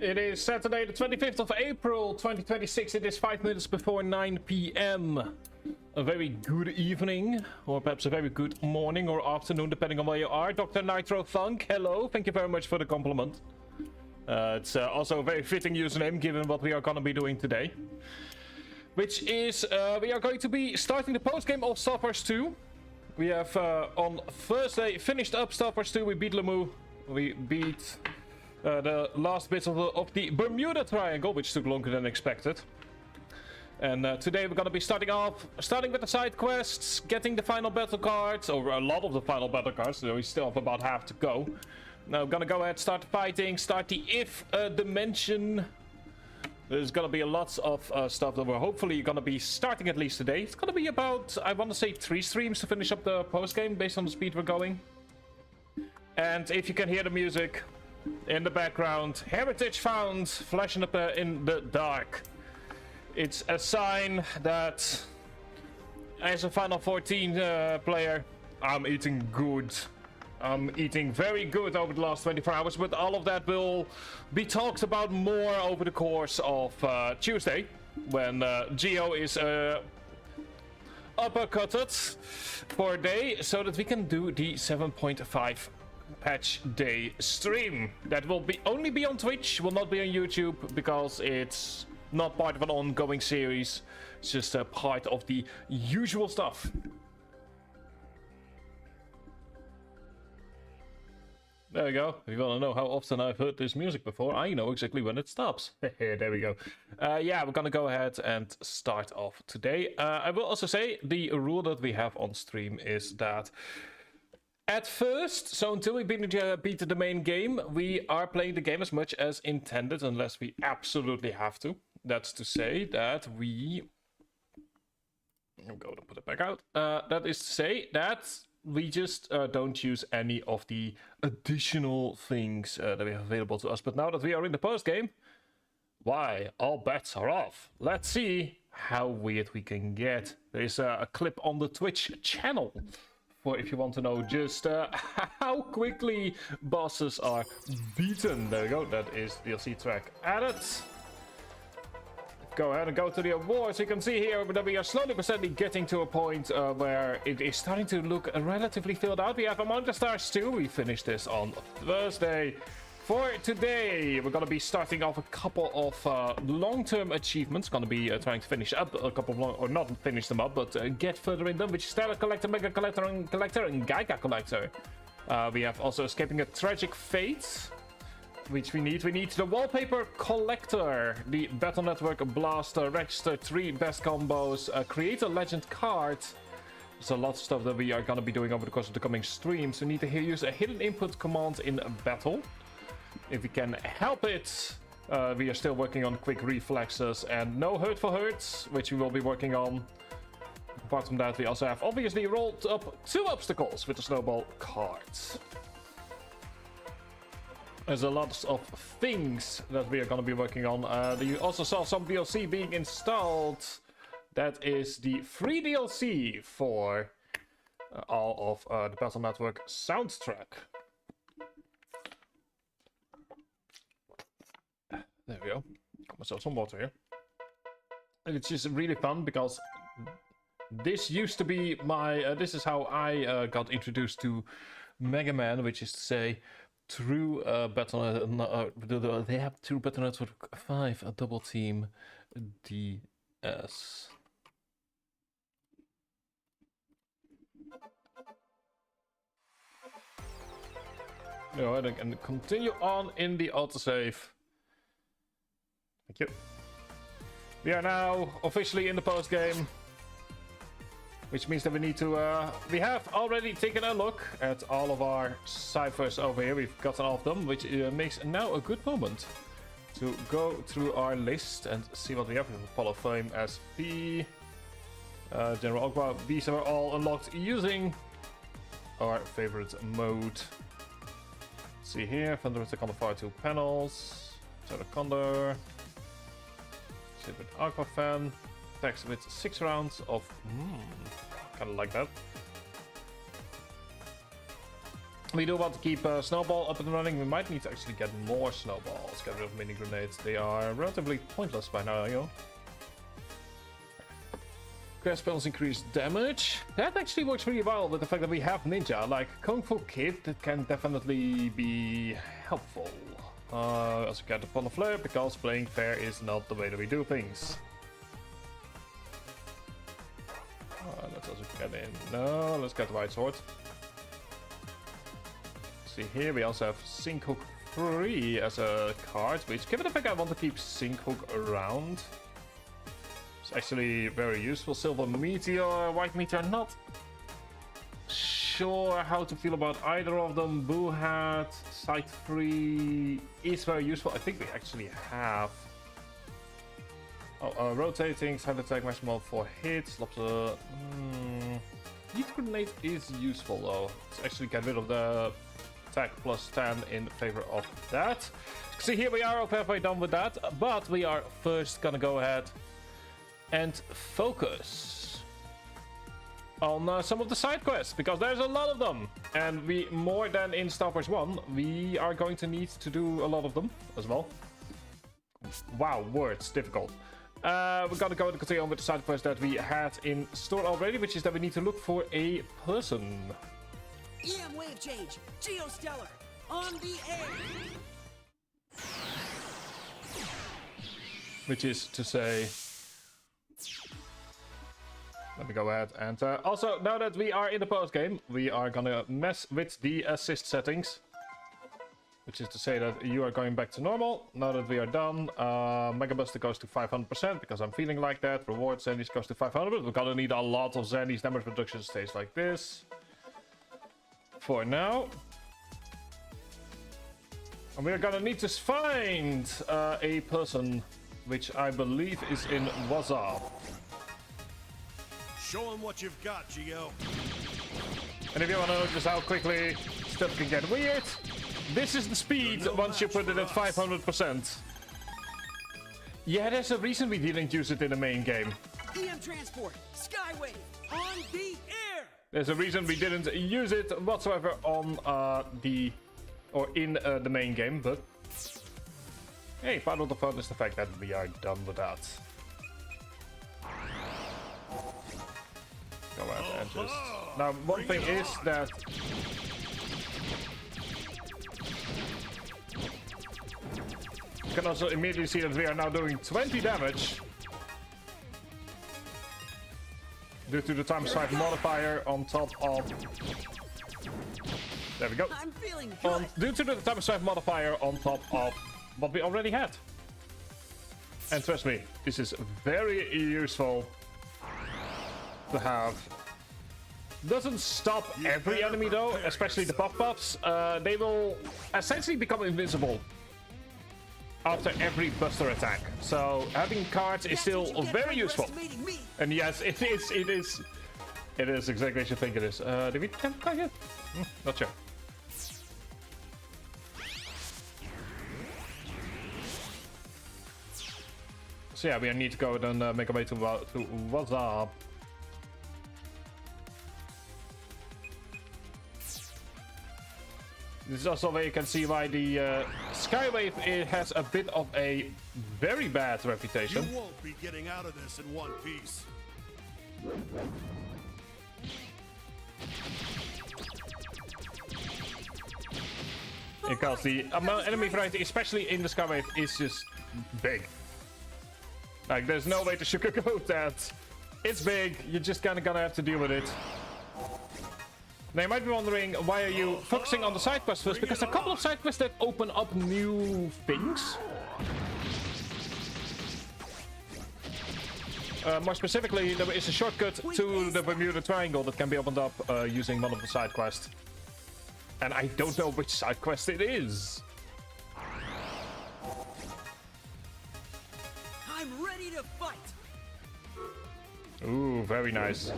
It is Saturday the 25th of April 2026. It is 5 minutes before 9 p.m. A very good evening, or perhaps a very good morning or afternoon, depending on where you are. Dr. Nitro Funk, hello. Thank you very much for the compliment. It's also a very fitting username given what we are going to be doing today. Which is, we are going to be starting the post-game of Starforce 2. We have on Thursday finished up Starforce 2. We beat Lemu. We beat the last bits of the Bermuda Triangle, which took longer than expected. And today we're going to be starting with the side quests, getting the final battle cards, or a lot of the final battle cards, so we still have about half to go. Now we're going to go ahead, start fighting, start the if dimension. There's going to be lots of stuff that we're hopefully going to be starting at least today. It's going to be about, I want to say, 3 streams to finish up the post-game based on the speed we're going. And if you can hear the music in the background, heritage found, flashing up in the dark. It's a sign that as a Final 14 player, I'm eating good. I'm eating very good over the last 24 hours, but all of that will be talked about more over the course of Tuesday, when Geo is uppercutted for a day, so that we can do the 7.5 patch day stream. That will only be on Twitch, will not be on YouTube, because it's not part of an ongoing series. It's just a part of the usual stuff. There we go. If you want to know how often I've heard this music before, I know exactly when it stops. There we go. Yeah, we're gonna go ahead and start off today. I will also say the rule that we have on stream is that at first, so until we beat the main game, we are playing the game as much as intended, unless we absolutely have to. That's to say that I'm going to put it back out. That is to say that we just don't use any of the additional things that we have available to us. But now that we are in the post game, why, all bets are off. Let's see how weird we can get. There's a clip on the Twitch channel for if you want to know just how quickly bosses are beaten. There we go, that is DLC track added. Go ahead and go to the awards. You can see here that we are slowly but steadily getting to a point where it is starting to look relatively filled out. We have Among the Stars 2. We finished this on Thursday. For today, we're going to be starting off a couple of long-term achievements. Going to be trying to finish up a couple of or not finish them up, but get further in them, which is Stellar Collector, Mega Collector, and Gaia Collector. We have also Escaping a Tragic Fate, which we need. We need the Wallpaper Collector, the Battle Network Blaster, Register 3 Best Combos, Create a Legend card. There's a lot of stuff that we are going to be doing over the course of the coming streams. We need to use a hidden input command in battle. If we can help it, we are still working on quick reflexes and no hurt for hurts, which we will be working on. Apart from that, we also have obviously rolled up 2 obstacles with the snowball cards. There's a lot of things that we are going to be working on. You also saw some DLC being installed. That is the free DLC for all of the Battle Network soundtrack. There we go. Got myself some water here. And it's just really fun because this used to be my... this is how I got introduced to Mega Man, which is to say... Through they have through Battle Network 5 a double team DS. Go ahead and continue on in the autosave. Thank you. We are now officially in the post game. Which means that we need to, we have already taken a look at all of our ciphers over here. We've gotten all of them, which makes now a good moment to go through our list and see what we have. Apollo Flame, SP, General Ogba. These are all unlocked using our favorite mode. Let's see here, Thunder with the Condor Fire 2 panels. Shadow Condor. Sit with Aqua Fan. Attacks with 6 rounds of... kind of like that. We do want to keep Snowball up and running. We might need to actually get more Snowballs. Get rid of mini grenades. They are relatively pointless by now, yo. Crash spells increase damage. That actually works really well with the fact that we have Ninja. Like Kung Fu Kid, that can definitely be helpful. Also get upon the flare because playing fair is not the way that we do things. Let's also get in. No, let's get the White Sword. See here, we also have Sink Hook 3 as a card, which, given the fact I want to keep Sink Hook around, it's actually very useful. Silver Meteor, White Meteor, not sure how to feel about either of them. Boo Hat, Sight 3 is very useful. I think we actually have. Rotating, side attack, maximum 4 hits. Lobster. Heat Grenade is useful though. Let's actually get rid of the attack plus 10 in favor of that. See, here we are halfway done with that, but we are first gonna go ahead and focus on some of the side quests, because there's a lot of them, and we, more than in Starforce 1, we are going to need to do a lot of them as well. Wow, words, difficult. We're gonna go and continue on with the side quest that we had in store already, which is that we need to look for a person. EM wave change, Geostellar, on the air. Which is to say, let me go ahead and also, now that we are in the post game, we are gonna mess with the assist settings, which is to say that you are going back to normal. Now that we are done, Mega Buster goes to 500% because I'm feeling like that. Reward Zandys goes to 500. We're gonna need a lot of Zandys. Damage reduction stays like this for now. And we're gonna need to find a person, which I believe is in Waza. Show him what you've got, Geo. And if you want to notice how quickly stuff can get weird, this is the speed once you put it at 500%. Yeah, there's a reason we didn't use it in the main game. EM transport, Skywave, on the air. There's a reason we didn't use it whatsoever on in the main game, but hey, part of the fun is the fact that we are done with that. Go ahead and just... Now, one thing is that... You can also immediately see that we are now doing 20 damage due to the times 5 modifier on top of... There we go. I'm feeling good. Due to the times 5 modifier on top of what we already had. And trust me, this is very useful to have. Doesn't stop every enemy though, especially the puff-puffs. They will essentially become invincible after every buster attack. So having cards is still very useful. And yes, it is exactly as you think it is. Did we attempt that yet? Not sure. So yeah, we need to go and make our way to what's up. This is also where you can see why the Skywave, it has a bit of a very bad reputation. You won't be getting out of this in one piece. Because the enemy variety, especially in the Skywave, is just big. Like, there's no way to sugarcoat that. It's big, you're just kinda gonna have to deal with it. Now you might be wondering, why are you focusing on the side quests first? Because there are a couple of side quests that open up new things. More specifically, there is a shortcut to the Bermuda Triangle that can be opened up using one of the side quests. And I don't know which side quest it is. I'm ready to fight. Ooh, very nice.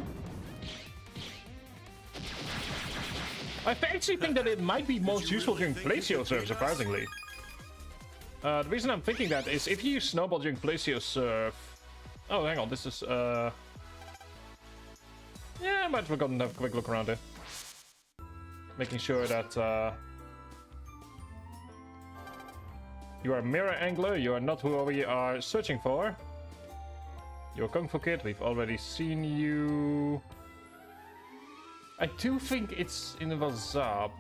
I actually think that it might be most useful during Placio Surf, surprisingly. The reason I'm thinking that is if you use Snowball during Placio Surf... Oh, hang on, this is... Yeah, I might as well go and have a quick look around here. Making sure that you are a mirror angler. You are not who we are searching for. You're Kung Fu Kid. We've already seen you. I do think it's in the WhatsApp.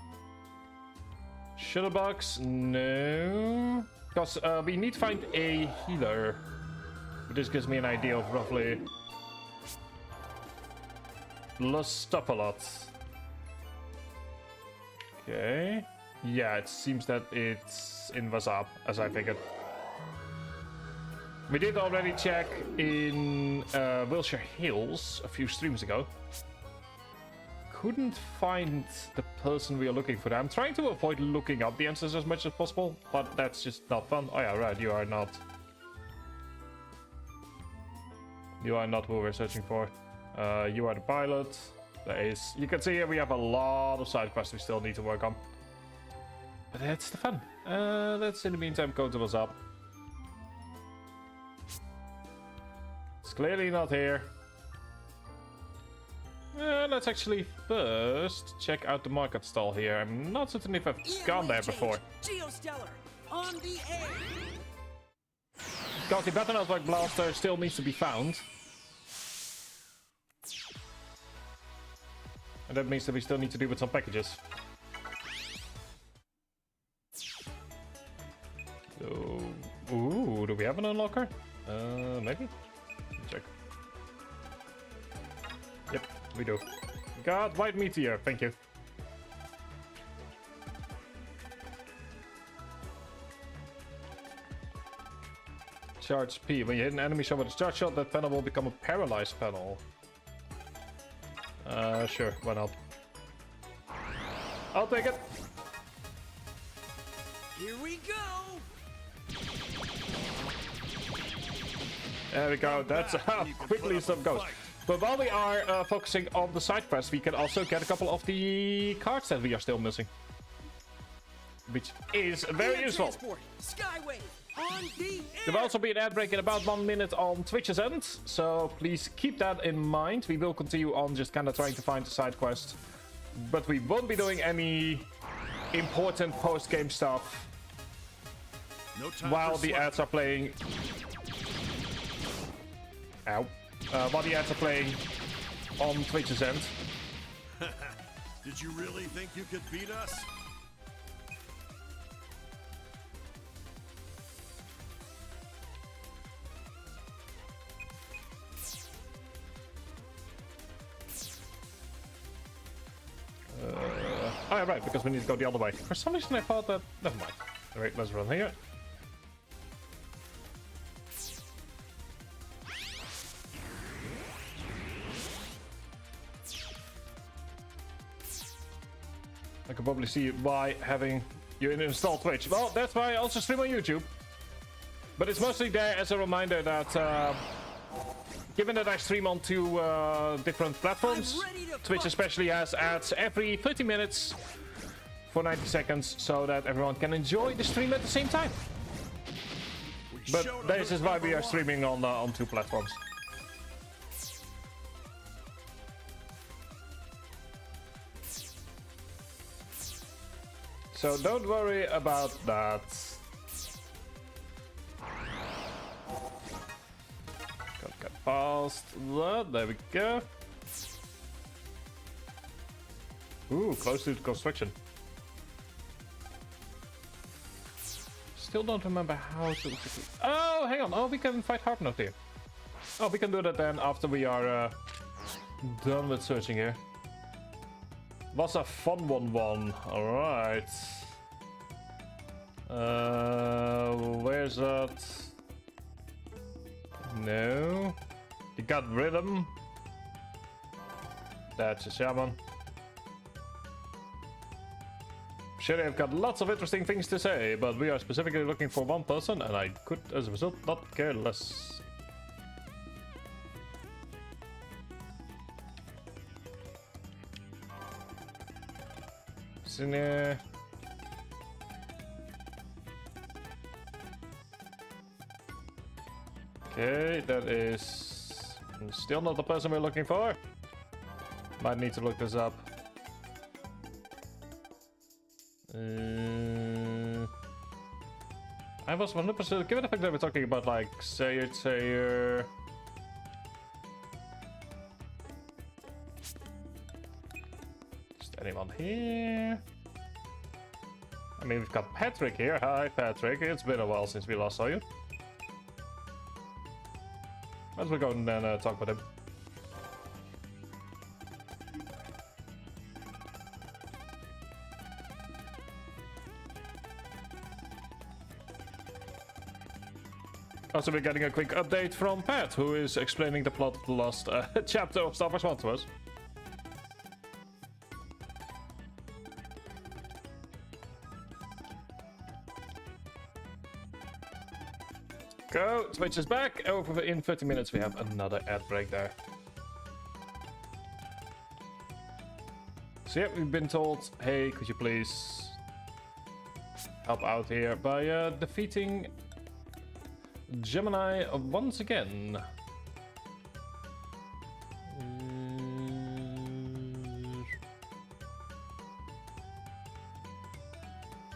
Shutterbox? No. Because we need to find a healer. But this gives me an idea of roughly... Lust up a lot. Okay. Yeah, it seems that it's in WhatsApp, as I figured. We did already check in Wilshire Hills a few streams ago. Couldn't find the person we are looking for. I'm trying to avoid looking up the answers as much as possible, but that's just not fun. Oh yeah, right, you are not. You are not who we're searching for. You are the pilot. There is. You can see here we have a lot of side quests we still need to work on. But that's the fun. Let's in the meantime go to what's up. It's clearly not here. Let's actually first check out the market stall here. I'm not certain if I've gone there before. Geostellar on the air. Because the Battle Network Blaster still needs to be found. And that means that we still need to deal with some packages. So, ooh, do we have an unlocker? Maybe? Check. Yep, we do. God, white meteor, thank you. Charge P. When you hit an enemy shot with a charge shot, that panel will become a paralyzed panel. Sure, why not? I'll take it. Here we go. There we go. That's how quickly stuff goes. But while we are focusing on the side quests, we can also get a couple of the cards that we are still missing, which is very useful. Transport, Skyway on the air. There will also be an ad break in about 1 minute on Twitch's end, so please keep that in mind. We will continue on just kind of trying to find the side quest, but we won't be doing any important post-game stuff while the ads are playing. Ow. While the ads are playing on Twitch's end. Did you really think you could beat us? Oh, yeah, right, because we need to go the other way. For some reason I thought that... Never mind. Alright, let's run here. I can probably see why having you install Twitch. Well, that's why I also stream on YouTube. But it's mostly there as a reminder that... given that I stream on 2 different platforms, Twitch especially has ads every 30 minutes for 90 seconds, so that everyone can enjoy the stream at the same time. But this is why we are streaming on 2 platforms. So don't worry about that. Gotta get past that. There we go. Ooh, close to construction. Still don't remember how to... Oh, hang on. Oh, we can fight Harpnote here. Oh, we can do that then after we are done with searching here. Was a fun one. Alright. Where's that? No. You got rhythm. That's a shaman. Sure, I've got lots of interesting things to say, but we are specifically looking for one person, and I could, as a result, not care less. It's in here. Okay, that is still not the person we're looking for. Might need to look this up. I was 100% given the fact that we're talking about like Sayer. Just anyone here? I mean, we've got Patrick here. Hi, Patrick. It's been a while since we last saw you. Let's go and then talk with him. Also, we're getting a quick update from Pat, who is explaining the plot of the last chapter of Starforce 1 to us. Go, Twitch is back. Over in 30 minutes, we have another ad break there. So yeah, we've been told, hey, could you please help out here by defeating Gemini once again.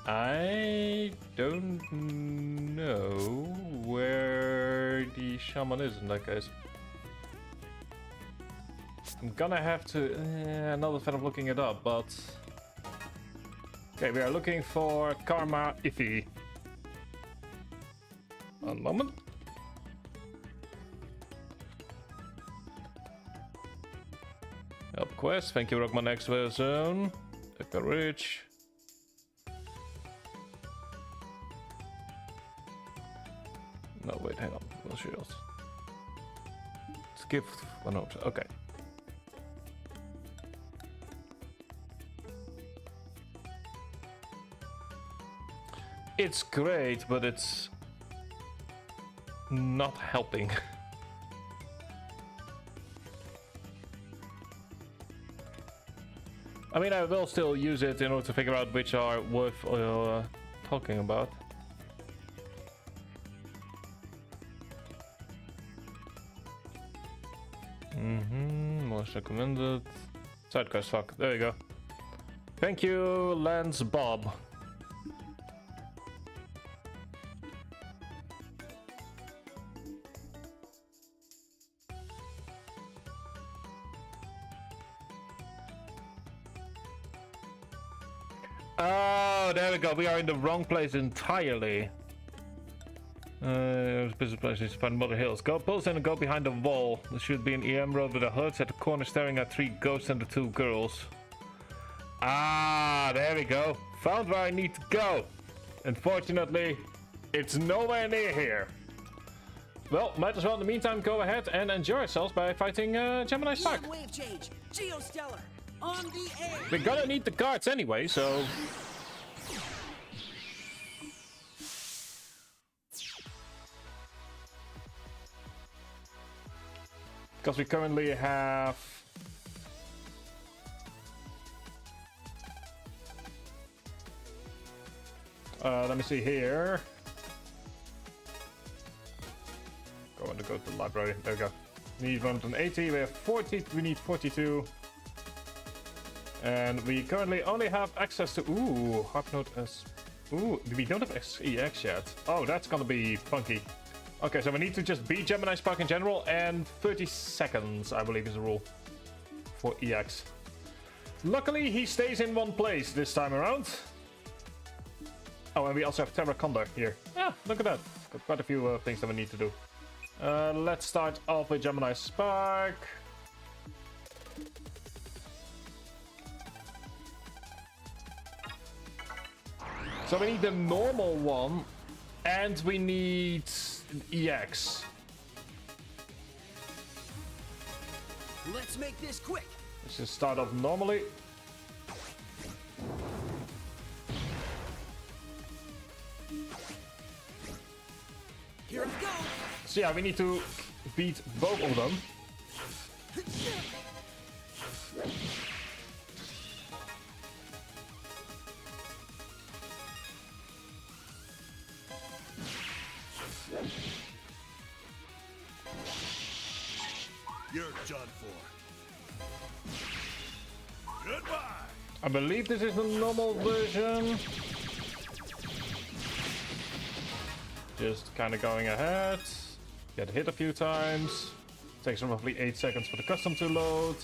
I don't know where the shaman is in that case. I'm gonna have to another fan of looking it up, but okay, we are looking for Karma Iffy. One moment. Help quest. Thank you, Rockman X Zone. Echo Ridge. No, wait, hang on. Will shield. Skip one option. Okay. It's great, but it's not helping. I mean, I will still use it in order to figure out which are worth talking about. Most recommended. Side quest, fuck. There you go. Thank you, Lance Bob. Oh, there we go. We are in the wrong place entirely. Business place is to find Mother Hills. Go pulse in and go behind the wall. There should be an EM road with a hut at the corner staring at 3 ghosts and the 2 girls. Ah, there we go. Found where I need to go. Unfortunately, it's nowhere near here. Well, might as well in the meantime go ahead and enjoy ourselves by fighting Gemini Spark. Wave change. Geostellar. On the air. We're gonna need the cards anyway, so... Because we currently have... let me see here. Go to the library. There we go. We need 180. We have 40. We need 42. And we currently only have access to... Ooh, Hard Note S... Ooh, we don't have EX yet. Oh, that's gonna be funky. Okay, so we need to just beat Gemini Spark in general, and 30 seconds, I believe, is the rule for EX. Luckily, he stays in one place this time around. Oh, and we also have Terra Condor here. Yeah, look at that. Got quite a few things that we need to do. Let's start off with Gemini Spark. So we need the normal one, and we need an EX. Let's make this quick. Let's just start off normally. Here we go. So yeah, we need to beat both of them. You're done for. Goodbye. I believe this is the normal version. Just kind of going ahead. Get hit a few times. Takes roughly 8 seconds for the custom to load.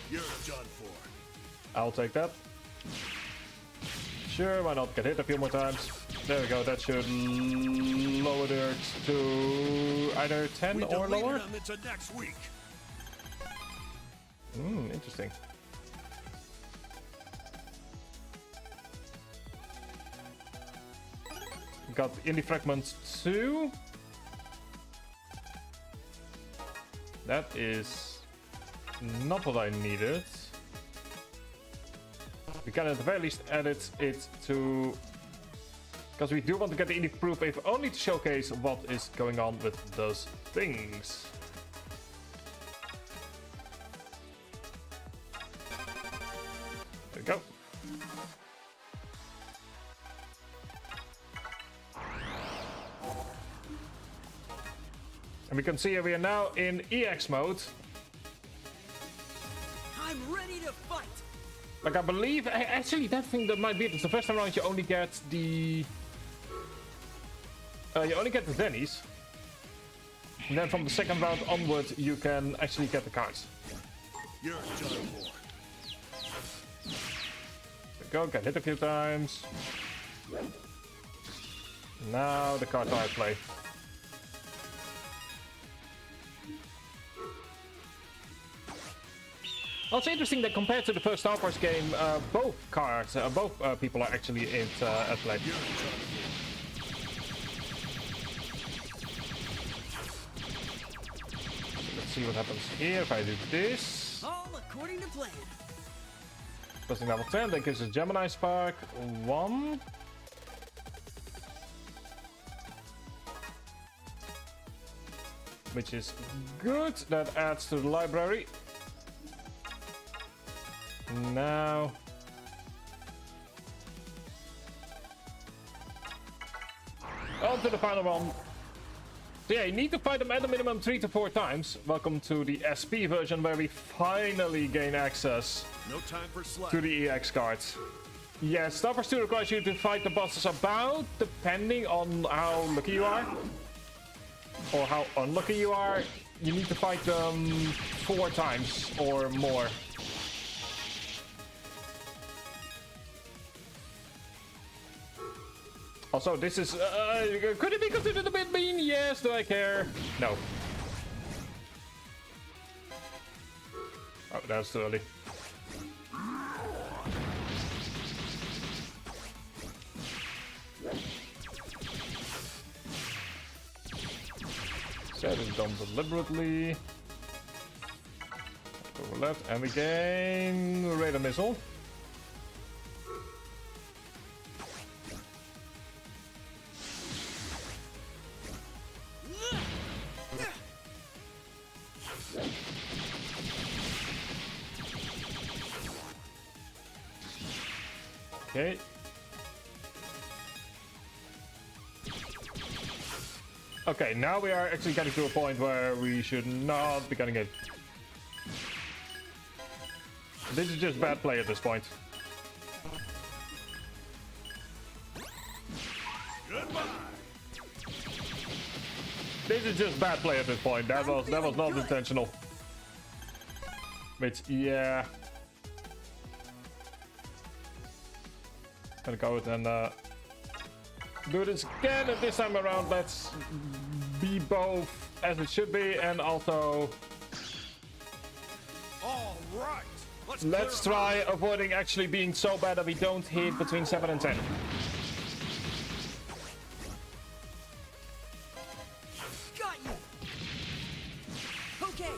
You're done for. I'll take that. Sure, why not? Get hit a few more times. There we go. That should lower it to either 10 or lower. Them into next week. Interesting. Got Indie Fragments 2. That is not what I needed. We can at the very least edit it to... Because we do want to get the indie proof if only to showcase what is going on with those things. There we go. And we can see we are now in EX mode. I'm ready to fight. Like I believe, actually that thing that might be it. It's the first time around you only get the... you only get the Denny's. And then from the second round onward you can actually get the cards. You're done for. There we go, get hit a few times. Now the cards are at play. Well, it's interesting that compared to the first Starforce game, both cards, both people are actually at play. Let's see what happens here if I do this. All according to plan. Pressing level 10, that gives us Gemini Spark 1. Which is good, that adds to the library. Now on to the final one. So yeah, you need to fight them at a minimum 3 to 4 times. Welcome to the SP version where we finally gain access No time for slack. to the EX cards. Yeah, Starforce 2 requires you to fight the bosses about, depending on how lucky you are or how unlucky you are, you need to fight them 4 times or more. Also, this is, could it be considered a bit mean? Yes, do I care? No. Oh, that's too early. Set it done deliberately. Go left, and we gain radar missile. Okay. Okay, now we are actually getting to a point where we should not be getting it. This is just bad play at this point. Goodbye. This is just bad play at this point. That was not intentional. Which, yeah. Gonna go and do this again, and this time around let's be both as it should be, and also All right. let's try avoiding actually being so bad that we don't hit between 7 and 10. Got you. Okay.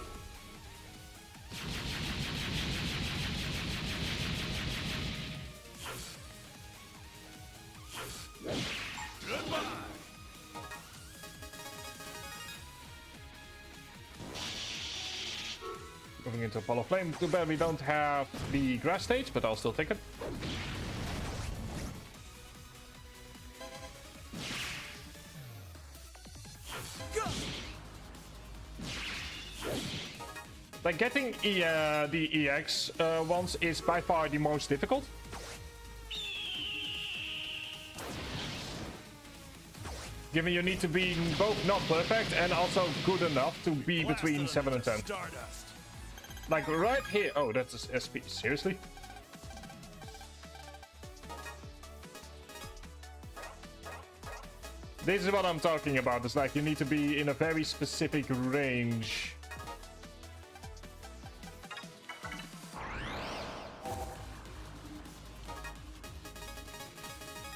Goodbye. Moving into Apollo Flame. Too bad we don't have the grass stage, but I'll still take it. Go. Like, getting the EX ones is by far the most difficult. Given you need to be both not perfect and also good enough to be between 7 and 10. Stardust. Like right here. Oh, that's a SP. Seriously? This is what I'm talking about. It's like you need to be in a very specific range.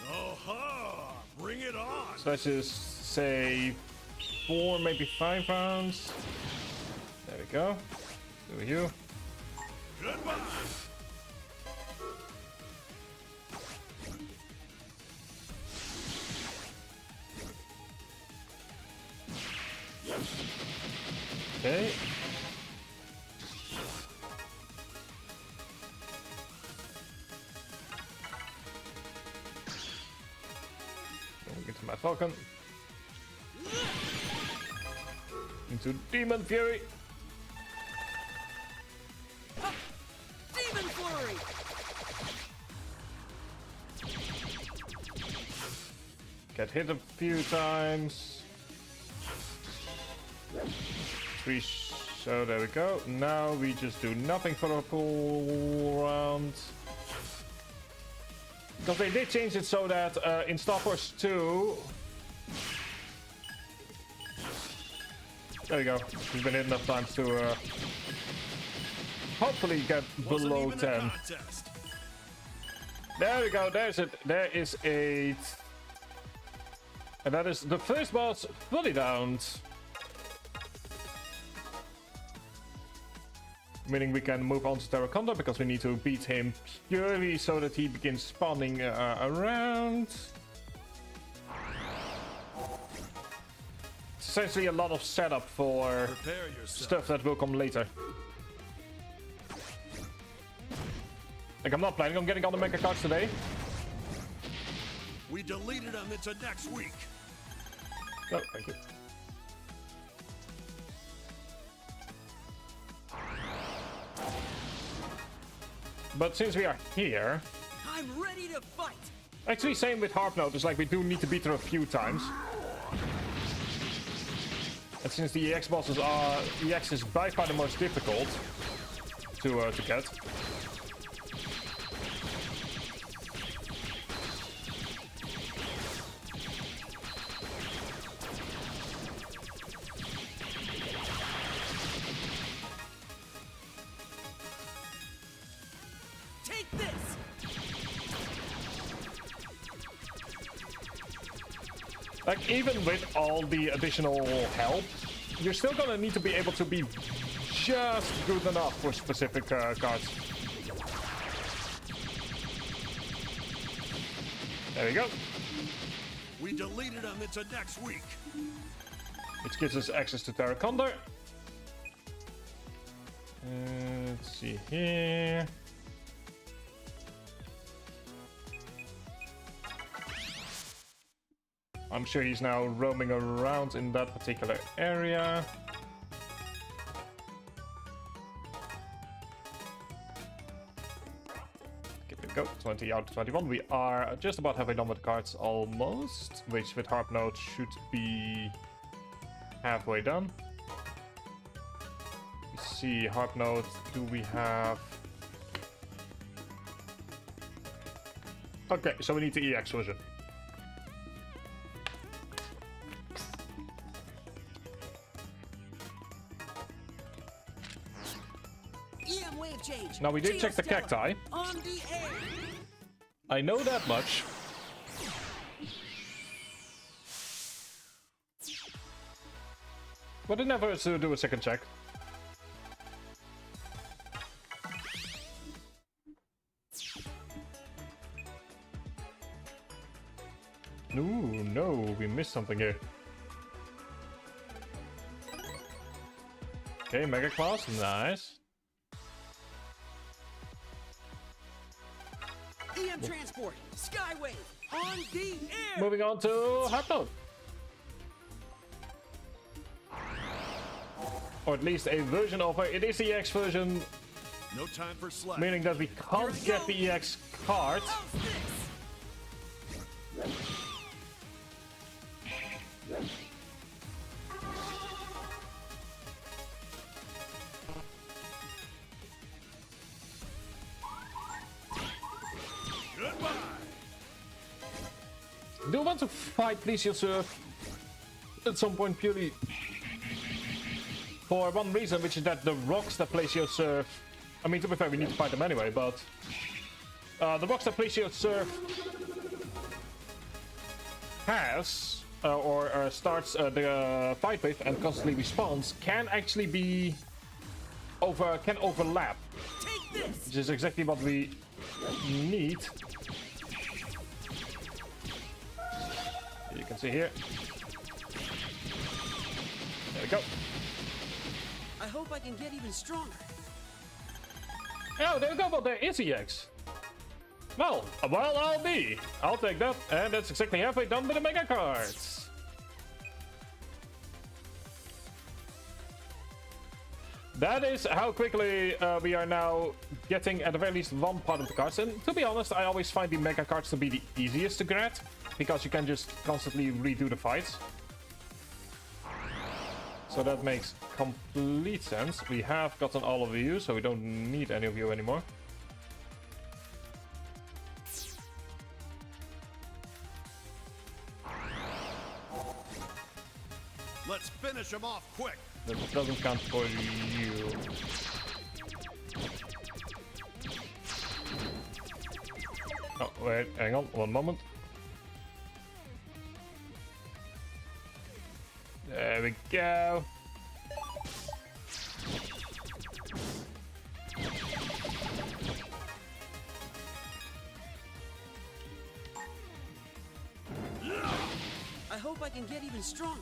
Oh-ha! Bring it on! So let's just say 4, maybe 5 rounds. There we go. Do you? Goodbye! Okay. Then we get to my Falcon. Into Demon Fury. Demon Flurry! Get hit a few times. 3, so there we go. Now we just do nothing for a full round. Because they did change it so that in Starforce 2... There we go. We've been hit enough times to hopefully get below 10. There we go. There's it. There is 8. And that is the first boss fully downed. Meaning we can move on to Terraconda because we need to beat him purely so that he begins spawning around. It's essentially a lot of setup for stuff that will come later. Like, I'm not planning on getting all the mega cards today. We deleted them into next week. Oh, thank you. But since we are here... I'm ready to fight! Actually, same with Harp Note. It's like we do need to beat her a few times. And since the EX bosses are... EX is by far the most difficult to get. Take this! Like, even with all the additional help, you're still gonna need to be able to be just good enough for specific cards. There we go. We deleted them into next week. Which gives us access to Terraconda. Let's see here. I'm sure he's now roaming around in that particular area. Here we go, 20 out of 21. We are just about halfway done with the cards almost, which with Harp Note should be halfway done. Let's see, Harp Note, do we have... Okay, so we need the EX version. EM wave change! Now we did check the cacti. On the air! I know that much. But it never hurts to do a second check. Ooh, no, we missed something here. Okay, Mega Class, nice. EM transport! Skywave! On the air! Moving on to Harp Note. or at least a version of it. It is the EX version, No time for slack. meaning that we can't get the EX card. Goodbye. Do you want to fight Plesiosaur Surf at some point purely for one reason, which is that the rocks that Plesiosaur Surf, I mean, to be fair, we need to fight them anyway, but the rocks that Plesiosaur Surf has or starts the fight with and constantly respawns can actually be overlap, which is exactly what we need. You can see here. There we go. I hope I can get even stronger. Oh, there we go. Well, there is EX. Well, I'll take that. And that's exactly halfway done with the Mega Cards. That is how quickly we are now getting at the very least one part of the cards. And to be honest, I always find the Mega Cards to be the easiest to get, because you can just constantly redo the fights. So that makes complete sense. We have gotten all of you, so we don't need any of you anymore. Let's finish him off quick. That doesn't count for you. Oh, wait, hang on, one moment. There we go. I hope I can get even stronger.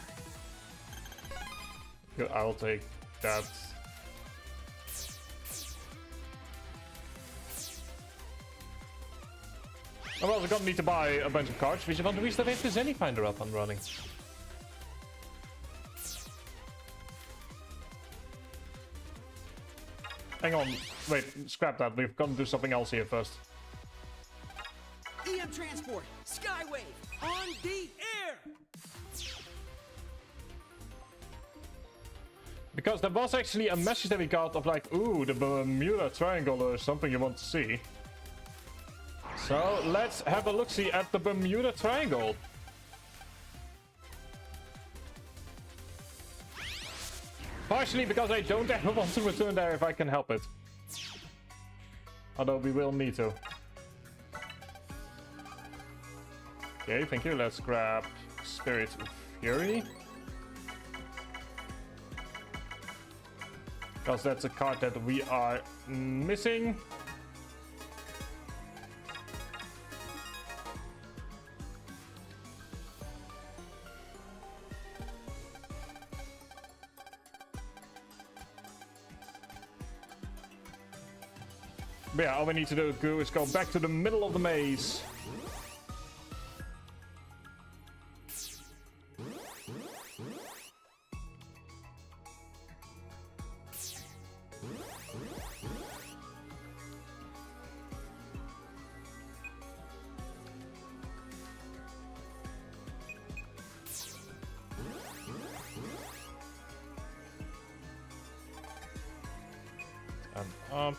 Good, I'll take that. Oh, well, we're gonna need to buy a bunch of cards. We want to reach the if there's any finder up and running. Hang on, wait, scrap that. We've got to do something else here first. EM transport, Skywave, on the air. Because there was actually a message that we got of like, ooh, the Bermuda Triangle is something you want to see. So let's have a look-see at the Bermuda Triangle. Partially because I don't ever want to return there if I can help it. Although we will need to. Okay, thank you. Let's grab Spirit of Fury. Because that's a card that we are missing. But yeah, all we need to do is go back to the middle of the maze. And up.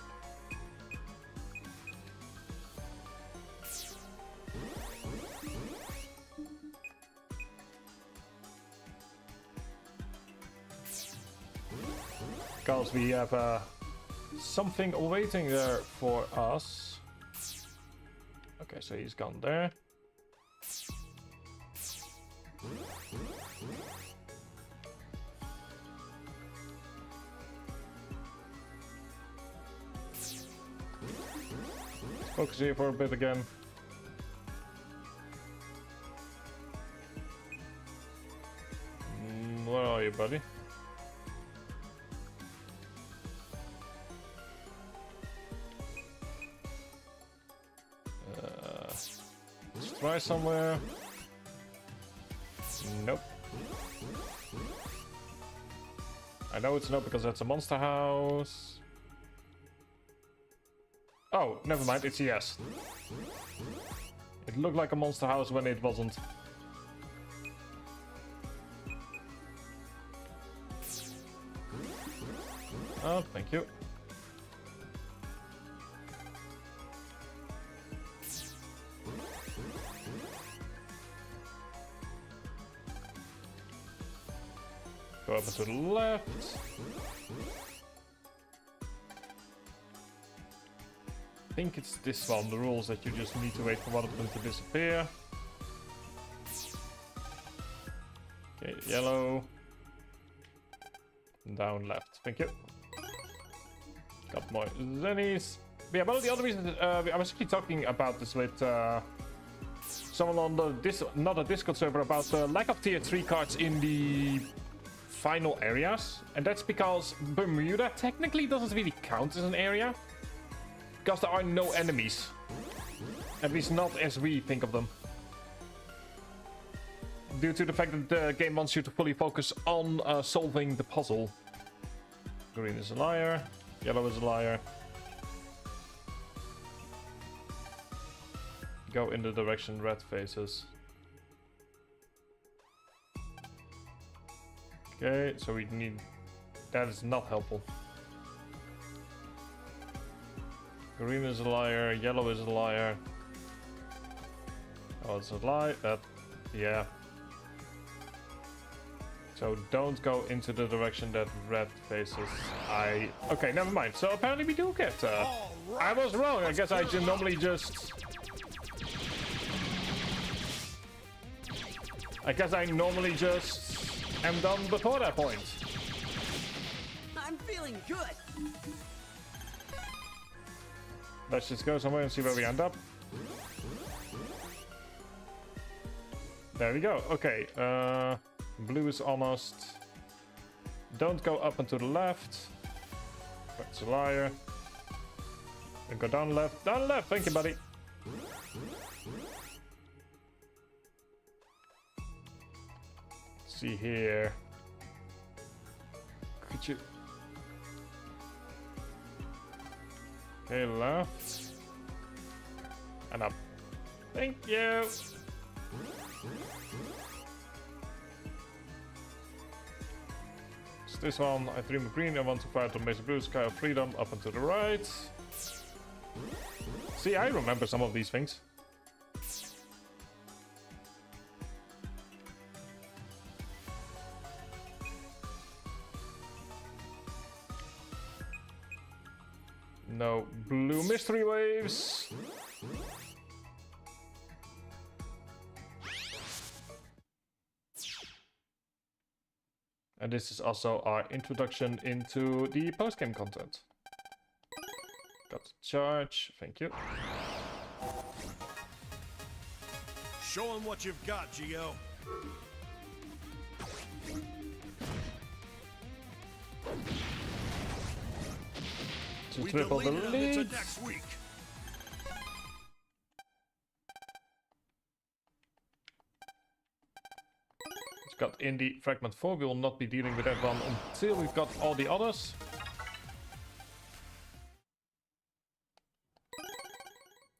Because we have something waiting there for us. Okay, so he's gone there. Focus here for a bit again. Where are you, buddy? Let's try somewhere. Nope. I know it's no because that's a monster house. Oh, never mind, it's a yes. It looked like a monster house when it wasn't. Oh, thank you. Go up and to the left. I think it's this one, the rules that you just need to wait for one of them to disappear. Okay, yellow. Down left, thank you. Got more zennies. But yeah, one of the other reasons I was actually talking about this with someone on the another Discord server about the lack of tier 3 cards in the final areas, and that's because Bermuda technically doesn't really count as an area because there are no enemies, at least not as we think of them, due to the fact that the game wants you to fully focus on solving the puzzle. Green is a liar, yellow is a liar. Go in the direction red faces. Okay, so we need... That is not helpful. Green is a liar, yellow is a liar. Oh, it's a lie. Yeah. So don't go into the direction that red faces. Okay, never mind. So apparently we do get... I was wrong. I guess I normally just... am done before that point. I'm feeling good. Let's just go somewhere and see where we end up. There we go. Okay. Blue is almost... Don't go up and to the left. That's a liar. Then go down left. Down left. Thank you, buddy. See here. Could you... Okay, left. And up. Thank you. It's this one. I dream of green. I want to fire to Mason Blue. Sky of Freedom. Up and to the right. See, I remember some of these things. No blue mystery waves. And this is also our introduction into the post-game content. Got the charge, thank you. Show 'em what you've got, Geo. To triple the lead. Into next week. It's got Indie Fragment 4. We will not be dealing with that one until we've got all the others.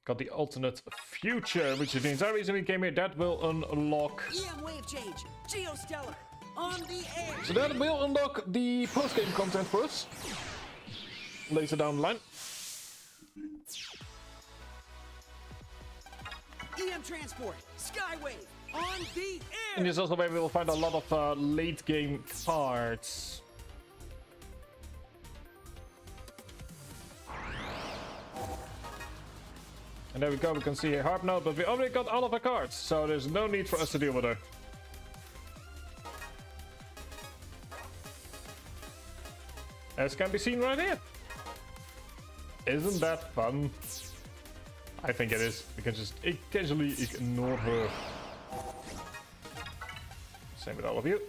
Got the alternate future, which means every reason we came here, that will unlock. EM wave change. Geostellar. On the air. So that will unlock the post-game content for us. Later down the line. EM transport. Skywave. On the air. And this is also where we will find a lot of late game cards. And there we go, we can see a harp note, but we already got all of our cards, so there's no need for us to deal with her. As can be seen right here. Isn't that fun? I think it is. We can just casually ignore her. Same with all of you.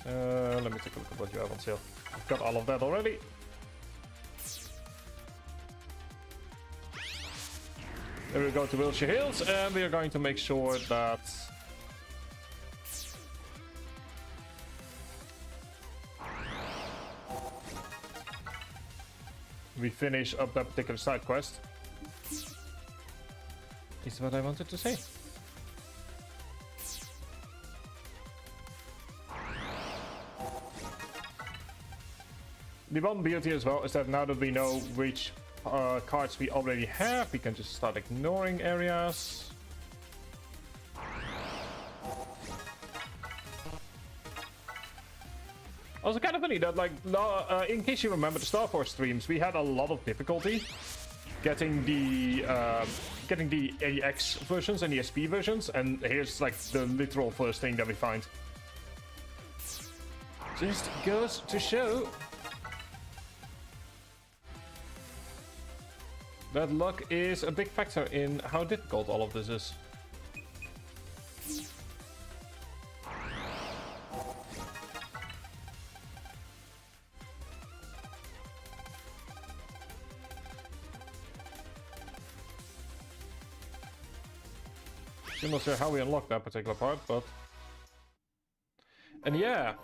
Let me take a look at what you have on sale. I've got all of that already. There we go to Wilshire Hills, and we are going to make sure that we finish up that particular side quest. Is what I wanted to say. The one beauty as well is that now that we know which cards we already have, we can just start ignoring areas. Also kind of funny that, like, in case you remember the Starforce streams, we had a lot of difficulty getting the AX versions and the SP versions, and here's like the literal first thing that we find. Just goes to show that luck is a big factor in how difficult all of this is. I'm not sure how we unlock that particular part, but... And yeah.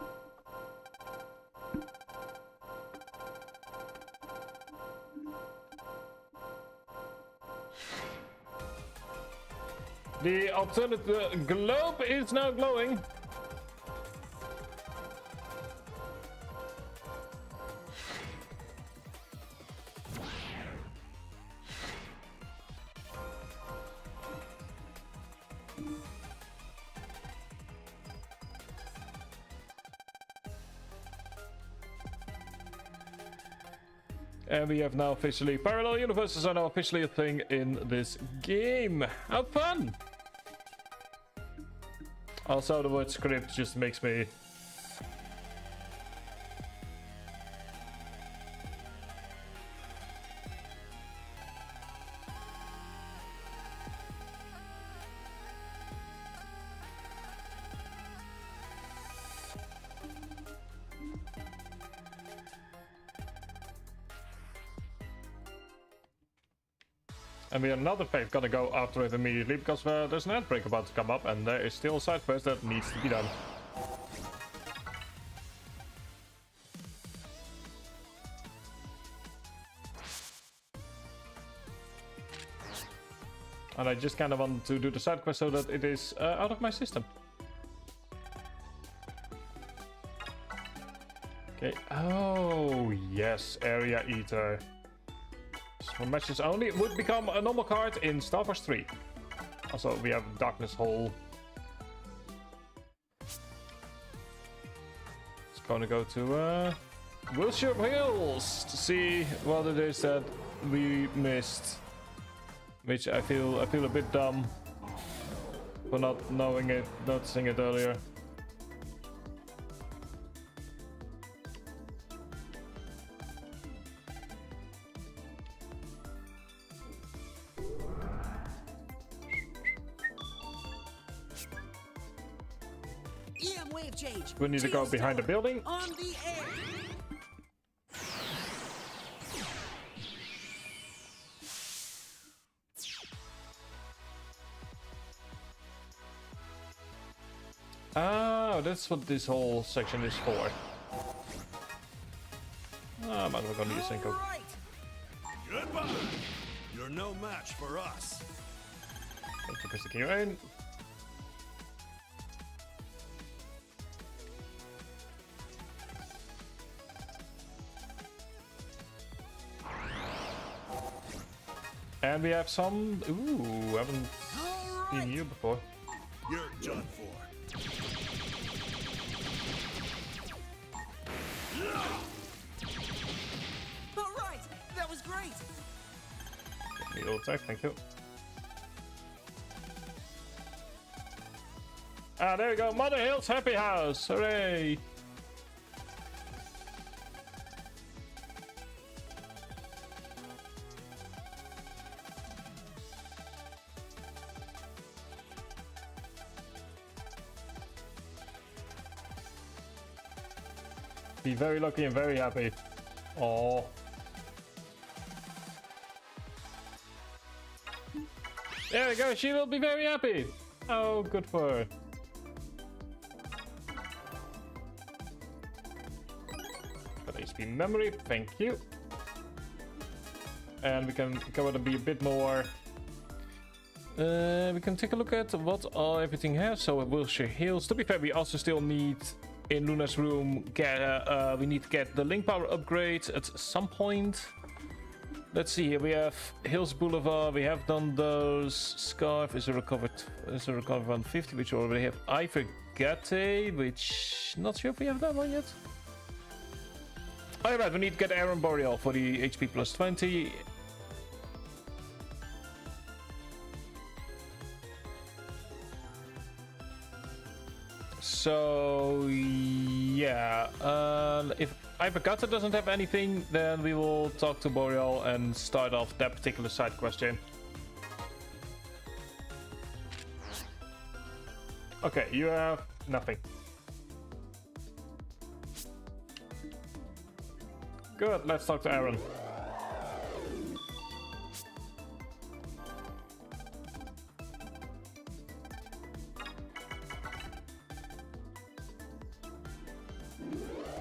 The alternate globe is now glowing. And we have now officially, parallel universes are now officially a thing in this game. How fun! Also, the word script just makes me... And we are not, in fact, gonna go after it immediately because there's an ad break about to come up and there is still a side quest that needs to be done. And I just kind of want to do the side quest so that it is out of my system. Okay. Oh, yes, Area Eater. For matches only, it would become a normal card in Starforce 3. Also, we have Darkness Hole. It's gonna go to Wilshire Hills to see what it is that we missed. Which I feel a bit dumb for not knowing it, noticing it earlier. We need to go behind the building. On the air. Oh, that's what this whole section is for. Ah, but we're gonna use Synco. Right. Goodbye. You're no match for us. Thank you for sticking around. And we have some... Ooh, haven't seen you before. You're done for. All right. That was great. Needle attack, thank you. Ah, there we go. Mother Hill's Happy House. Hooray! Be very lucky and very happy. Oh. There we go. She will be very happy. Oh, good for her. Got HP memory. Thank you. and we can go and be a bit more. We can take a look at what everything has. So wheelchair heals. To be fair, we also still need in Luna's room. We need to get the link power upgrade at some point. Let's see here. We have Hills Boulevard. We have done those. Scarf is a recovered. Is a recovered 150, which we already have. I forget which not sure if we have that one yet. Alright, we need to get Aaron Boreal for the HP plus 20. So yeah, if Ivagata doesn't have anything, then we will talk to Boreal and start off that particular side question. Okay, you have nothing. Good, let's talk to Aaron.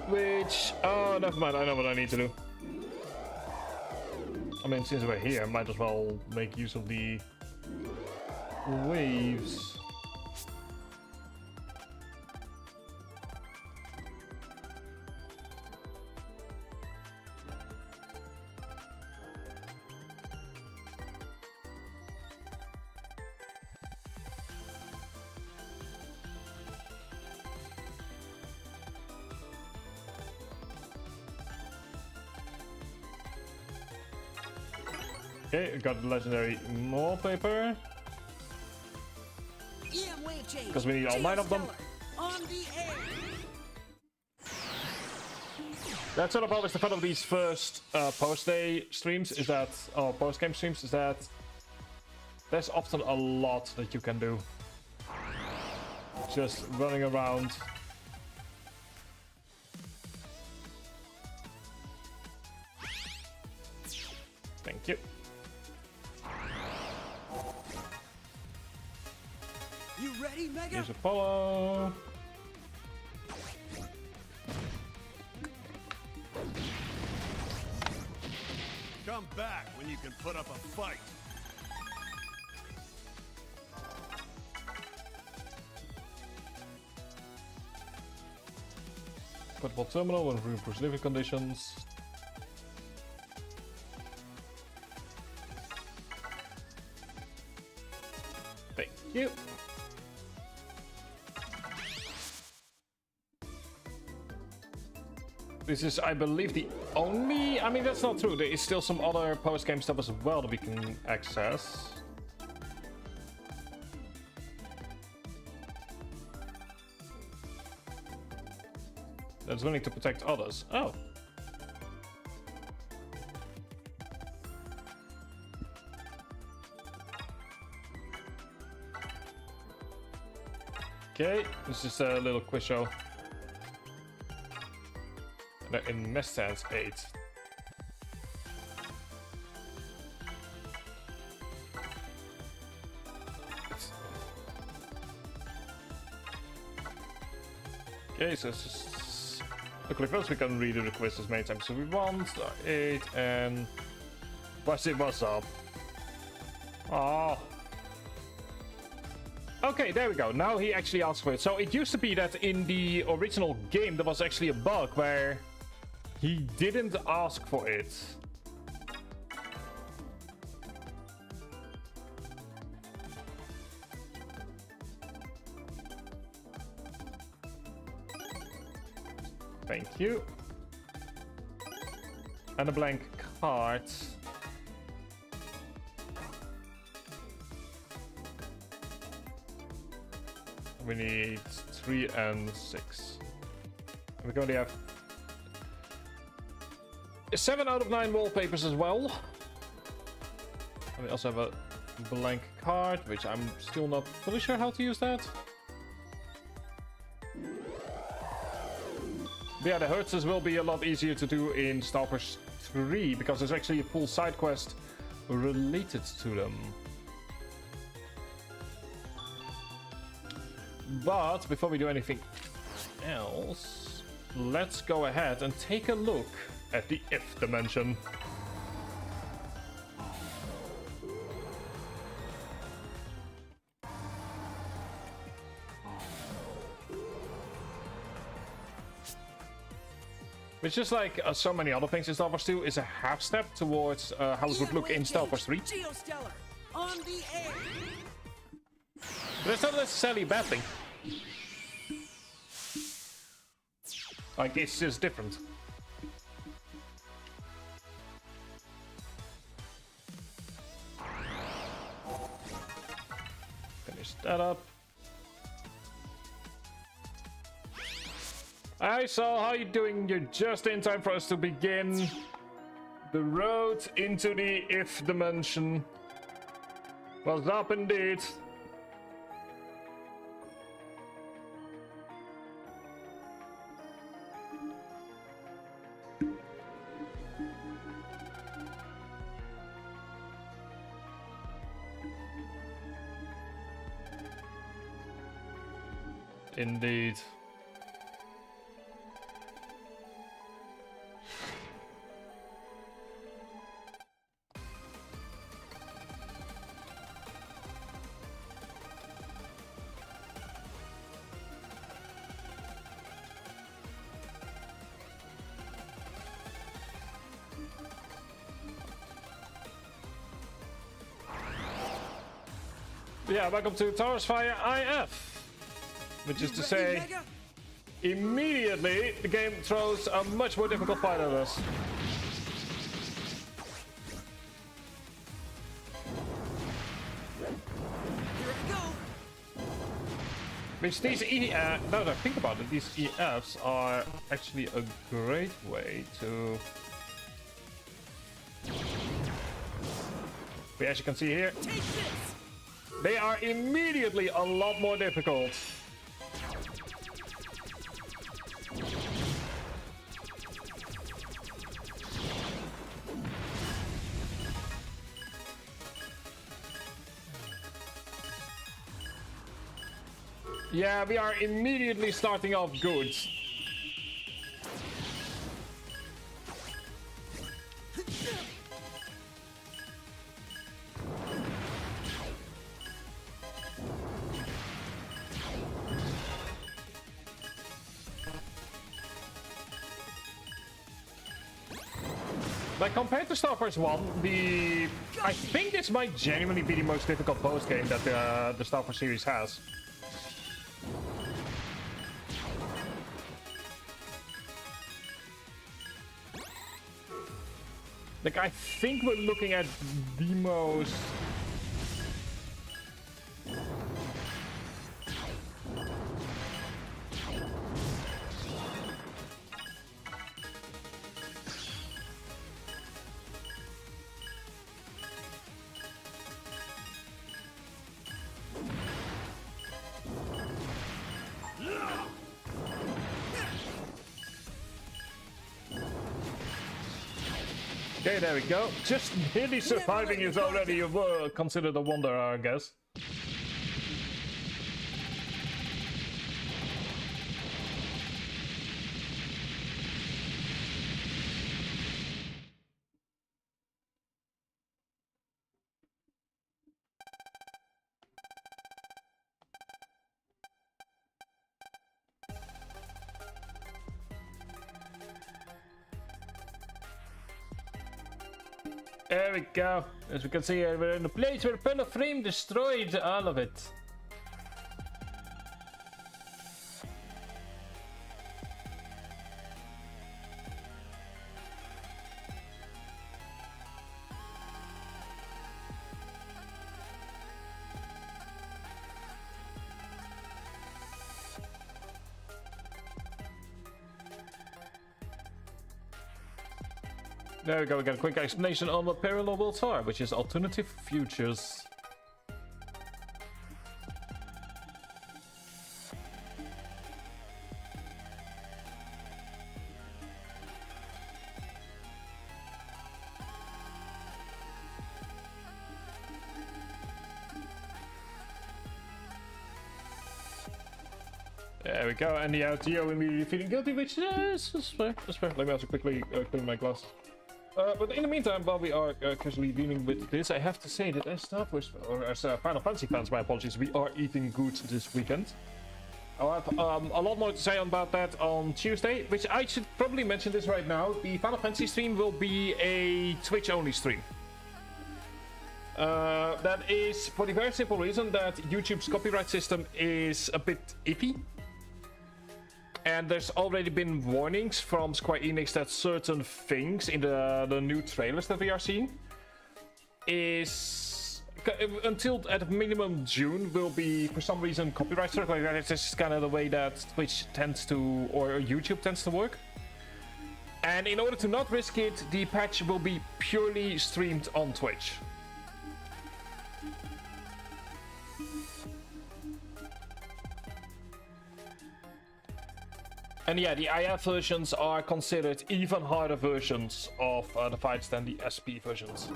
Which, oh, never mind, I know what I need to do. I mean, since we're here, I might as well make use of the waves. Okay, I got the legendary wallpaper. Because we need all 9 of them. On the air. That's sort of always the fun of these first post-day streams, is that, or post-game streams, is that there's often a lot that you can do. Just running around. Thank you. You ready, Mega? Here's Apollo. Come back when you can put up a fight. Portable terminal and improves living conditions. Thank you. This is, I believe, the only... I mean, that's not true. There is still some other post-game stuff as well that we can access. That's willing to protect others. Oh. Okay, this is a little quiz show. In Mestans 8. Okay, so it's just... Luckily first we can redo the quiz as many times as we want. 8 and... What's up? Oh. Okay, there we go. Now he actually asked for it. So it used to be that in the original game there was actually a bug where he didn't ask for it. Thank you. And a blank card. We need 3 and 6. We currently have 7 out of 9 wallpapers as well. And we also have a blank card, which I'm still not fully sure how to use that. But yeah, the Hertzes will be a lot easier to do in Starforce 3, because there's actually a full side quest related to them. But before we do anything else, let's go ahead and take a look at the if dimension. Which is like so many other things in Star Wars 2 is a half step towards how it would look in Star Wars 3. Geostellar, on the air. But it's not necessarily a bad thing. Like, it's just different. Finish that up. Hi, Saul, how you doing? You're just in time for us to begin the road into the if dimension. What's up, indeed? Indeed. Yeah, welcome to Taurus Fire IF. Which is to say, immediately the game throws a much more difficult fight at us. Here we go. Which these now that I think about it, these EFs are actually a great way to... As you can see here, Take this. they are immediately a lot more difficult. Yeah, we are immediately starting off good. Like, compared to Starforce 1, I think this might genuinely be the most difficult post game that the Starforce series has. Like, I think we're looking at the most... Okay, there we go. Just nearly surviving is already considered a wonder, I guess. There we go. As we can see, we're in a place where Pen of Frame destroyed all of it. There we go, we got a quick explanation on what parallel worlds are, which is alternative futures. There we go, and the LTO immediately feeling guilty, which is fair. That's fair. Let me also quickly clean my glass. But in the meantime, while we are casually dealing with this, I have to say that as Star Wars, or as Final Fantasy fans, my apologies, we are eating good this weekend. I'll have a lot more to say about that on Tuesday, which I should probably mention this right now. The Final Fantasy stream will be a Twitch-only stream. That is for the very simple reason that YouTube's copyright system is a bit iffy. And there's already been warnings from Square Enix that certain things in the new trailers that we are seeing is until at minimum June will be for some reason copyright struck. Like that is just kind of the way that Twitch tends to, or YouTube tends to work. And in order to not risk it, the patch will be purely streamed on Twitch. And yeah, the IF versions are considered even harder versions of the fights than the SP versions.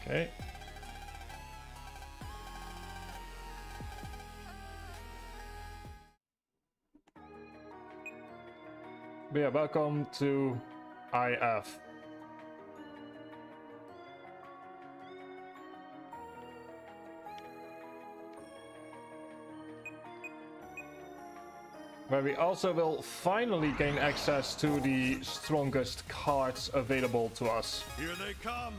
Okay. Yeah, welcome to IF. Where we also will finally gain access to the strongest cards available to us. Here they come.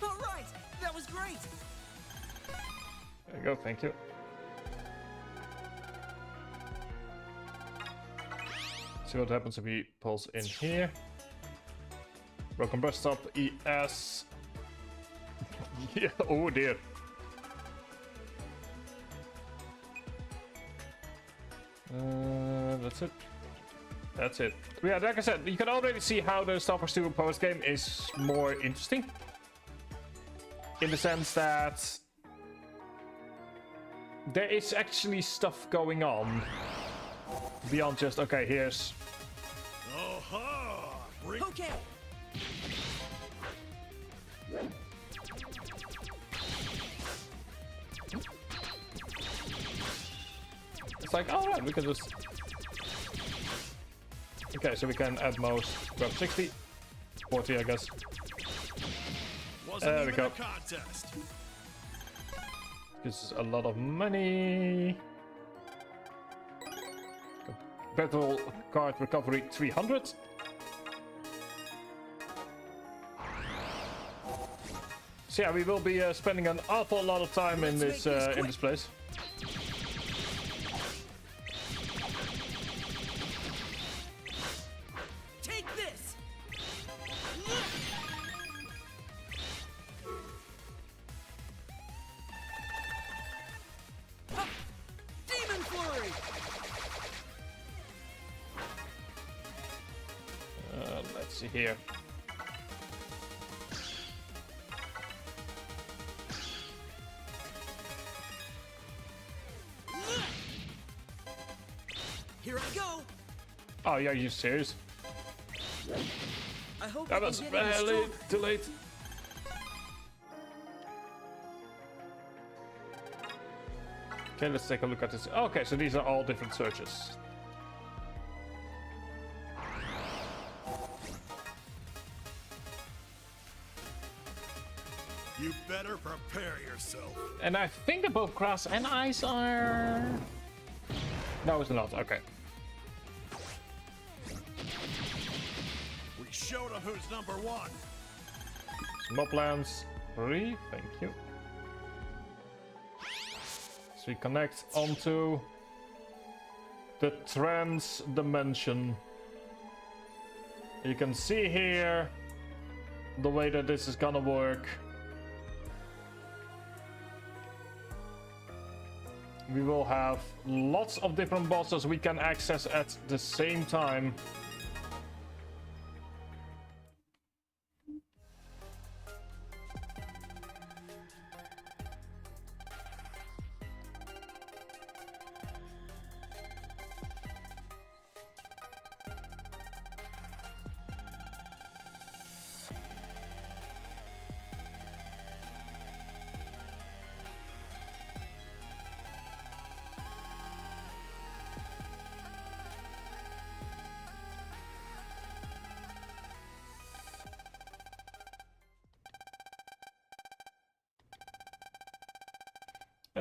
All right, that was great. There you go, thank you. See what happens if he pulls in here. Broken burst up, ES. Yeah, oh dear. That's it. That's it. Yeah, like I said, you can already see how the Starforce 2 post game is more interesting. In the sense that there is actually stuff going on beyond just, okay, here's... Okay. It's like, all right, we can just... Okay, so we can at most grab 60. 40, I guess. There we go. This is a lot of money. Battle card recovery 300. So yeah, we will be spending an awful lot of time in this place. Take this. Demon flurry. Let's see here. Here I go. Oh, yeah, are you serious? I hope That I was can get any really stronger. too late. Okay, let's take a look at this. Okay, so these are all different searches. You better prepare yourself. And I think that both grass and ice are... No, it's not. Okay. We showed them who's number one. Moblands 3, thank you. So we connect onto the trans dimension. You can see here the way that this is gonna work. We will have lots of different bosses we can access at the same time.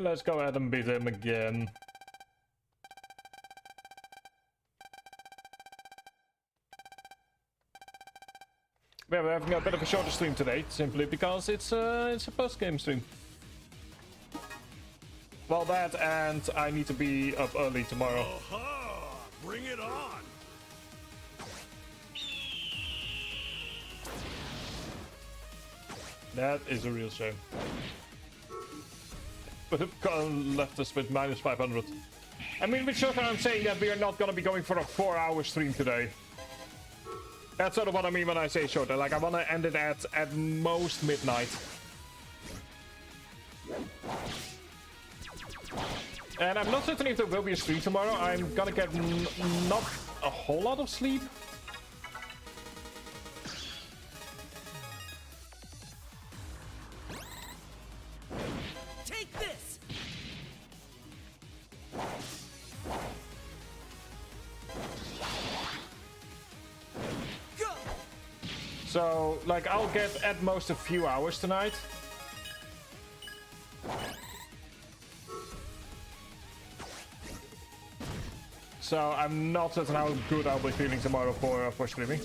And let's go ahead and beat him again. Yeah, we're having a bit of a shorter stream today, simply because it's a post-game stream. Well, that, and I need to be up early tomorrow. Aha! Bring it on! That is a real shame. But it left us with minus 500. I mean, with short I'm saying that we are not going to be going for a 4-hour stream today. That's sort of what I mean when I say shorter. Like, I want to end it at most midnight. And I'm not certain if there will be a stream tomorrow. I'm gonna get not a whole lot of sleep. Take this. Go. So, like, I'll get at most a few hours tonight. So I'm not certain how good I'll be feeling tomorrow for streaming.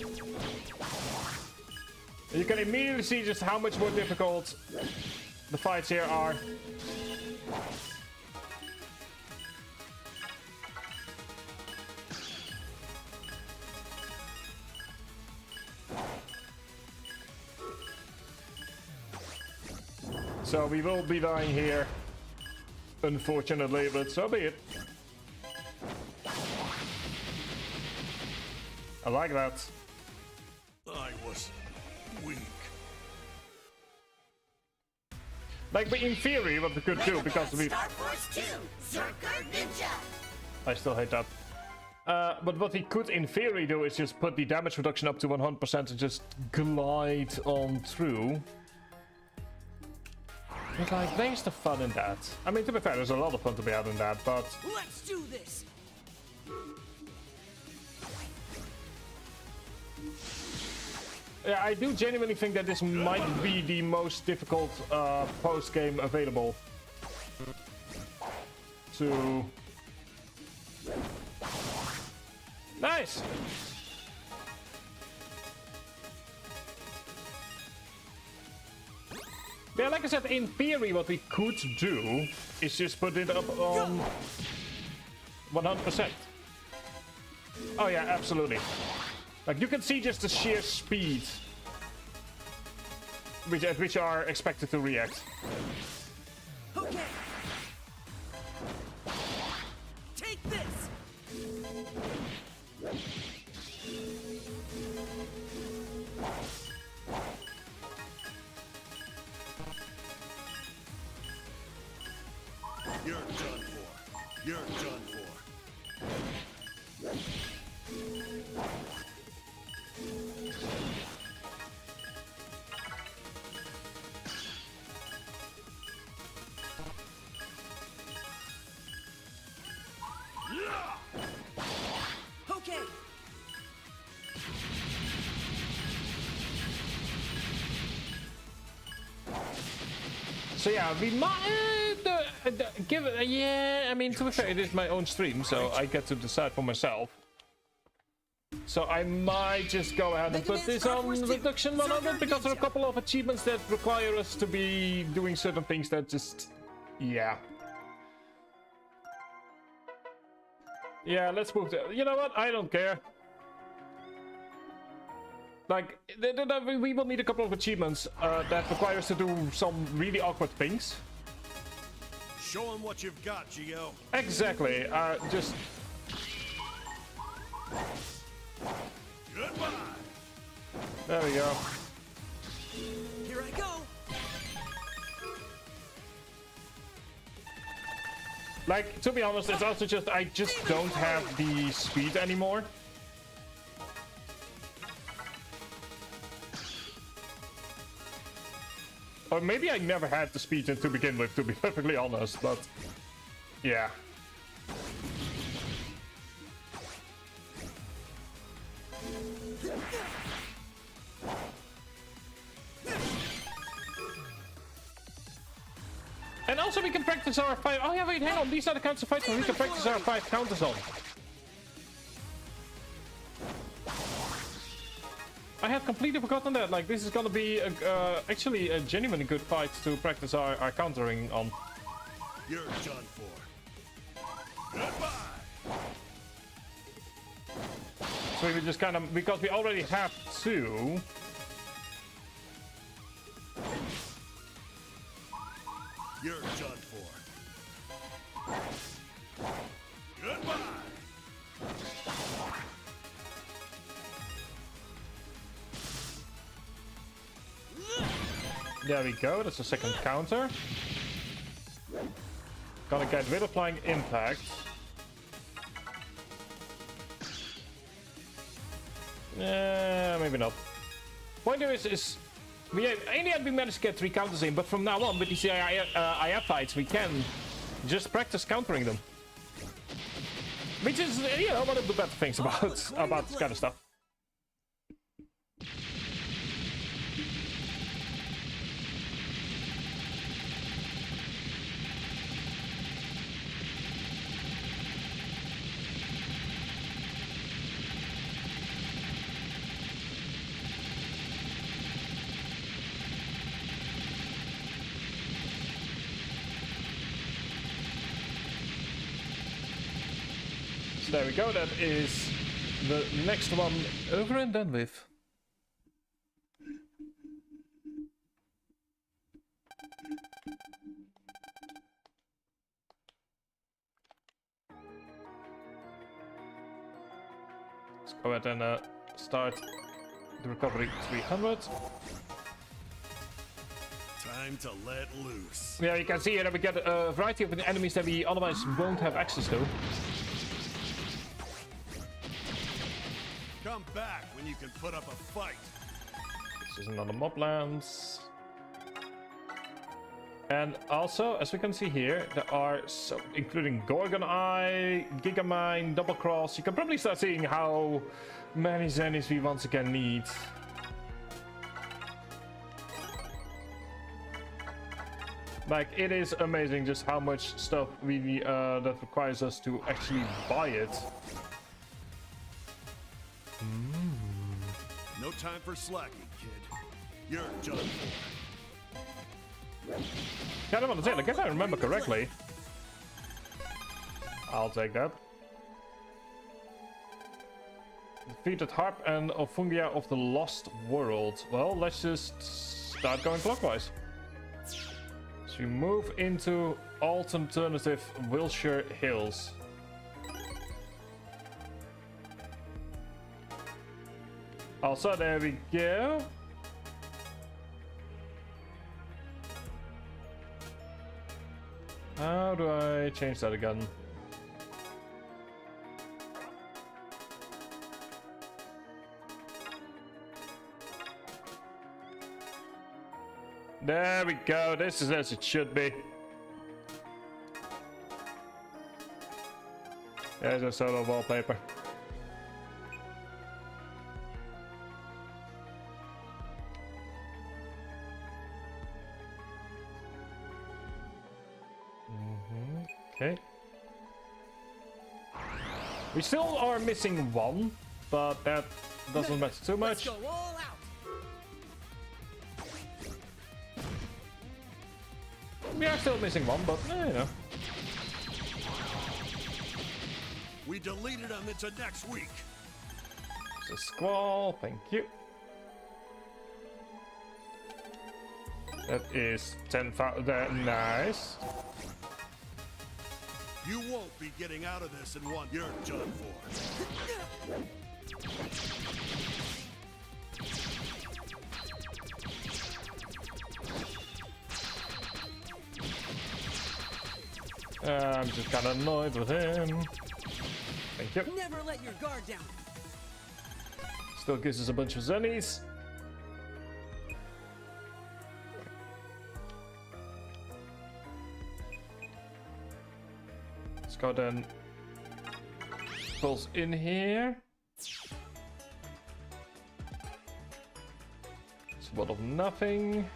You can immediately see just how much more difficult the fights here are. So we will be dying here, unfortunately, but so be it. I like that. I was weak. Like, but in theory, what we could do, because we... Starforce 2, Zerker Ninja. I still hate that. But what we could, in theory, do is just put the damage reduction up to 100% and just glide on through. But, like, there's the fun in that. I mean, to be fair, there's a lot of fun to be had in that, but... Let's do this. Yeah, I do genuinely think that this might be the most difficult post-game available. To... Nice! Yeah, like I said, in theory what we could do is just put it up on 100%. Oh yeah, absolutely. Like, you can see just the sheer speed at which are expected to react. Okay. Take this. You're done for. You're done for. Okay. So yeah, we might give it. Yeah, I mean, to be fair, it is my own stream, so I get to decide for myself. So I might just go ahead and put this on reduction 100 because there are a couple of achievements that require us to be doing certain things that just, yeah. Yeah, let's move to, you know what, I don't care. Like, we will need a couple of achievements that require us to do some really awkward things. Show them what you've got, Geo. Exactly, just... Goodbye. There we go. Here I go. Like, to be honest, it's also just, I just don't have the speed anymore. Or maybe I never had the speed to begin with, to be perfectly honest, but... Yeah. And also we can practice our 5... Oh yeah, wait, hang on. These are the kinds of fights where we can practice our 5 counters on. I had completely forgotten that. Like, this is gonna be actually a genuinely good fight to practice our countering on. You're done for. Goodbye. So we just kind of... Because we already have 2... You're done for. Goodbye. There we go, that's the second counter. Gonna get rid of flying impact. Maybe not. Point is in the end we managed to get 3 counters in, but from now on with these IF fights we can just practice countering them. Which is, you know, one of the better things about this kind of stuff. So there we go, that is the next one over and done with. Let's go ahead and start the recovery 300. Time to let loose. Yeah, you can see here that we get a variety of enemies that we otherwise won't have access to. Come back when you can put up a fight. This is another Moblands. And also, as we can see here, there are some, including Gorgon Eye, Gigamine, Double Cross. You can probably start seeing how many Zennies we once again need. Like, it is amazing just how much stuff we that requires us to actually buy it. No time for slacking, kid. You're done for. Kind of want to say, like, if I remember correctly. I'll take that. Defeated Harp and Ofungia of the Lost World. Well, let's just start going clockwise. So we move into alternative Wilshire Hills. Also, there we go. How do I change that again? There we go. This is as it should be. There's a solo wallpaper. Okay. We still are missing 1, but that doesn't matter too much. Let's go all out. We are still missing 1, but you know. We deleted them into next week. It's a Squall, thank you. That is 10,000. Nice. You won't be getting out of this in one. You're done for. I'm just kind of annoyed with him. Thank you. Never let your guard down. Still gives us a bunch of Zennies. Let's go then. Pulls in here. It's a lot of nothing.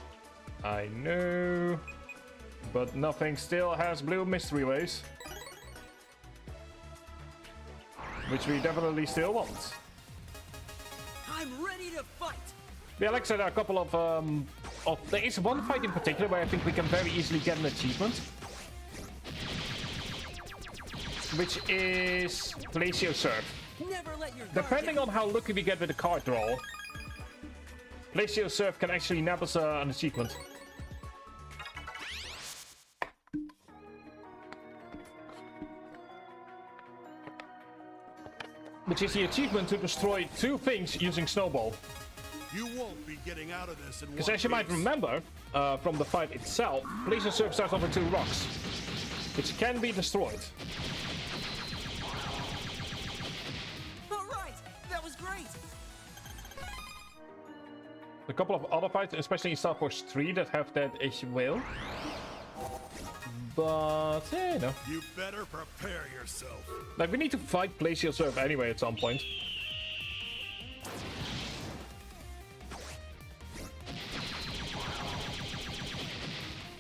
I know. But nothing still has blue mystery ways. Which we definitely still want. I'm ready to fight. Yeah, like I said, there are a couple of there is one fight in particular where I think we can very easily get an achievement. Which is Glacio Surf. Never let your guard Depending on how lucky we get with the card draw, Glacio Surf can actually nab us an achievement. Which is the achievement to destroy 2 things using Snowball. You won't be getting out of this in one Because as you might piece. remember from the fight itself, Glacier Surf starts off with 2 rocks, which can be destroyed. All right, that was great. A couple of other fights, especially in Starforce 3, that have that as well. But, yeah, you know. You better prepare yourself. Like, we need to fight Glacial Surf anyway at some point.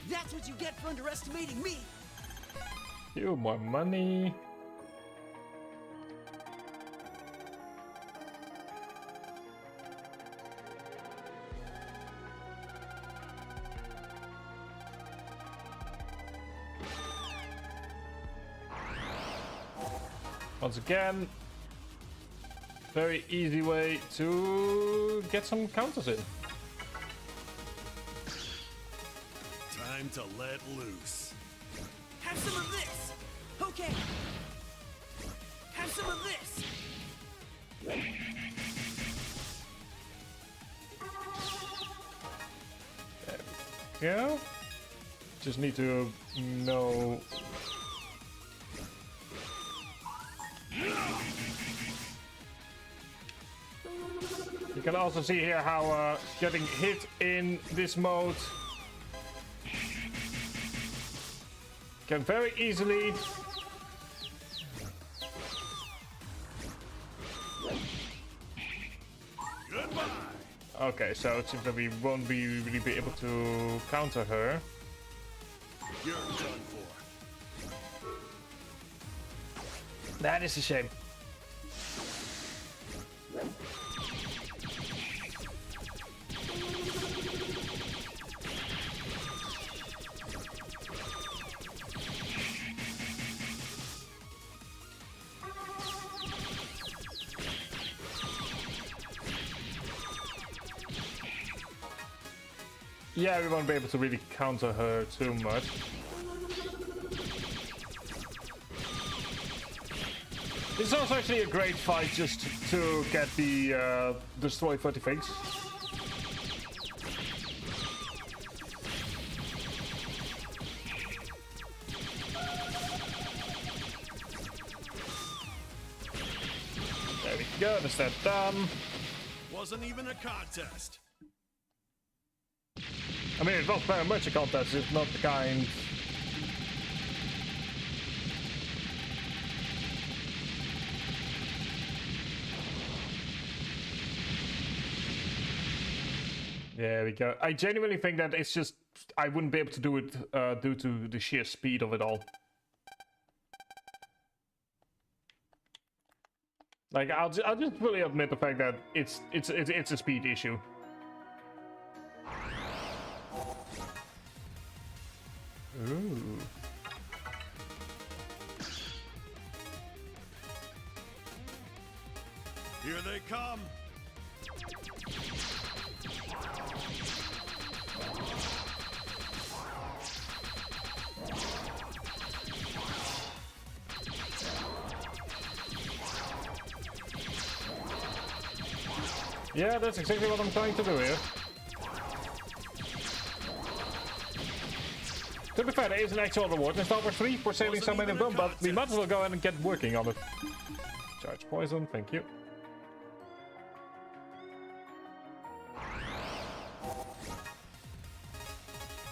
That's what you get for underestimating me. Few more money. Once again, very easy way to get some counters in. Time to let loose. Have some of this. Okay. Have some of this. Yeah. Just need to know. You can also see here how getting hit in this mode can very easily Goodbye. Okay, so it seems that we won't really be able to counter her. You're done for. That is a shame. Yeah, we won't be able to really counter her too much. This is also actually a great fight just to get the destroy 30 things. There we go, that's that done. Wasn't even a contest. I mean, it was very much a contest, it's not the kind... There we go. I genuinely think that it's just... I wouldn't be able to do it due to the sheer speed of it all. Like, I'll just fully admit the fact that it's a speed issue. Ooh. Here they come. Yeah, that's exactly what I'm trying to do here. To be fair, there is an actual reward in Starforce 3 for saving so many of them, but we might as well go ahead and get working on it. Charge poison, thank you.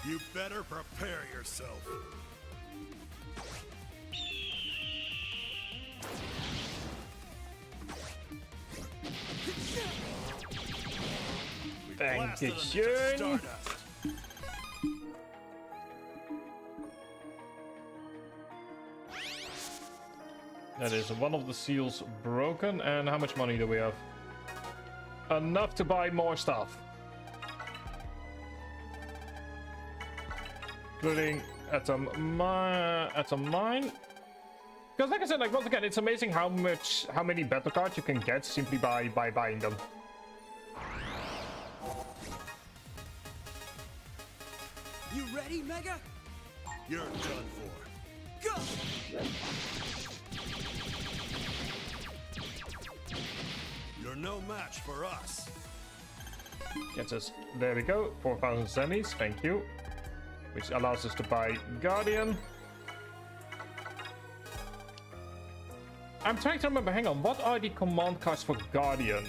You better prepare yourself. We blasted them into Dankeschön. stardust. That is one of the seals broken. And how much money do we have? Enough to buy more stuff. Including atom mine. Because like I said, like once again, it's amazing how many battle cards you can get simply by buying them. You ready, Mega? You're done for. Go! You're no match for us. Gets us, there we go, 4,000 semis, thank you. Which allows us to buy Guardian. I'm trying to remember, hang on, what are the command cards for Guardian?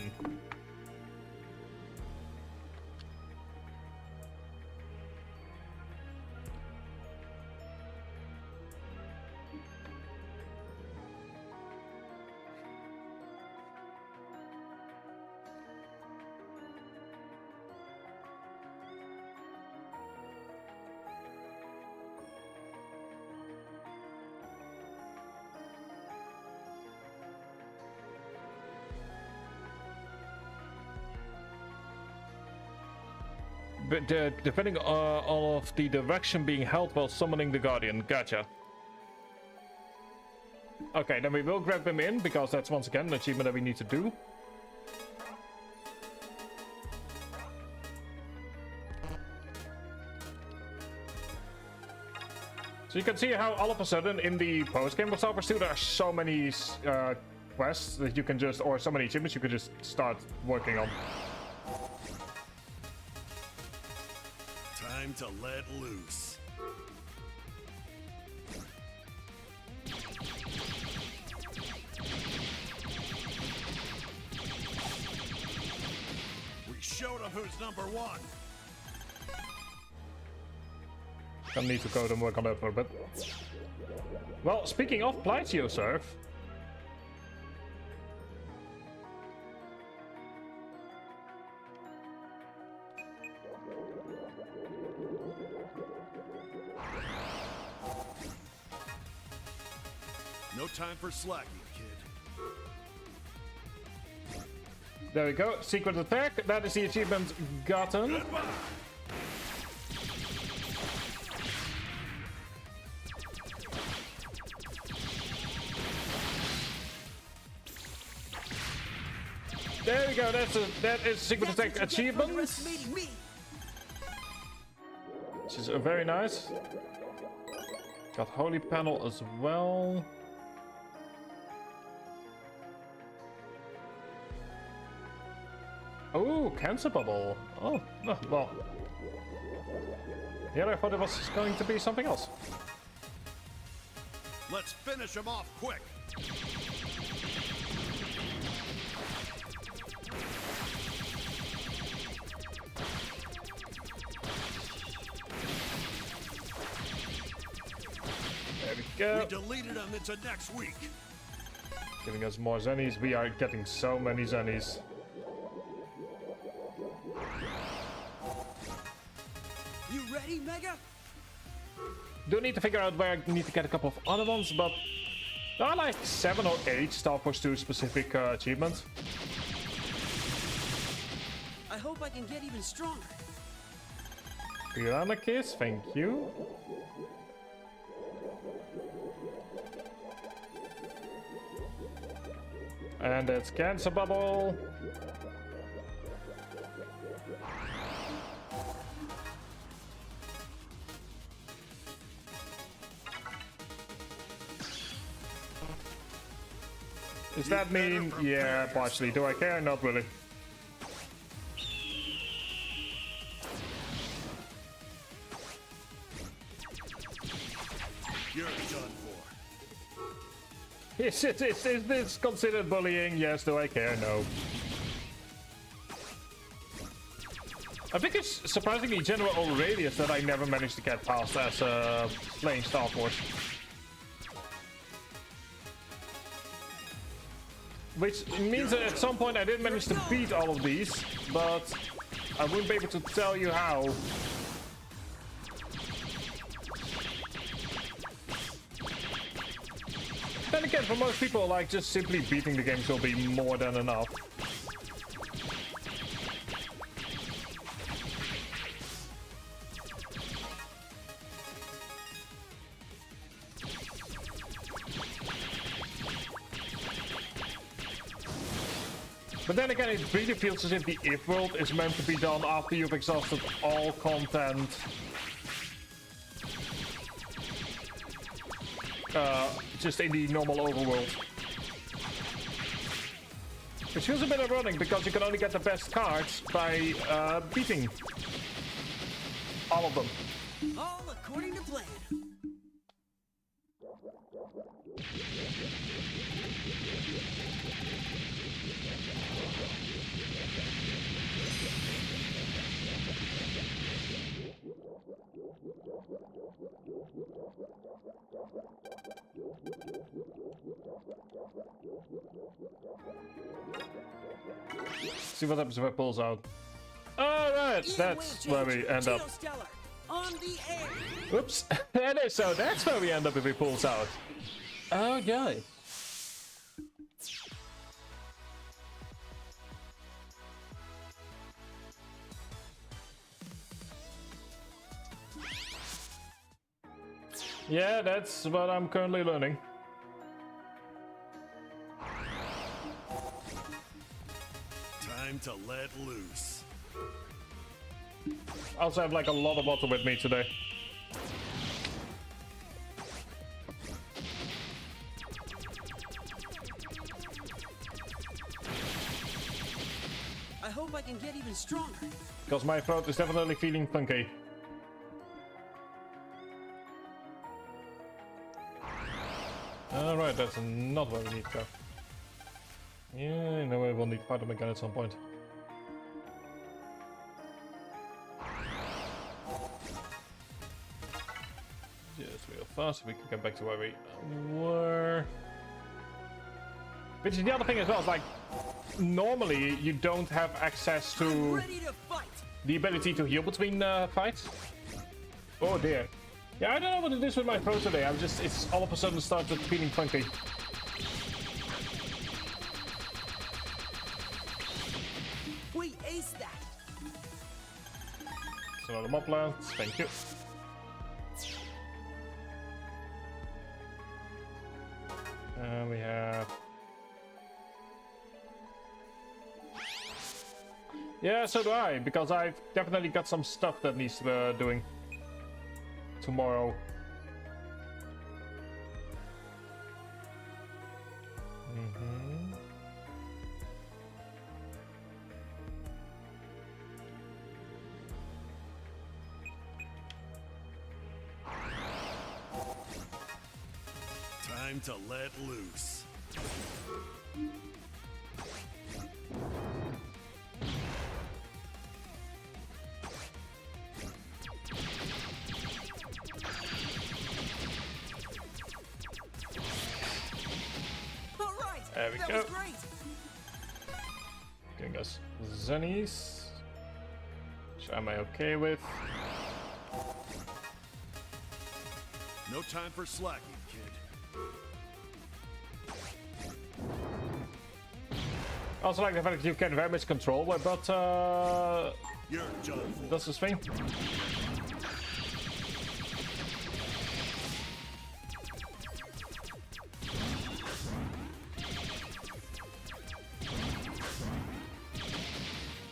But depending on the direction being held while summoning the Guardian. Gotcha. Okay, then we will grab him in, because that's once again an achievement that we need to do. So you can see how all of a sudden in the post-game of Starforce 2 there are so many quests that you can just, or so many achievements you could just start working on. Time to let loose. We showed them who's number one. I need to go and work on that for a bit. Well, speaking of Plagio Surf. No time for slacking, kid. There we go. Secret attack. That is the achievement gotten. Goodbye. There we go. That is secret attack achievement, Underestimating me. which is very nice. Got holy panel as well. Oh, cancer bubble. Oh, well. Yeah, I thought it was going to be something else. Let's finish him off quick. There we go. We deleted him into next week. Giving us more zennies. We are getting so many zennies. You ready, Mega? Do need to figure out where I need to get a couple of other ones, but there are like 7 or 8 Starforce 2 specific achievements. I hope I can get even stronger. Piranha Kiss, thank you. And that's Cancer Bubble. Does that mean, yeah, partially. Do I care? Not really. You're done for. Is this considered bullying? Yes. Do I care? No. I think it's surprisingly general radius that I never managed to get past as playing Starforce. Which means that at some point I did manage to beat all of these, but I wouldn't be able to tell you how. Then again, for most people, like, just simply beating the games will be more than enough. But then again, it really feels as if the if world is meant to be done after you've exhausted all content. Just in the normal overworld. Which feels a bit ironic because you can only get the best cards by beating all of them. All according to plan. See what happens if I pulls out. Alright, that's where we end up. Geostellar, on the air. Oops. That is so. That's where we end up if he pulls out. Okay. Yeah, that's what I'm currently learning. Time to let loose. I also have like a lot of water with me today. I hope I can get even stronger. Because my throat is definitely feeling funky. Alright, that's not where we need to go. Yeah, I know I will need to fight them again at some point. Just real fast so we can get back to where we were. Which is the other thing as well, is like, normally you don't have access to Ready to fight. the ability to heal between fights. Oh dear. Yeah, I don't know what it is with my throat today. It's all of a sudden started feeling funky. We aced that. So another mob lance, thank you. And we have... Yeah, so do I, because I've definitely got some stuff that needs doing tomorrow. Time to let loose. All right. There we that go. was great. Giving us Zennies, which am I okay with? No time for slacking, kid. I also like the fact that you can very much control what You're done for. does this thing.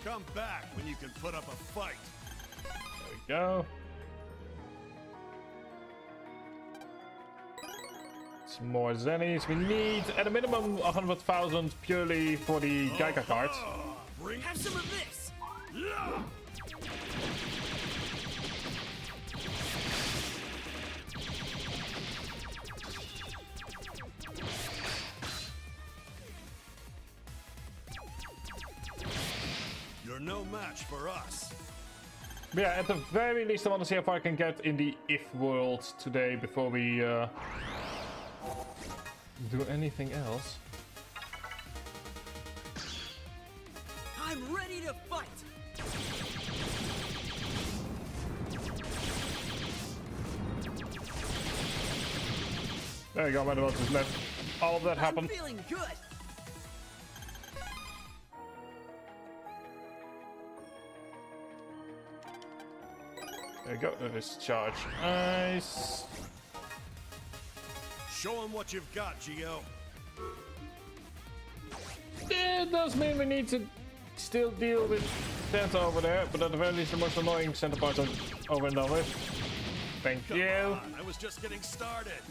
Come back when you can put up a fight. There we go. Some more Zennies. We need at a minimum 100,000 purely for the Geiger cards. Bring Have some of this. Yeah. You're no match for us. But yeah, at the very least I want to see how far I can get in the if world today before we do anything else. I'm ready to fight. There you go, my device is left. all of that I'm happen. feeling good. There we go. That is charge. Nice. Show him what you've got, Geo. It does mean we need to still deal with Santa over there, but at the very least the most annoying center parts are over and done with. Thank Come you. on, I was just getting started.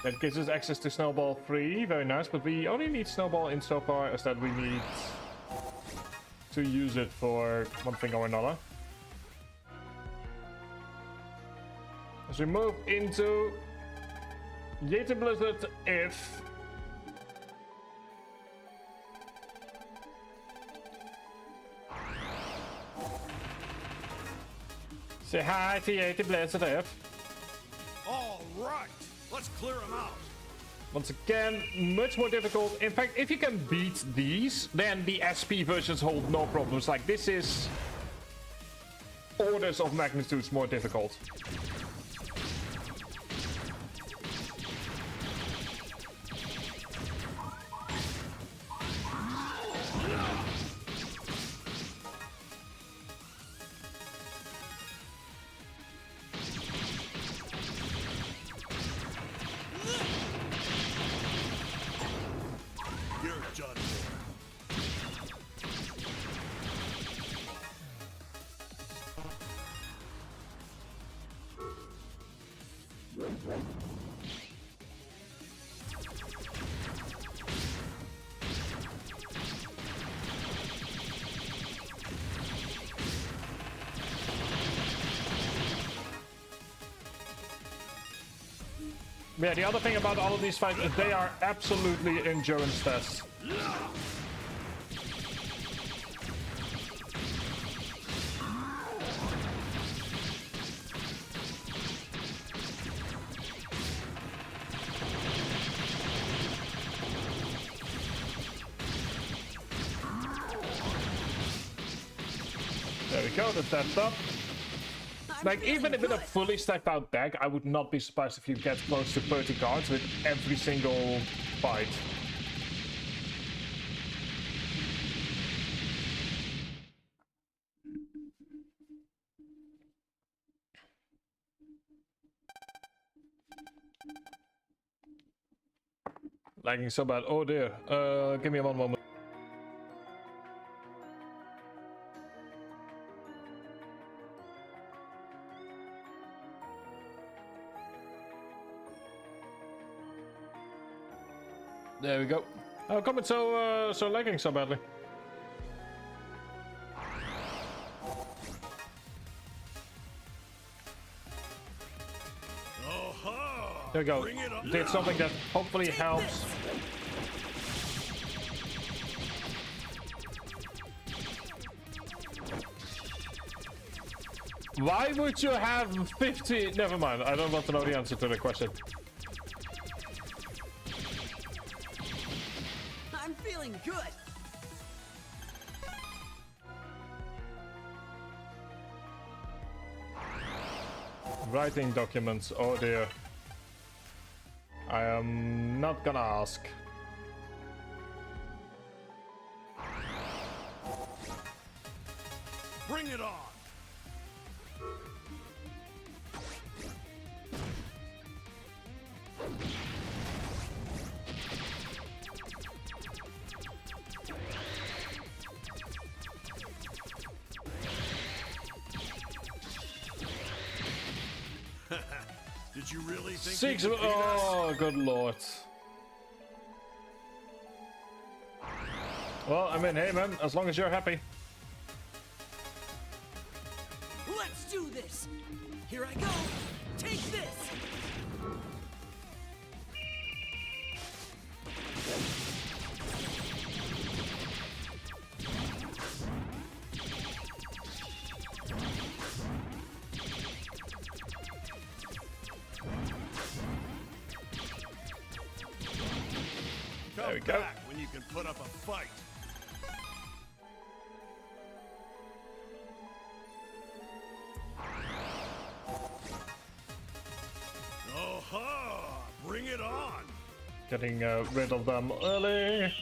That gives us access to Snowball 3, very nice, but we only need Snowball insofar as that we need to use it for one thing or another. As we move into Yeti Blizzard if... Say hi to Yeti Blizzard if. All right, let's clear him out. Once again, much more difficult. In fact, if you can beat these, then the SP versions hold no problems. Like, this is orders of magnitudes more difficult. You're done for. Yeah, the other thing about all of these fights is they are absolutely endurance tests. There we go, that's that stuff. I'm Like, feeling even if in a good. fully stacked out deck, I would not be surprised if you get close to 30 cards with every single fight. Lagging so bad. Oh dear. Give me one moment. There we go. How come it's so lagging so badly? Oh-ho! There we go. Bring it on. Did something that hopefully helps. Why would you have 50? Never mind. I don't want to know the answer to the question. I'm feeling good. Writing documents. Oh dear. I am not gonna ask. Bring it on. Did you really think Six. you could beat us? Oh, good lord. Well, I mean, hey man, as long as you're happy. Let's do this. Here I go. Take this. Come we go. back when you can put up a fight. Oh-ha! Bring it on. Getting rid of them early.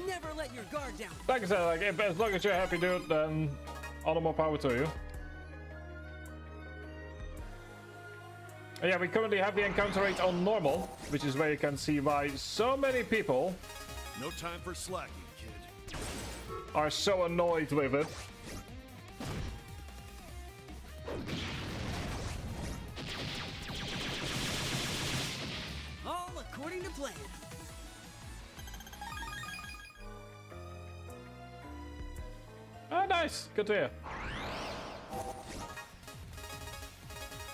Never let your guard down. Like I said, like as long as you're happy, dude, then all the more power to you. And yeah, we currently have the encounter rate on normal, which is where you can see why so many people No time for slacking, kid. are so annoyed with it. All according to plan. Oh, nice. Good to hear.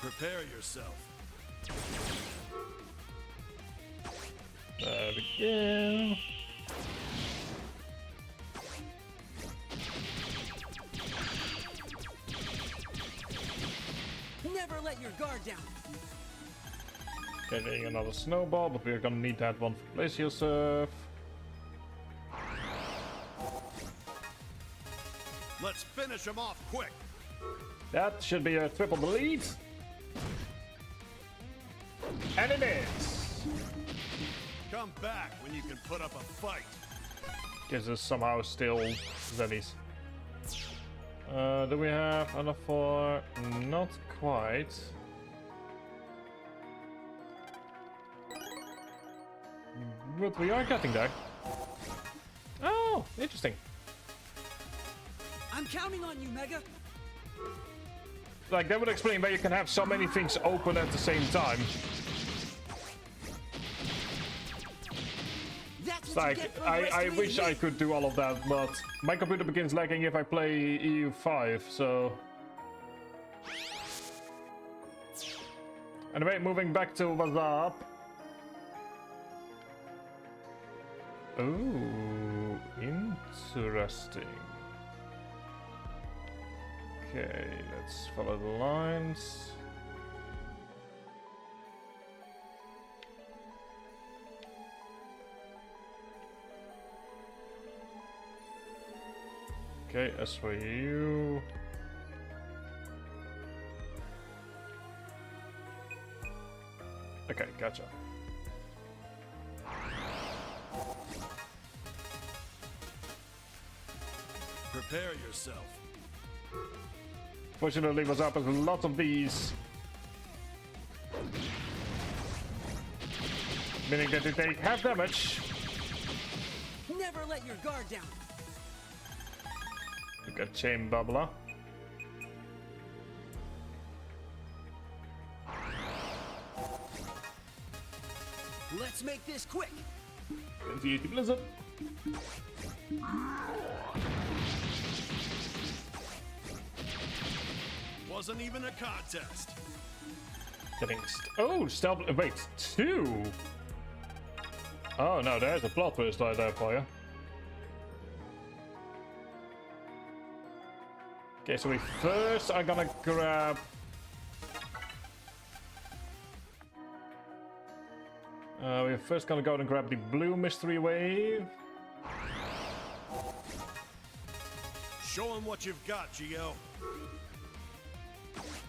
Prepare yourself. There we go. Never let your guard down. Getting another snowball, but we're gonna need that one for Glacial Surf. Let's finish him off quick. That should be a triple delete. And it is. Come back when you can put up a fight. Gives us somehow still Zennies. Do we have enough for? Not quite. But we are getting there. Oh, interesting. I'm counting on you, Mega. Like, that would explain why you can have so many things open at the same time. That's what you Like, get for I underestimating wish me. I could do all of that, but my computer begins lagging if I play EU5, so... Anyway, moving back to what's up. Ooh, interesting. Okay, let's follow the lines. Okay, as for you... Okay, gotcha. Prepare yourself. Fortunately, what's up is a lot of these. Meaning that they take half damage. Never let your guard down. Look at Chain Bubbler. Let's make this quick. The Blizzard. Wasn't even a contest. Getting oh, stealth. Wait, 2. Oh no, there's a plot twist right there for you. Okay, so we first are gonna grab. We're first gonna go and grab the blue mystery wave. Show him what you've got, Geo.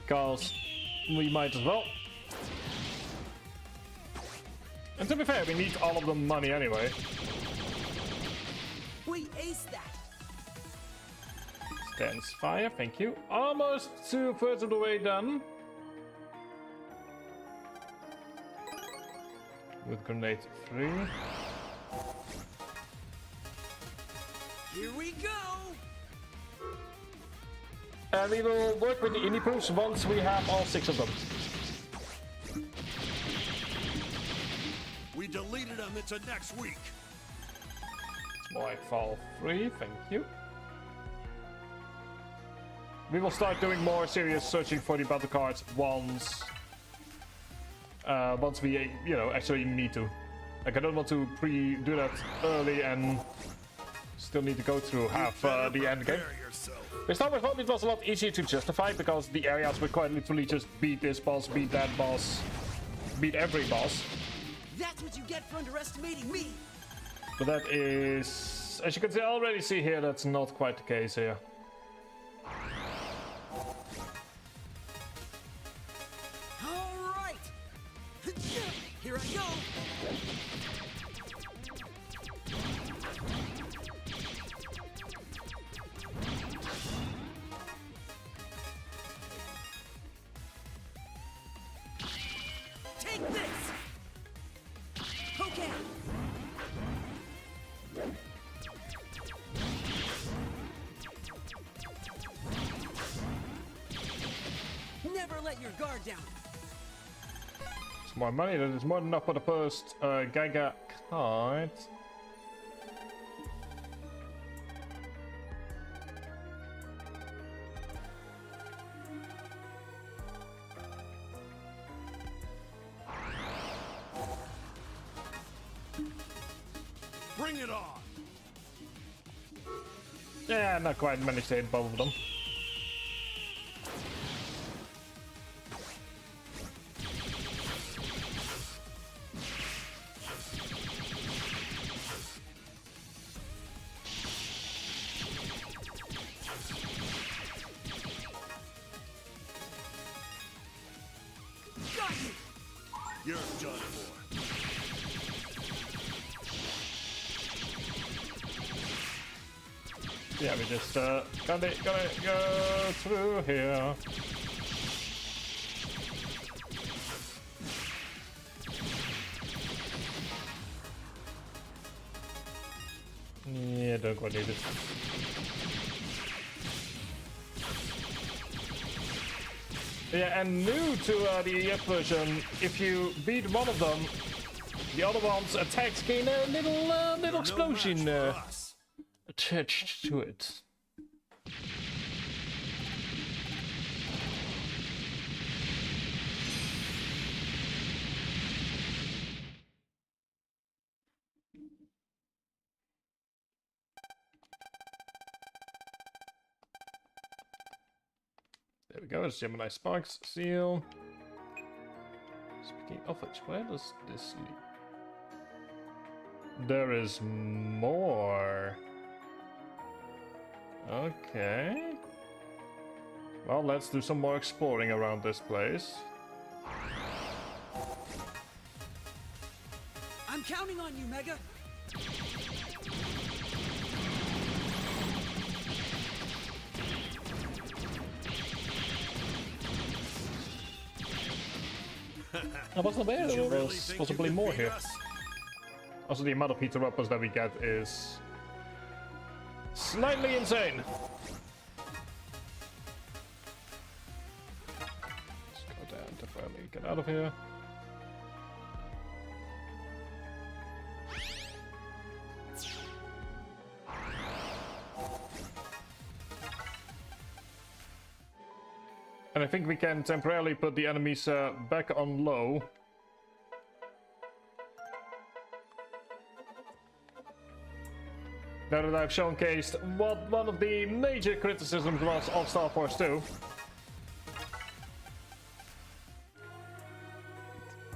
Because we might as well. And to be fair, we need all of the money anyway. We aced that. Stands fire, thank you. Almost 2/3 of the way done. With grenade 3. Here we go. And we will work with the indie proofs once we have all 6 of them. We deleted them into next week. It's more like fall 3, thank you. We will start doing more serious searching for the battle cards once we, you know, actually need to. Like, I don't want to do that early and still need to go through half the end game. Prepare yourself. With Starforce Home, it was a lot easier to justify because the areas were quite literally just beat this boss, beat that boss, beat every boss. That's what you get for underestimating me. But that is, as you can already see here, that's not quite the case here. All right. Here I go. Take this. Okay. Never let your guard down. It's more money, that is more than enough for the first Gaga card. Bring it on! Yeah, not quite managed to hit both of them. Got you. You're done for. Yeah, we just gotta go through here. Yeah, don't quite need it. Yeah, and new to the EF version, if you beat one of them, the other one's attacks gain a little explosion attached to it. There we go, it's Gemini Sparks seal. Speaking of which, where does this lead? There is more. Okay. Well, let's do some more exploring around this place. I'm counting on you, Mega. I wasn't aware Did there you really was think possibly you could more beat here. us? Also, the amount of heater uppers that we get is slightly insane. Let's go down temporarily, get out of here. And I think we can temporarily put the enemies back on low. Now that I've showcased what one of the major criticisms was of Star Force 2.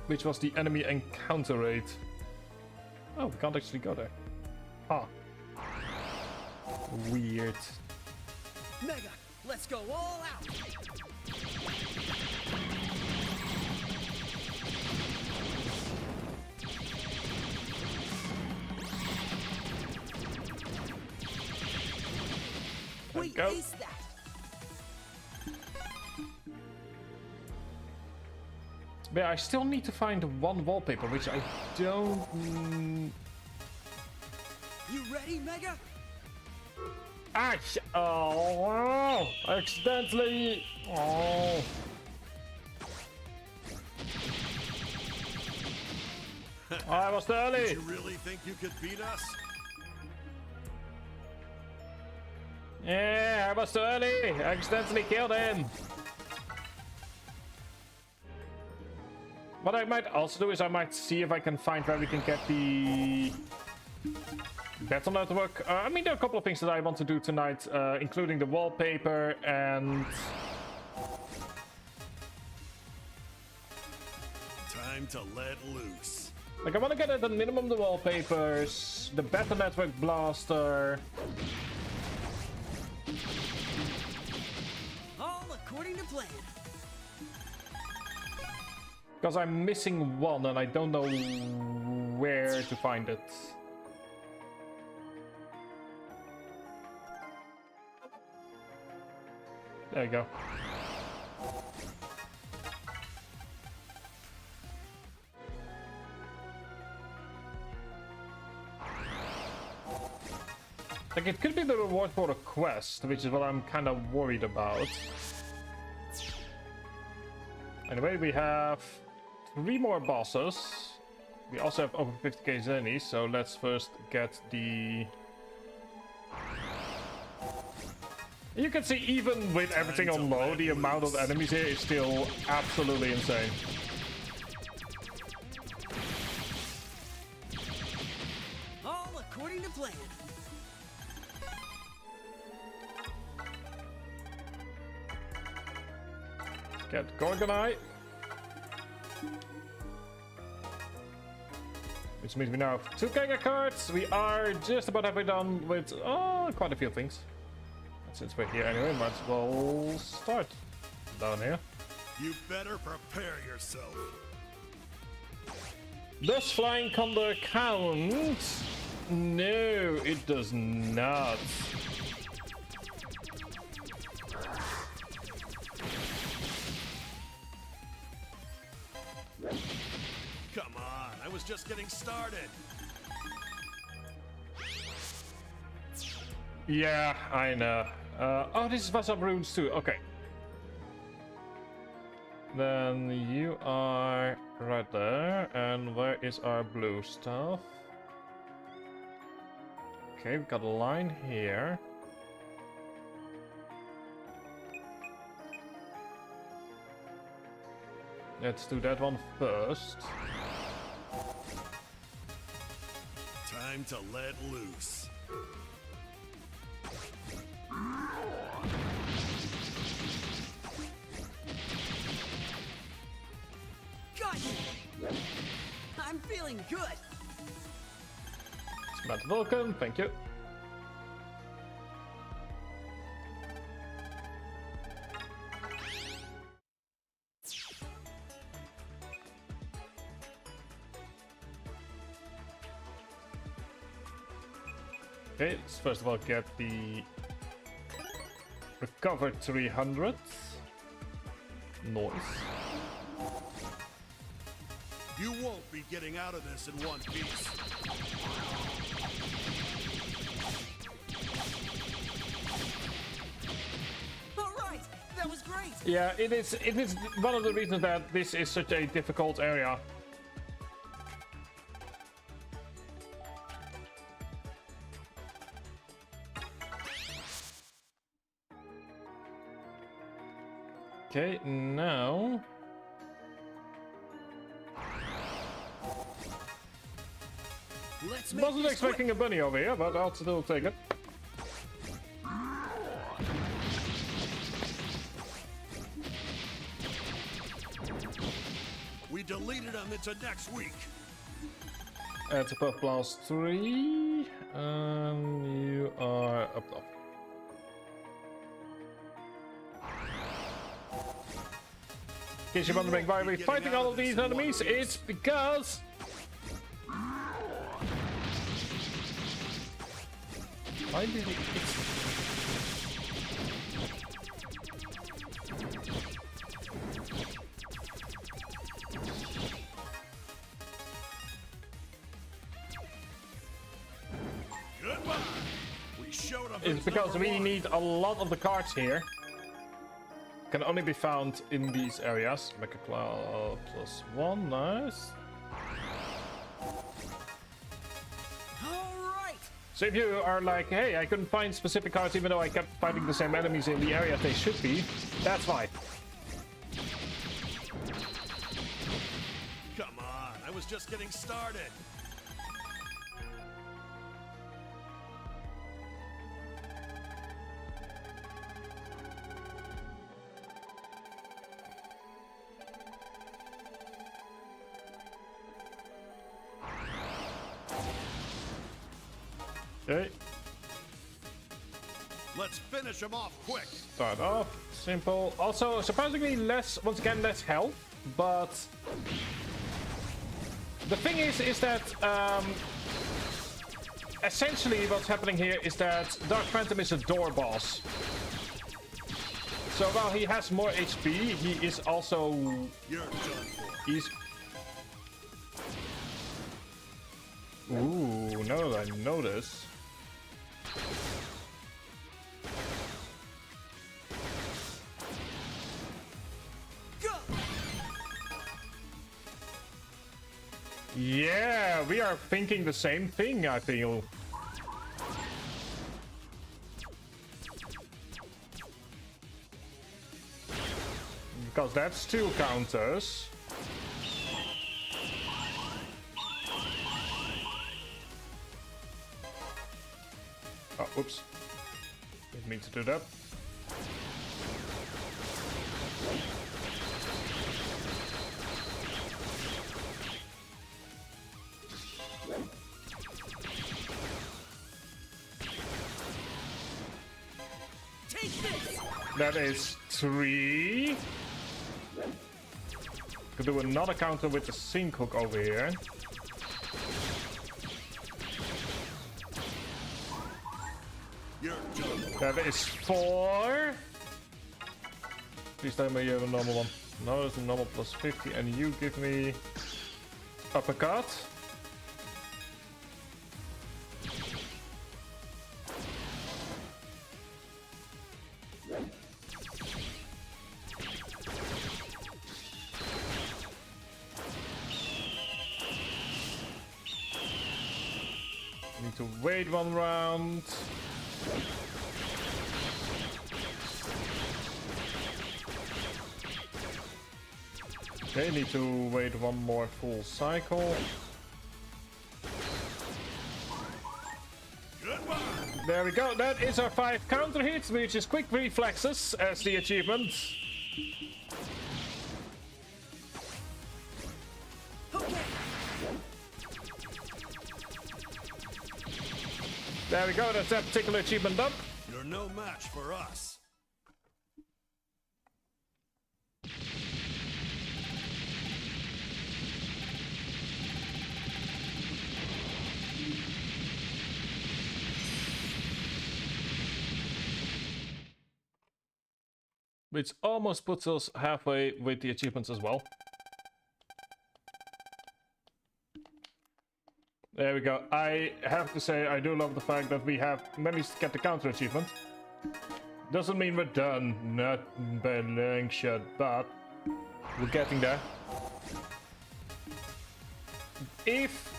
Which was the enemy encounter rate. Oh, we can't actually go there. Huh. Weird. Mega, let's go all out. We go. aced that. But I still need to find one wallpaper, which I don't... You ready, Mega? Ah! Oh, wow! I accidentally... Oh... I was too Did early! you really think you could beat us? Yeah, I was too early! I accidentally killed him! What I might also do is I might see if I can find where we can get the battle network. I mean, there are a couple of things that I want to do tonight, including the wallpaper and... Time Time to let loose. Like, I want to get at the minimum the wallpapers, the Battle Network Blaster. All according to plan. Because I'm missing one and I don't know where to find it. There you go. Like, it could be the reward for a quest, which is what I'm kind of worried about. Anyway, we have 3 more bosses. We also have over 50k zennies, so let's first get the... You can see even with everything on low, the amount of enemies here is still absolutely insane. All according to plan. Get Gorgonite. Which means we now have 2 Ganga cards. We are just about halfway done with quite a few things. And since we're here anyway, might as well start down here. You better prepare yourself. Does Flying Condor count? No, it does not. Come on, I was just getting started. Yeah, I know. Oh, this was some runes too. Okay. Then you are right there. And where is our blue stuff? Okay, we've got a line here. Let's do that one first. Time to let loose. Got you. I'm feeling good. Matt Vulcan, thank you. Okay, let's first of all get the recover 300. Nice. You won't be getting out of this in one piece. All right, that was great. Yeah, it is one of the reasons that this is such a difficult area. Okay, now... Let's make Wasn't this expecting a bunny over here, but I'll still take it. We deleted them into next week. It's a Puff Blast 3, and you are up top. In case you're wondering why we're fighting all of these enemies, it's because... Why did it... Goodbye. We showed them. It's because we need a lot of the cards here. Can only be found in these areas. Mecha Claw +1, nice. All right. So if you are like, hey, I couldn't find specific cards even though I kept fighting the same enemies in the areas they should be, that's why. Come on, I was just getting started. Okay. Let's finish him off quick. Start off. Simple. Also, surprisingly less, once again, less health. But the thing is that essentially what's happening here is that Dark Phantom is a door boss. So while he has more HP, he is also... You're done for. He's... Ooh, now that I notice. Go! Yeah, we are thinking the same thing, I feel. Because that's 2 counters. Oh, oops. Didn't mean to do that. Take this! That is 3. Could do another counter with the sink hook over here. You're done for. That is 4. Please tell me you have a normal one. No, it's a normal plus 50, and you give me uppercut. Need to wait 1 round. Okay, need to wait 1 more full cycle. Goodbye. There we go. That is our 5 counter hits, which is quick reflexes as the achievement. Okay! There we go. That's that particular achievement done. You're no match for us. Which almost puts us halfway with the achievements as well. There we go. I have to say, I do love the fact that we have managed to get the counter achievement. Doesn't mean we're done, not by long shot, but we're getting there. If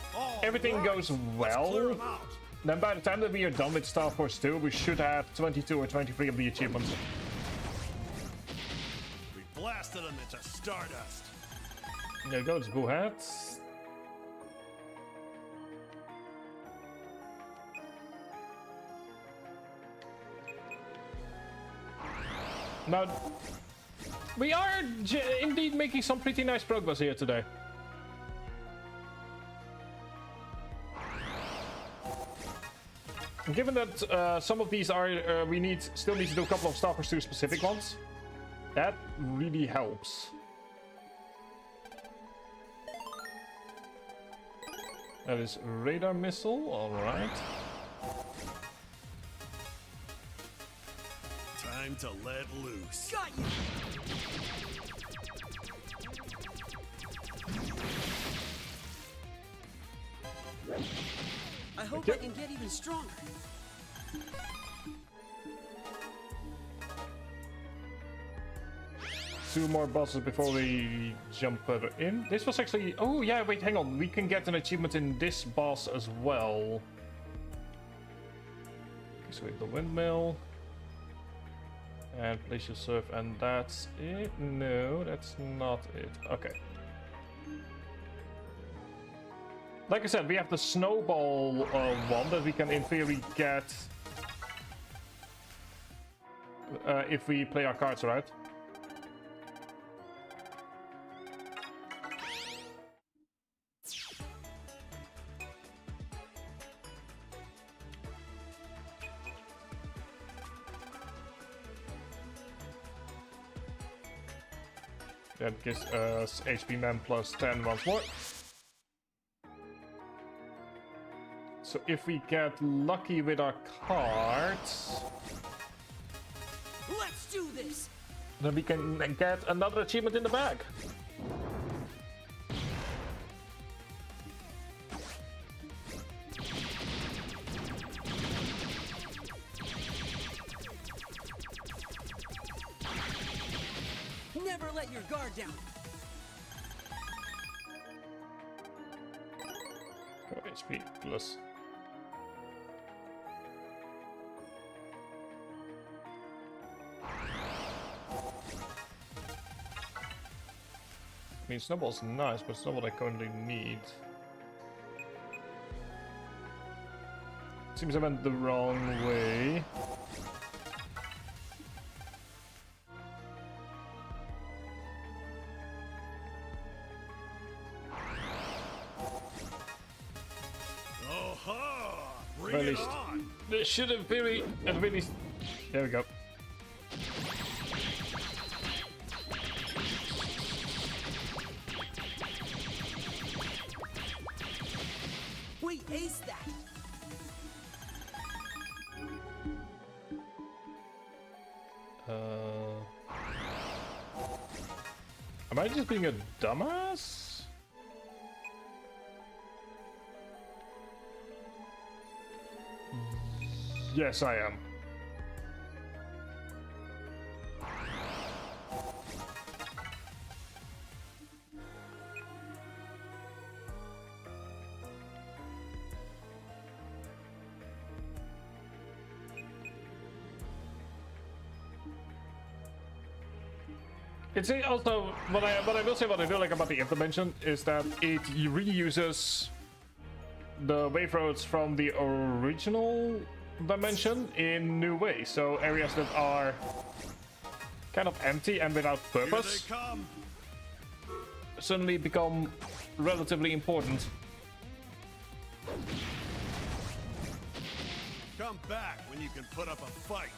everything goes Clear well, 'em out. then by the time that we are done with Starforce 2, we should have 22 or 23 of the achievements. We blasted him into stardust. There goes Boo Hats. Now, we are indeed making some pretty nice progress here today. Given that some of these are, we still need to do a couple of Starforce 2 specific ones, that really helps. That is radar missile, alright. Time to let loose. Got you! I hope I can get even stronger. 2 more bosses before we jump further in. This was actually... Oh, yeah, wait, hang on. We can get an achievement in this boss as well. Okay, so we have the windmill. And place your surf, and that's it? No, that's not it. Okay. Like I said, we have the snowball one that we can in theory get if we play our cards right. That gives us HP Man plus 10 once more. So if we get lucky with our cards, Let's do this. then we can get another achievement in the bag. Never let your guard down. HP plus. I mean, Snowball's nice, but it's not what I currently need. Seems I went the wrong way. Bring At it least on! this should have really, at least. There we go. We aced that. Am I just being a dumbass? Yes, I am. It's also what I will say what I do like about the intervention is that it reuses the wave roads from the original dimension in new ways. So areas that are kind of empty and without Here purpose they come! suddenly become relatively important. Come back when you can put up a fight!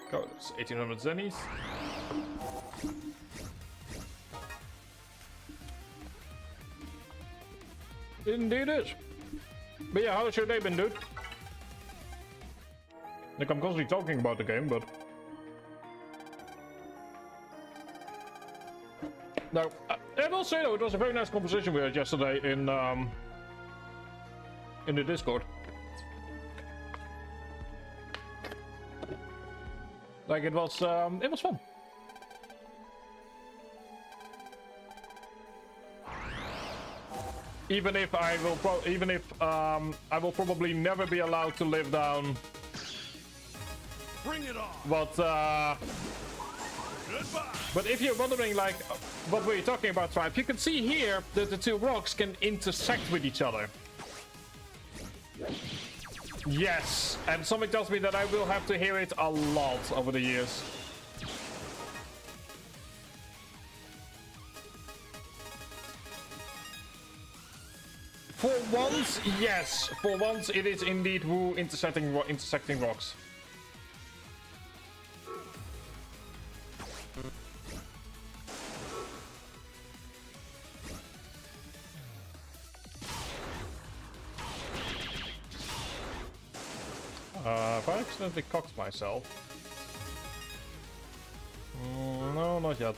Go, it's 1800 zennies. Indeed it. But yeah, how's your day been, dude? Like, I'm constantly talking about the game, but... No, I will say though, it was a very nice conversation we had yesterday in the Discord. Like, it was fun. Even if I will probably never be allowed to live down Bring it on! what Goodbye! but if you're wondering like what were you talking about, Tribe, you can see here that the two rocks can intersect with each other. Yes, and something tells me that I will have to hear it a lot over the years. For once, yes. For once, it is indeed Wu intersecting rocks. If I accidentally cocked myself. No, not yet.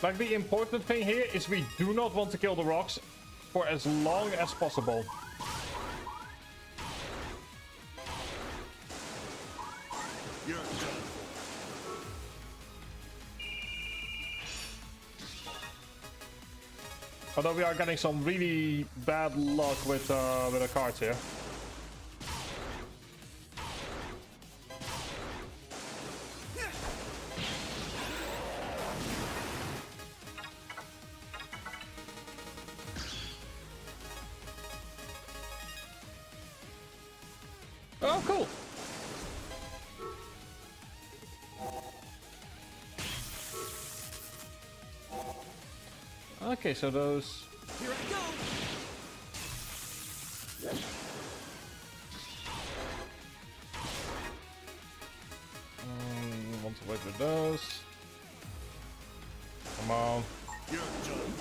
Like, the important thing here is we do not want to kill the rocks for as long as possible. You're done. Although we are getting some really bad luck with the cards here. cool. Okay, so those... Here I go. Want to wait with those. Come on. You're done.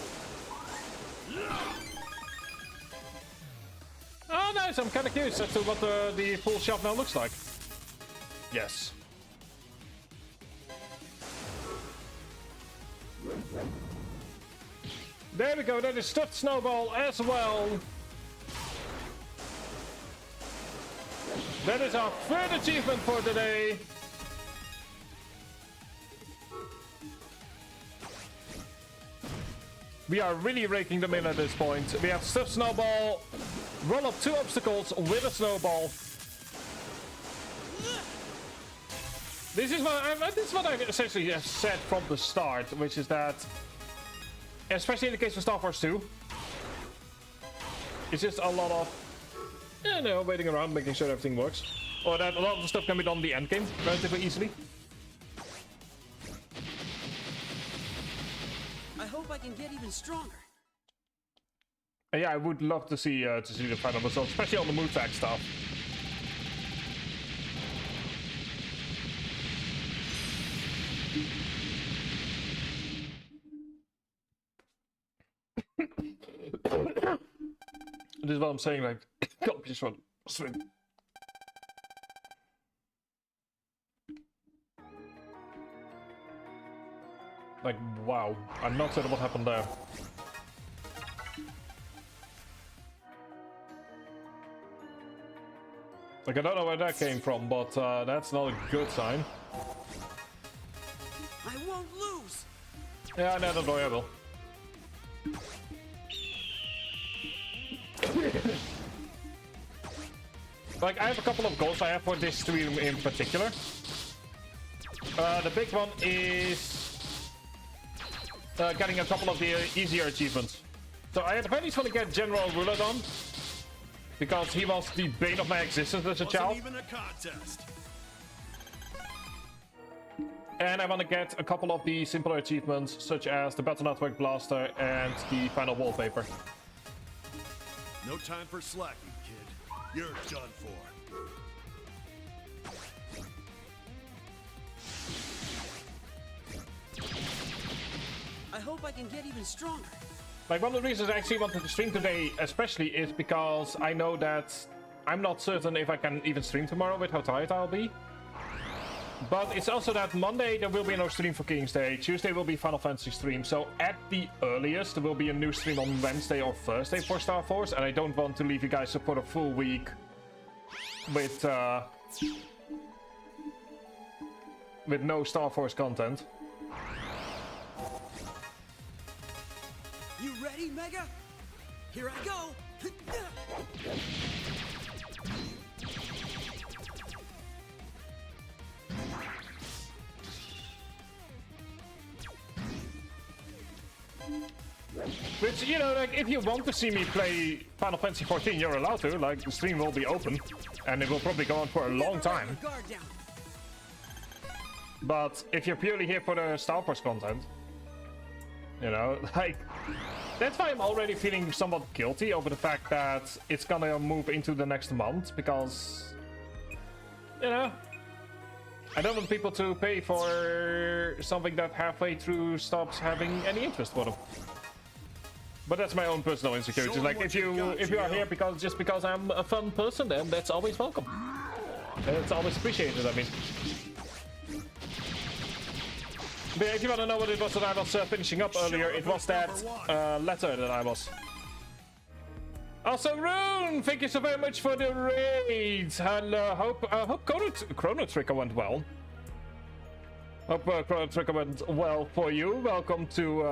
Oh, nice. I'm kind of curious as to what the full shop now looks like. Yes. There we go. That is stuffed snowball as well. That is our third achievement for today. We are really raking them in at this point. We have stuffed snowball, roll up 2 obstacles with a snowball. This is what I essentially have said from the start, which is that, especially in the case of Starforce 2, it's just a lot of, you know, waiting around, making sure everything works. Or that a lot of the stuff can be done in the end game relatively easily. I hope I can get even stronger. Yeah, I would love to see the final results, especially on the move tag stuff. This is what I'm saying, like, God, just one swing. Like, wow, I'm not certain what happened there. Like, I don't know where that came from, but that's not a good sign. I won't lose. Yeah, no, don't worry, I will. Like, I have a couple of goals I have for this stream in particular. The big one is getting a couple of the easier achievements. So I at the very least want to get General Ruler done, because he was the bane of my existence as a child. Wasn't even a contest. And I want to get a couple of the simpler achievements, such as the Battle Network Blaster and the final wallpaper. No time for slacking, kid. You're done for. I hope I can get even stronger. Like, one of the reasons I actually wanted to stream today especially is because I know that I'm not certain if I can even stream tomorrow with how tired I'll be. But it's also that Monday there will be no stream for King's Day, Tuesday will be Final Fantasy stream, so at the earliest there will be a new stream on Wednesday or Thursday for Starforce, and I don't want to leave you guys for a full week with no Starforce content. You ready, Mega? Here I go. Which, you know, like, if you want to see me play Final Fantasy 14, you're allowed to. Like, the stream will be open, and it will probably go on for a long time. Guard down. But if you're purely here for the Starforce content, you know, like, that's why I'm already feeling somewhat guilty over the fact that it's gonna move into the next month, because, you know, I don't want people to pay for something that halfway through stops having any interest for them. But that's my own personal insecurity. Like, if you are here just because I'm a fun person, then that's always welcome. And it's always appreciated, I mean. But if you want to know what it was that I was finishing up earlier, it was that letter that I was. Also, Rune, thank you so very much for the raid. And hope Chrono Trigger went well. Hope Chrono Trigger went well for you. Welcome to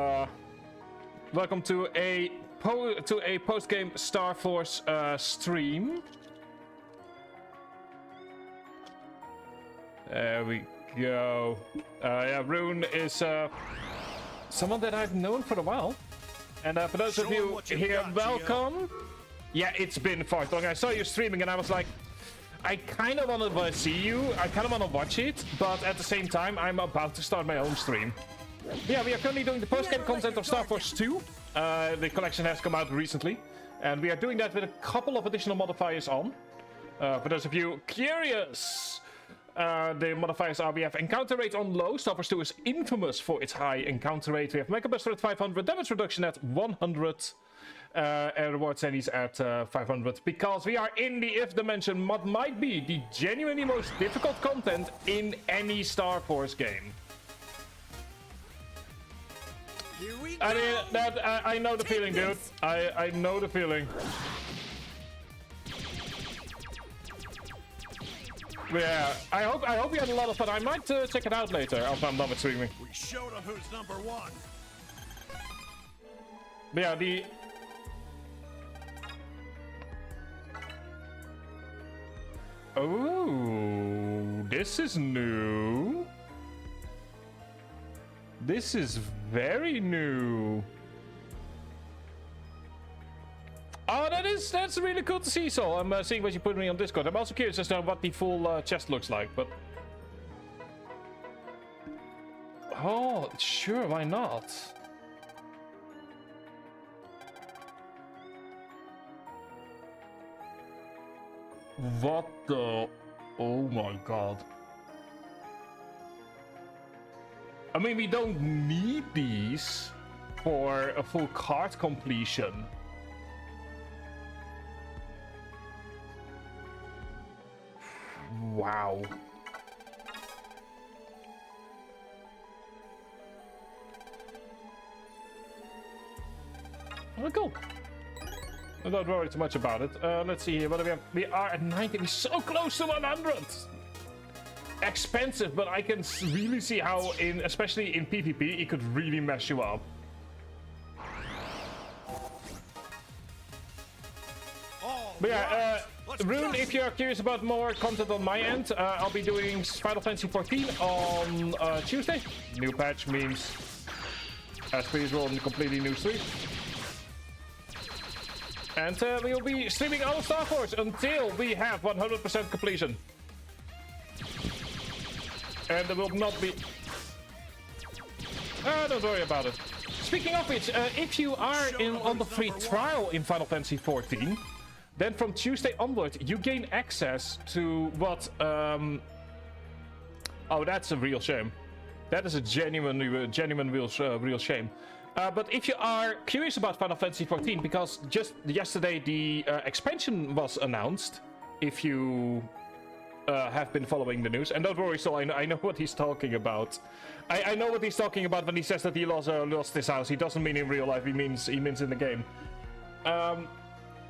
a post-game Starforce stream. There we go. Yeah, Rune is someone that I've known for a while. And for those of you here, welcome. Yeah, it's been far too long. I saw you streaming and I was like, I kind of want to see you. I kind of want to watch it, but at the same time, I'm about to start my own stream. Yeah, we are currently doing the post-game content of Starforce 2. The collection has come out recently, and we are doing that with a couple of additional modifiers on. For those of you curious, the modifiers are: we have encounter rate on low. Starforce 2 is infamous for its high encounter rate. We have Mega Buster at 500, damage reduction at 100, and reward sandies at 500. Because we are in the if dimension, what might be the genuinely most difficult content in any Starforce game. Here we go. I mean, I know the feeling, dude. I know the feeling. Yeah, I hope you had a lot of fun. I might check it out later after I'm done with streaming. We showed them who's number one. But yeah, the... Oh, this is new. This is very new. Oh, that's really cool to see. So I'm seeing what you put me on Discord. I'm also curious as to what the full chest looks like, but oh, sure, why not? What the? Oh my god. I mean, we don't need these for a full card completion. Wow. Oh, cool. I don't worry too much about it. Let's see here. What do we have? We are at 90. We're so close to 100. Expensive, but I can really see how, especially in PvP, it could really mess you up. But yeah, Rune, if you're curious about more content on my end, I'll be doing Final Fantasy 14 on Tuesday. New patch means as per usual, a completely new stream. And we will be streaming all of Starforce until we have 100% completion. And there will not be... don't worry about it. Speaking of which, if you are on the free trial in Final Fantasy 14, then from Tuesday onward, you gain access to what... Oh, that's a real shame. That is a genuine real shame. But if you are curious about Final Fantasy 14, because just yesterday the expansion was announced, if you have been following the news, and don't worry, so I know what he's talking about. I know what he's talking about when he says that he lost his house. He doesn't mean in real life, he means in the game.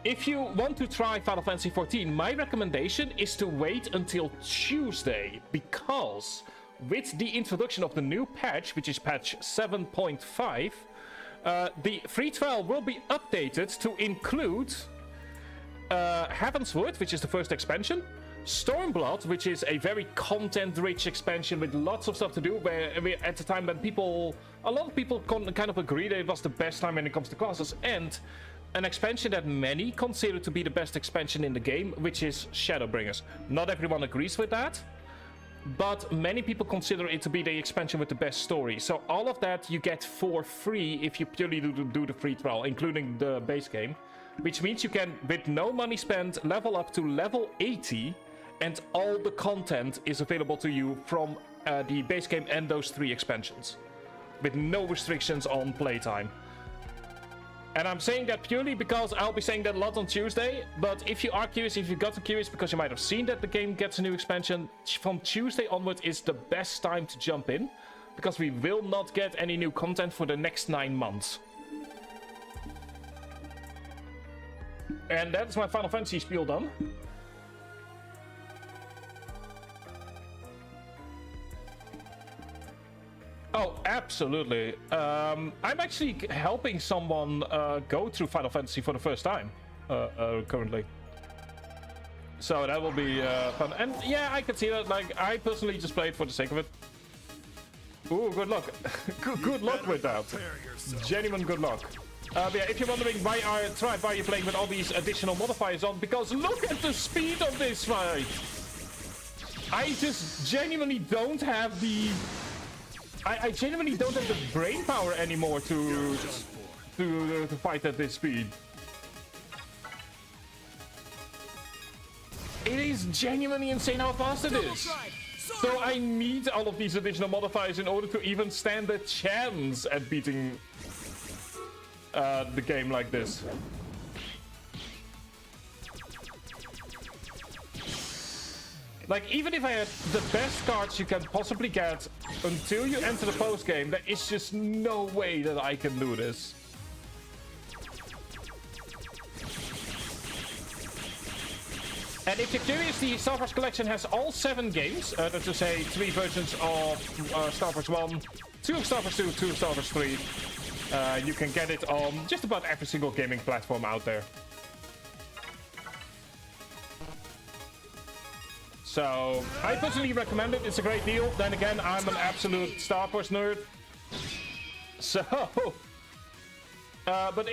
If you want to try Final Fantasy 14, my recommendation is to wait until Tuesday, because with the introduction of the new patch, which is patch 7.5, the free trial will be updated to include Heavensward, which is the first expansion, Stormblood, which is a very content-rich expansion with lots of stuff to do, where at the time when a lot of people kind of agree that it was the best time when it comes to classes, and an expansion that many consider to be the best expansion in the game, which is Shadowbringers. Not everyone agrees with that, but many people consider it to be the expansion with the best story. So all of that you get for free if you purely do the free trial, including the base game, which means you can, with no money spent, level up to level 80, and all the content is available to you from the base game and those 3 expansions, with no restrictions on playtime. And I'm saying that purely because I'll be saying that a lot on Tuesday, but if you are curious, if you got curious because you might have seen that the game gets a new expansion, from Tuesday onward is the best time to jump in, because we will not get any new content for the next 9 months. And that's my Final Fantasy spiel done. Oh, absolutely. I'm actually helping someone go through Final Fantasy for the first time currently. So that will be fun. And yeah, I can see that. Like, I personally just play it for the sake of it. Ooh, good luck. Good luck with that. Genuine good luck. Yeah, if you're wondering why are you playing with all these additional modifiers on, because look at the speed of this fight. I just genuinely don't have the... I genuinely don't have the brain power anymore to fight at this speed. It is genuinely insane how fast it is. So I need all of these additional modifiers in order to even stand a chance at beating the game like this. Like, even if I had the best cards you can possibly get until you enter the post game, there is just no way that I can do this. And if you're curious, the Starforce Collection has all 7 games. That is to say, 3 versions of Starforce 1, 2 of Starforce 2, 2 of Starforce 3. You can get it on just about every single gaming platform out there. So, I personally recommend it. It's a great deal. Then again, I'm an absolute Starforce nerd. So, but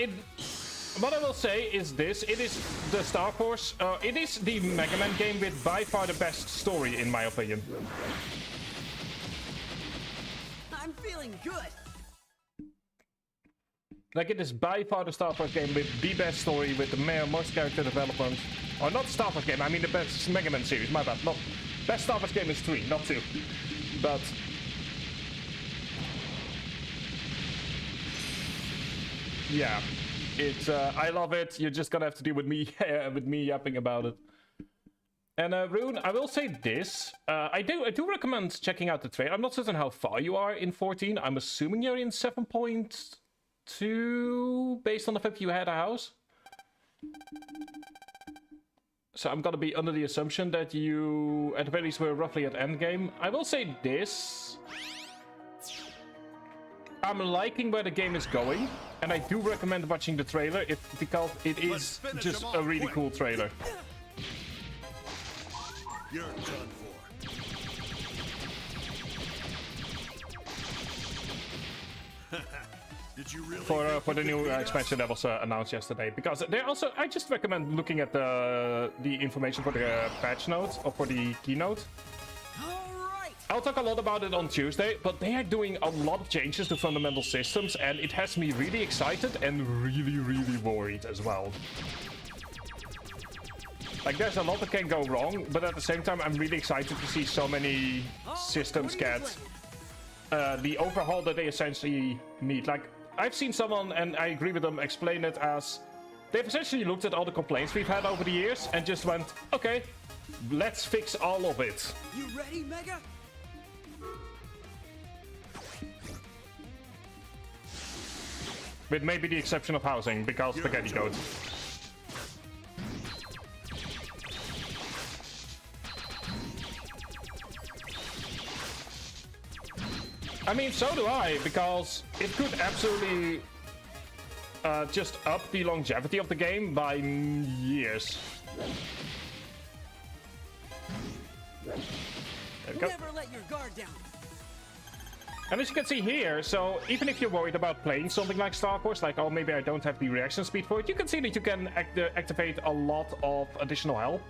what I will say is this. It is the Starforce. It is the Mega Man game with by far the best story, in my opinion. I'm feeling good. Like, it is by far the Starforce game with the best story, with the most character development. Or not Starforce game, I mean the best Mega Man series, my bad. Not, best Starforce game is 3, not 2. But... yeah, it's, I love it. You're just gonna have to deal with me, yapping about it. And Rune, I will say this. I do recommend checking out the trailer. I'm not certain how far you are in 14. I'm assuming you're in 7.2, based on the fact you had a house. So I'm gonna be under the assumption that you, at the very least, were roughly at endgame. I will say this. I'm liking where the game is going, and I do recommend watching the trailer because it is just a really cool trailer. You're done for. Did you really For the new expansion that was announced yesterday, because they also, I just recommend looking at the information for the patch notes or for the keynote. I'll talk a lot about it on Tuesday, but they are doing a lot of changes to fundamental systems, and it has me really excited and really, really worried as well. Like, there's a lot that can go wrong, but at the same time, I'm really excited to see so many systems get the overhaul that they essentially need. Like, I've seen someone, and I agree with them, explain it as they've essentially looked at all the complaints we've had over the years and just went, okay, let's fix all of it. You ready, Mega? With maybe the exception of housing, because spaghetti code. I mean, so do I, because it could absolutely just up the longevity of the game by years. There we go. Never let your guard down. And as you can see here, so even if you're worried about playing something like Starforce, like, oh, maybe I don't have the reaction speed for it, you can see that you can activate a lot of additional help.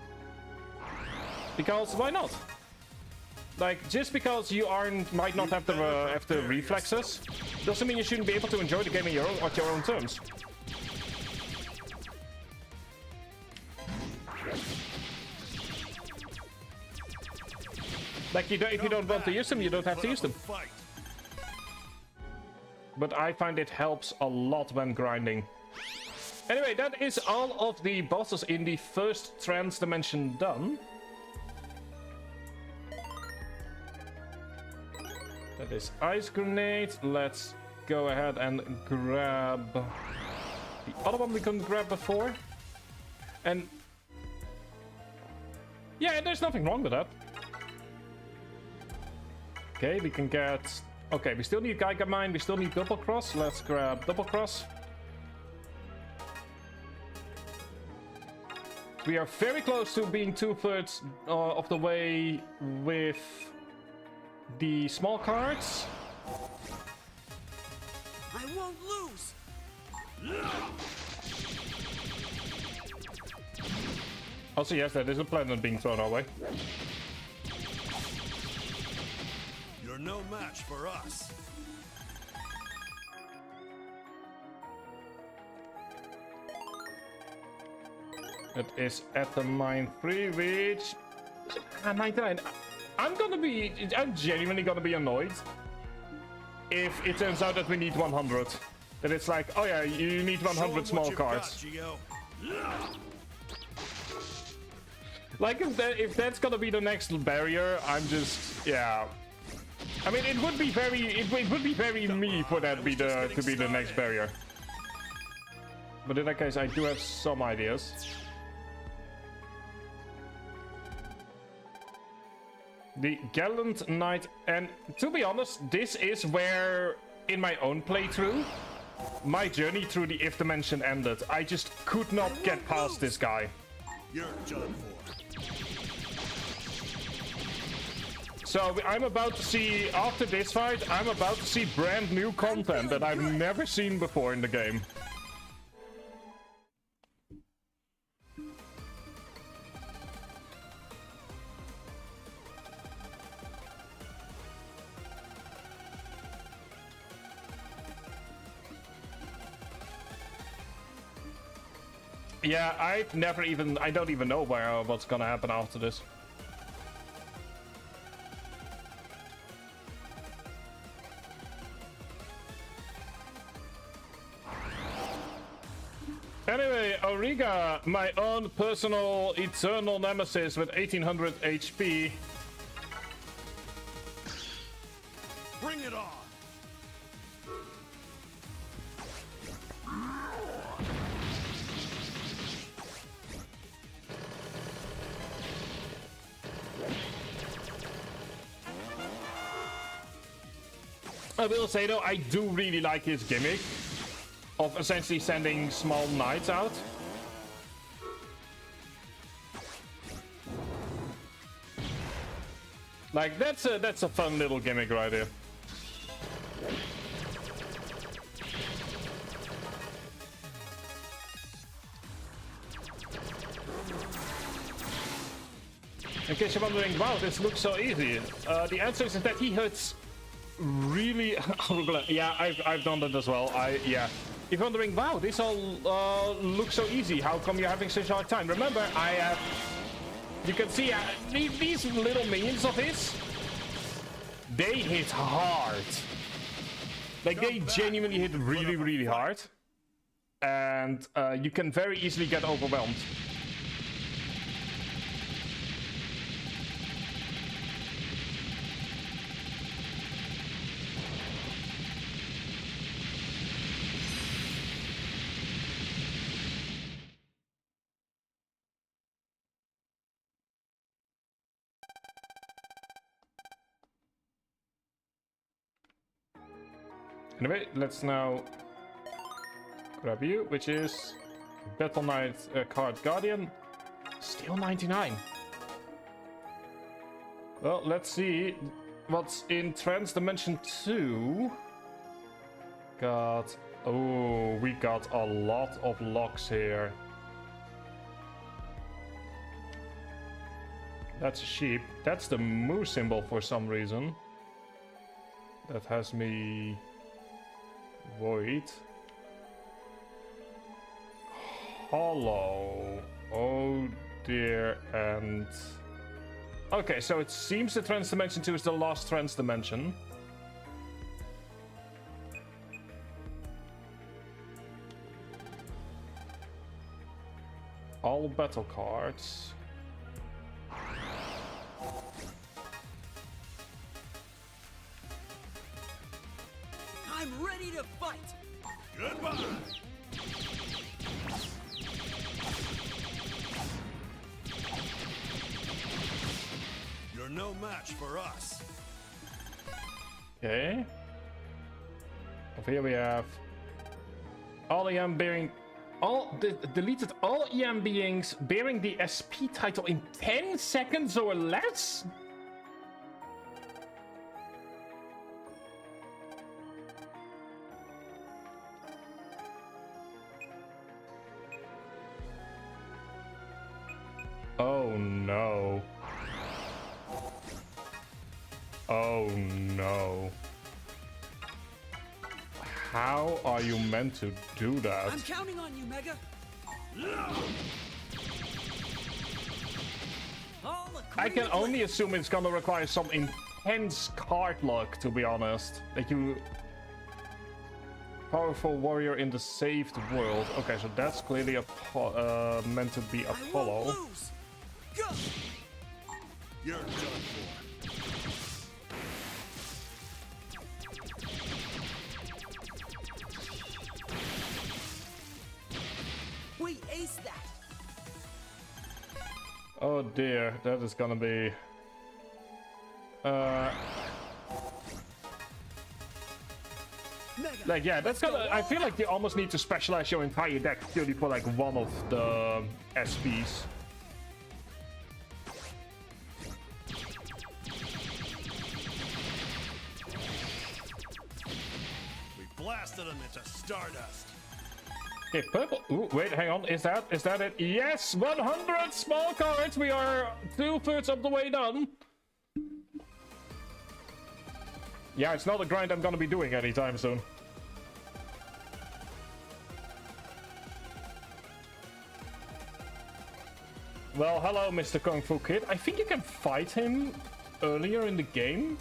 Because why not? Like, just because you might not have the reflexes, doesn't mean you shouldn't be able to enjoy the game at your own terms. Like, if you don't want to use them, you don't have to use them. But I find it helps a lot when grinding. Anyway, that is all of the bosses in the first trans dimension done. That is Ice Grenade. Let's go ahead and grab the other one we couldn't grab before. And yeah, there's nothing wrong with that. Okay, we can get... okay, we still need Geiger Mine, we still need Double Cross. Let's grab Double Cross. We are very close to being 2/3 of the way with the small cards. I won't lose. Also, yes, that is a planet being thrown our way. You're no match for us. It is at the mine 3, which... 99. I'm genuinely gonna be annoyed if it turns out that we need 100. That it's like, oh yeah, you need 100 small cards. Like, if that's gonna be the next barrier, I'm just... yeah. I mean, it would be very me for that to be the next barrier. But in that case, I do have some ideas. The Gallant Knight, and to be honest, this is where, in my own playthrough, my journey through the If Dimension ended. I just could not get past this guy. You're done for. So I'm about to see, after this fight, I'm about to see brand new content that I've never seen before in the game. Yeah, I don't even know what's gonna happen after this. Anyway, Auriga, my own personal eternal nemesis with 1800 HP. Bring it on. I will say though, I do really like his gimmick of essentially sending small knights out. Like, that's a fun little gimmick right here. In case you're wondering, wow, this looks so easy. The answer is that he hurts really... yeah, I've done that as well. Yeah. If you're wondering, wow, this all looks so easy, how come you're having such a hard time? Remember, I have... you can see these little minions of his, they hit hard. Like, they genuinely hit really, really hard. And you can very easily get overwhelmed. Anyway, let's now grab you, which is Battle Knight card Guardian. Still 99. Well, let's see what's in Trans Dimension 2. We got a lot of locks here. That's a sheep. That's the moo symbol for some reason. That has me... Void. Hollow. Oh dear, and... okay, so it seems the Trans Dimension 2 is the last Trans Dimension. All battle cards. I'm ready to fight. Goodbye. You're no match for us. Okay. Over here we have all EM bearing... deleted all EM beings bearing the SP title in 10 seconds or less? no. Oh no. How are you meant to do that? I'm counting on you, Mega. I can only assume it's gonna require some intense card luck, to be honest. That you... Powerful warrior in the saved world. Okay, so that's clearly a meant to be Apollo. Go. You're done for. We aced that. Oh dear, that is gonna be... Like, yeah, that's gonna... I feel like you almost need to specialize your entire deck purely for, like, one of the SPs. We blasted them into stardust. Okay, purple... Ooh, wait, hang on. Is that it? Yes! 100 small cards! We are 2/3 of the way done. Yeah, it's not a grind I'm gonna be doing anytime soon. Well, hello, Mr. Kung Fu Kid. I think you can fight him earlier in the game.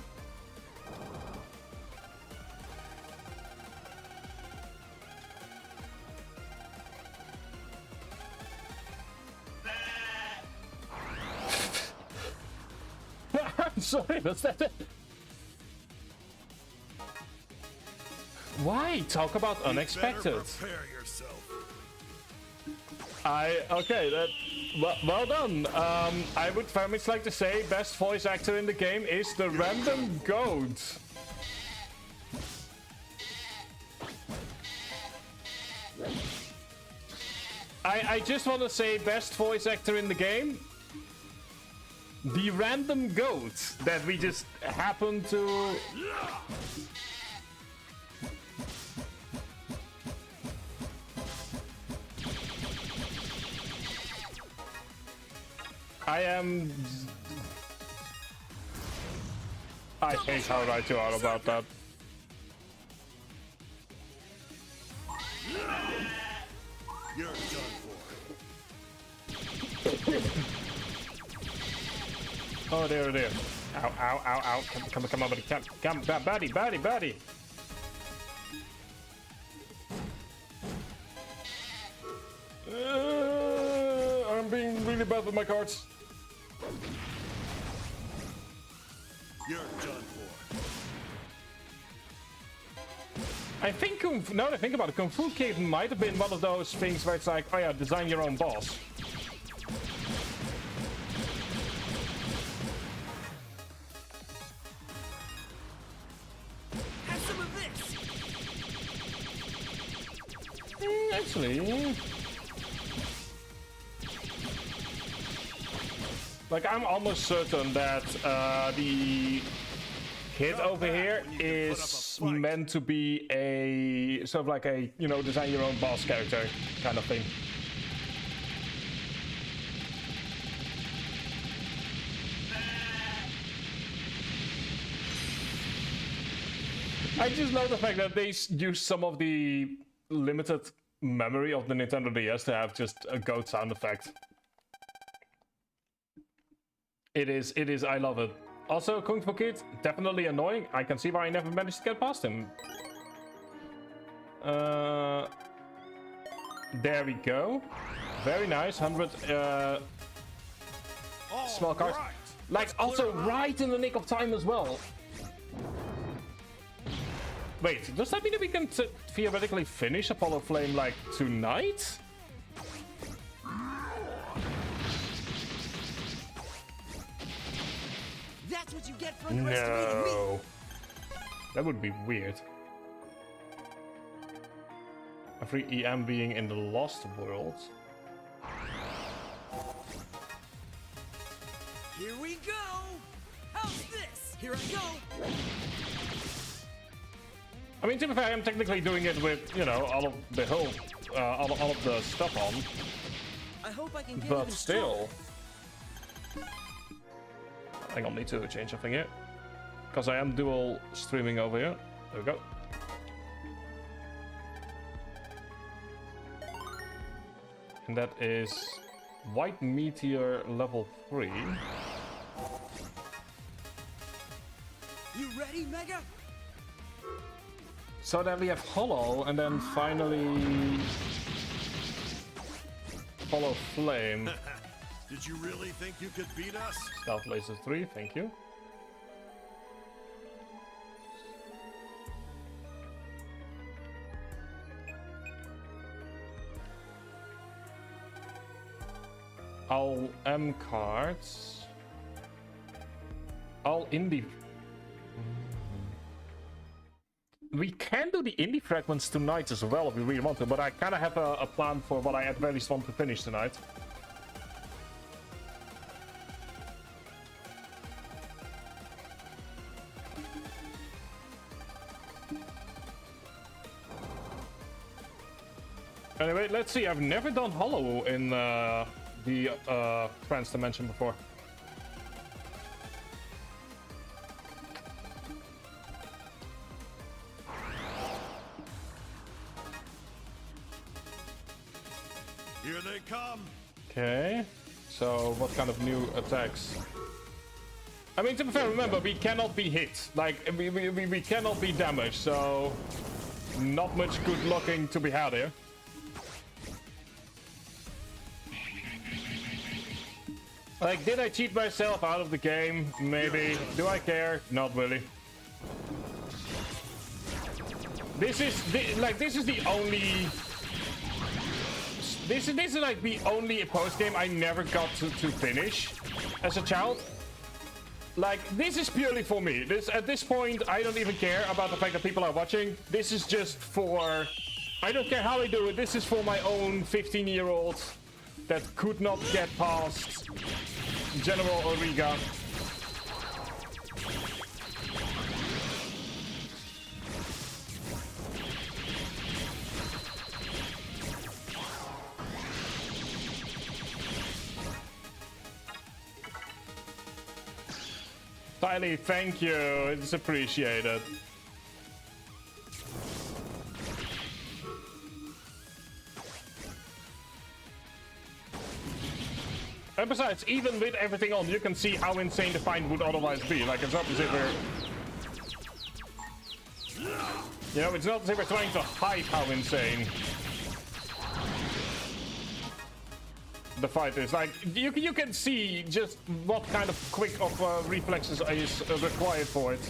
I'm sorry, was that it? Why? Talk about unexpected. Prepare yourself. Okay, that well done. I would very much like to say best voice actor in the game is the random goat. I just want to say best voice actor in the game. The random goat that we just happen to... I hate how right you are about that. You're done for. Oh dear, oh dear. Ow, ow, ow, ow. Come on, buddy. Come, buddy. I'm being really bad with my cards. You're done for. I think, now that I think about it, Kung Fu Kid might have been one of those things where it's like, oh yeah, design your own boss. Have some of this. Actually... Like, I'm almost certain that the kid over here is meant to be a sort of like a, you know, design your own boss character kind of thing. I just love the fact that they use some of the limited memory of the Nintendo DS to have just a goat sound effect. It is, I love it. Also, Kung Fu Kid, definitely annoying. I can see why I never managed to get past him. There we go. Very nice, 100 small cards. Right. Like, also right in the nick of time as well. Wait, does that mean that we can theoretically finish Apollo Flame, like, tonight? That's what you get for underestimating me. No. That would be weird. Every EM being in the Lost World. Here we go. How's this? Here I go. I mean, to be fair, I'm technically doing it with, you know, all of the whole, all of the stuff on. I hope I can get But even still. I think I'll need to change something here. Because I am dual streaming over here. There we go. And that is White Meteor level 3. You ready, Mega? So then we have Hollow, and then finally Hollow Flame. Did you really think you could beat us? Stealth Laser 3, thank you. All M cards. All indie. We can do the indie fragments tonight as well if we really want to, but I kind of have a plan for what I at very least want to finish tonight. Anyway, let's see. I've never done Hollow in the trans dimension before. Here they come. Okay, so what kind of new attacks? I mean, to be fair, remember, we cannot be hit. Like, we cannot be damaged, so not much good looking to be had here. Like, did I cheat myself out of the game? Maybe. Do I care? Not really. This is the only. This is like the only post game I never got to finish as a child. Like, this is purely for me. At this point, I don't even care about the fact that people are watching. This is just for. I don't care how I do it. This is for my own 15-year-old that could not get past General Origa. Tylee, thank you. It's appreciated. And besides, even with everything on, you can see how insane the fight would otherwise be. Like, it's not as if we're... You know, it's not as if we're trying to hide how insane the fight is. Like, you can see just what kind of quick of reflexes is required for it.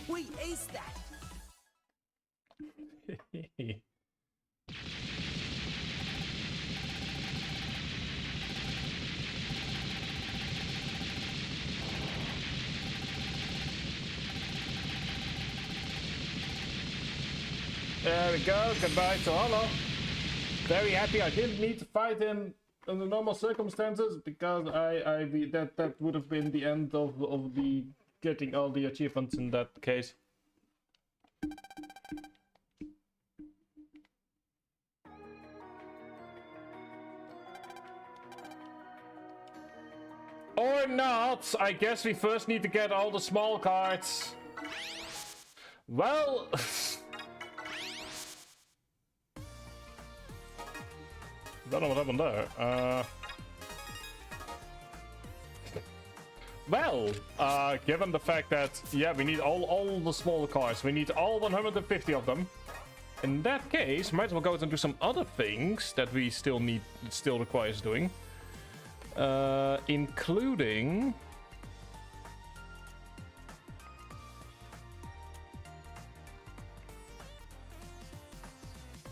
We aced that. There we go. Goodbye to Hollow. Very happy I didn't need to fight him under normal circumstances because that would have been the end of the getting all the achievements in that case. Or not. I guess we first need to get all the small cards. Well... Don't know what happened there. Well, given the fact that, yeah, we need all the smaller cards. We need all 150 of them. In that case, might as well go and do some other things that we still requires doing. Including...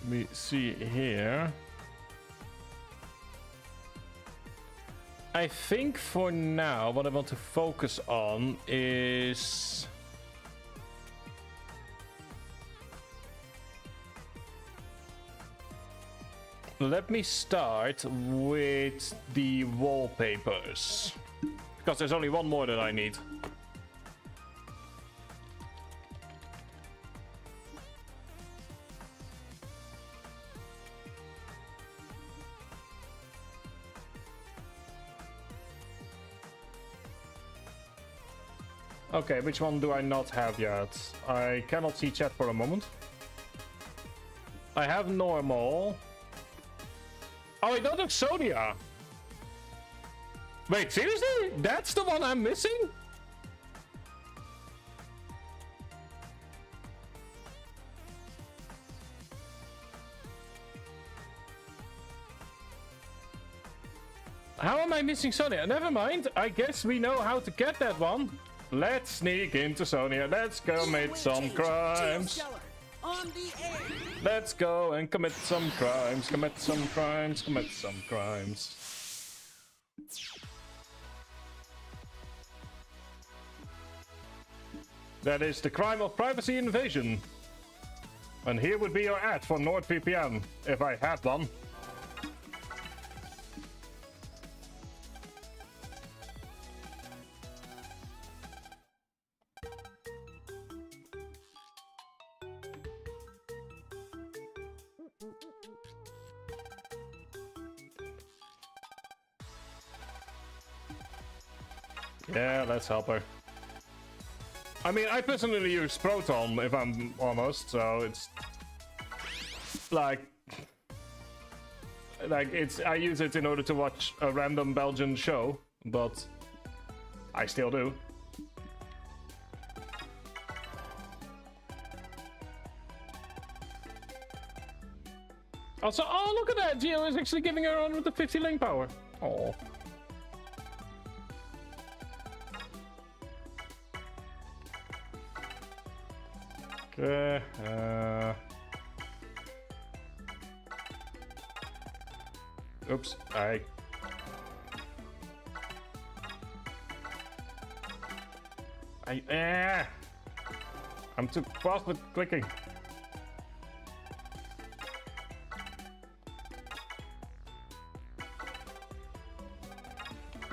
Let me see here. I think for now, what I want to focus on is... let me start with the wallpapers. Because there's only one more that I need. Okay, which one do I not have yet? I cannot see chat for a moment. I have normal. Oh, I don't have Sonia. Wait, seriously? That's the one I'm missing? How am I missing Sonia? Never mind. I guess we know how to get that one. Let's sneak into Sonia. Let's go commit some crimes. On the air. Let's go and commit some crimes. Commit some crimes. Commit some crimes. That is the crime of privacy invasion. And here would be your ad for NordVPN, if I had one. Yeah, let's help her. I mean, I personally use Proton, if I'm honest, so it's like it's I use it in order to watch a random Belgian show, but I still do. Also, oh look at that! Geo is actually giving her on with the 50 link power. Oh. Okay, oops, I'm too fast with clicking.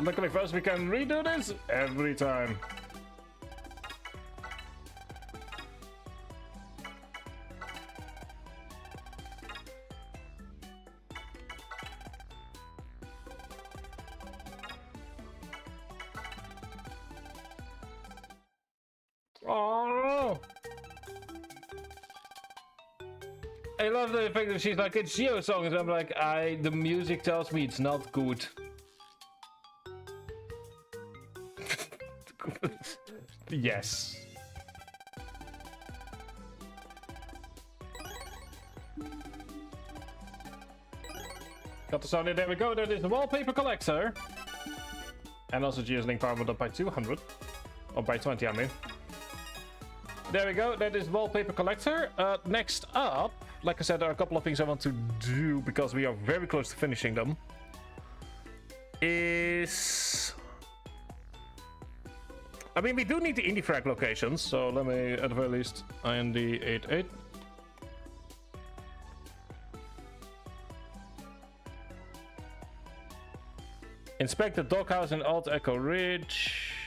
Luckily for us, we can redo this every time. Oh! I love the fact that she's like, it's Geo songs. I'm like, the music tells me it's not good. Yes. Got the sound in, there we go. That is the wallpaper collector. And also Geo's link power went up by 200. Or by 20, I mean. There we go, that is wallpaper collector. Next up, like I said, there are a couple of things I want to do because we are very close to finishing them. I mean, we do need the indie frag locations, so let me at the very least IND88. Inspect the doghouse in Alt Echo Ridge.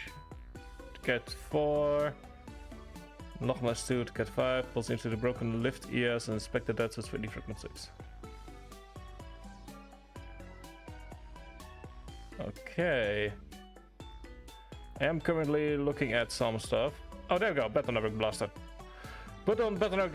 Get 4. Nogmaals 2 to get 5. Pulse into the broken lift ears and inspect the dead cells for indie fragment 6. Okay. I am currently looking at some stuff. Oh, there we go. Battle Network Blaster. Put on Battle Network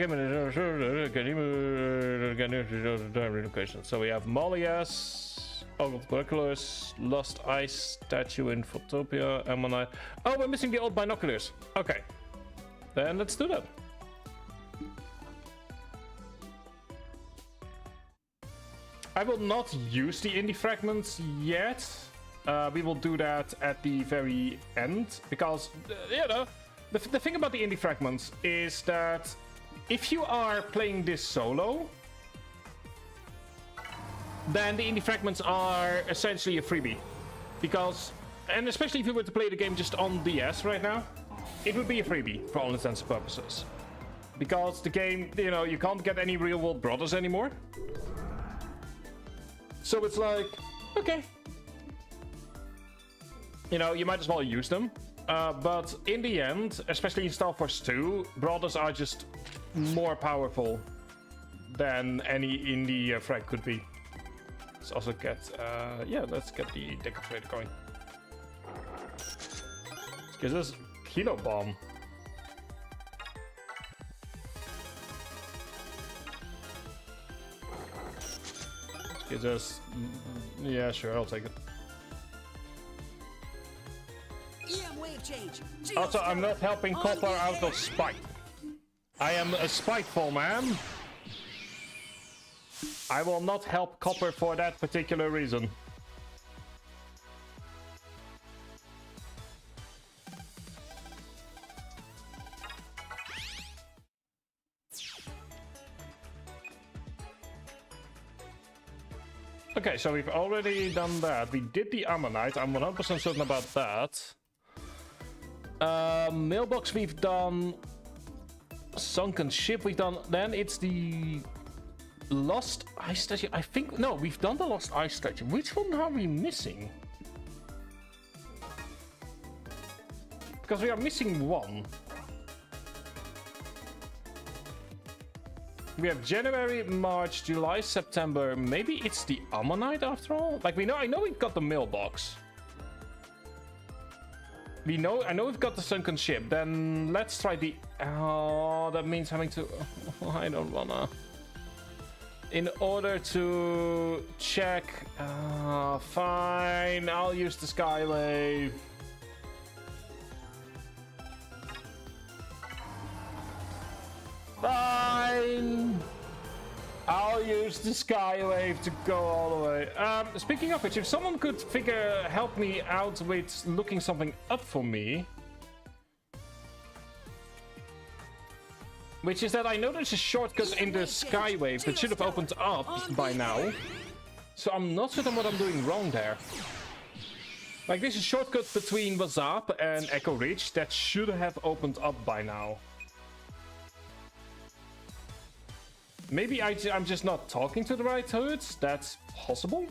relocation. So we have Molias, Ogled Binoculars, Lost Ice Statue in Photopia, Ammonite. Oh, we're missing the old binoculars. Okay. Then let's do that. I will not use the indie fragments yet. We will do that at the very end because, you know, the thing about the indie fragments is that if you are playing this solo, then the indie fragments are essentially a freebie. Because, and especially if you were to play the game just on DS right now, it would be a freebie for all intents and purposes. Because the game, you know, you can't get any real world brothers anymore. So it's like, okay. You know, you might as well use them. But in the end, especially in Starforce 2, brothers are just more powerful than any indie frag could be. Let's also get, yeah, let's get the decorator going. Let's get this Kilo Bomb. Let's get this, yeah, sure, I'll take it. EM wave change. Also, I'm not helping On Copper the out air. of spite. I am a spiteful man. I will not help Copper for that particular reason. Okay, so we've already done that. We did the Ammonite. I'm 100% certain about that. Mailbox we've done. Sunken ship we've done. Then it's the Lost Ice Statue. I think, no, we've done the Lost Ice Statue. Which one are we missing? Because we are missing one. We have January, March, July, September. Maybe it's the Ammonite after all? Like, I know we've got the mailbox. I know we've got the sunken ship. Then let's try the... Oh, that means having to... I don't wanna... In order to check... fine, I'll use the Skywave. Fine! I'll use the Skywave to go all the way. Speaking of which, if someone could help me out with looking something up for me. Which is that I know there's a shortcut in the Skywave that should have opened up by now. So I'm not certain what I'm doing wrong there. Like, there's a shortcut between Wazap and Echo Ridge that should have opened up by now. Maybe I'm just not talking to the right hoods. That's possible.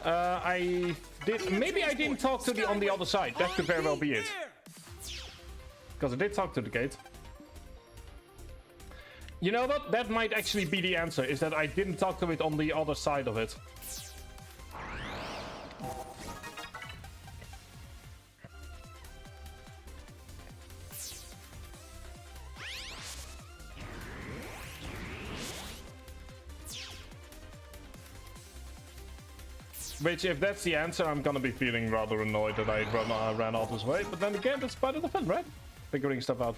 Maybe I didn't talk to the on the other side. That could very well be it. Because I did talk to the gate. You know what? That might actually be the answer. Is that I didn't talk to it on the other side of it. Which, if that's the answer, I'm gonna be feeling rather annoyed that I ran all this way. But then again, that's part of the fun, right? Figuring stuff out.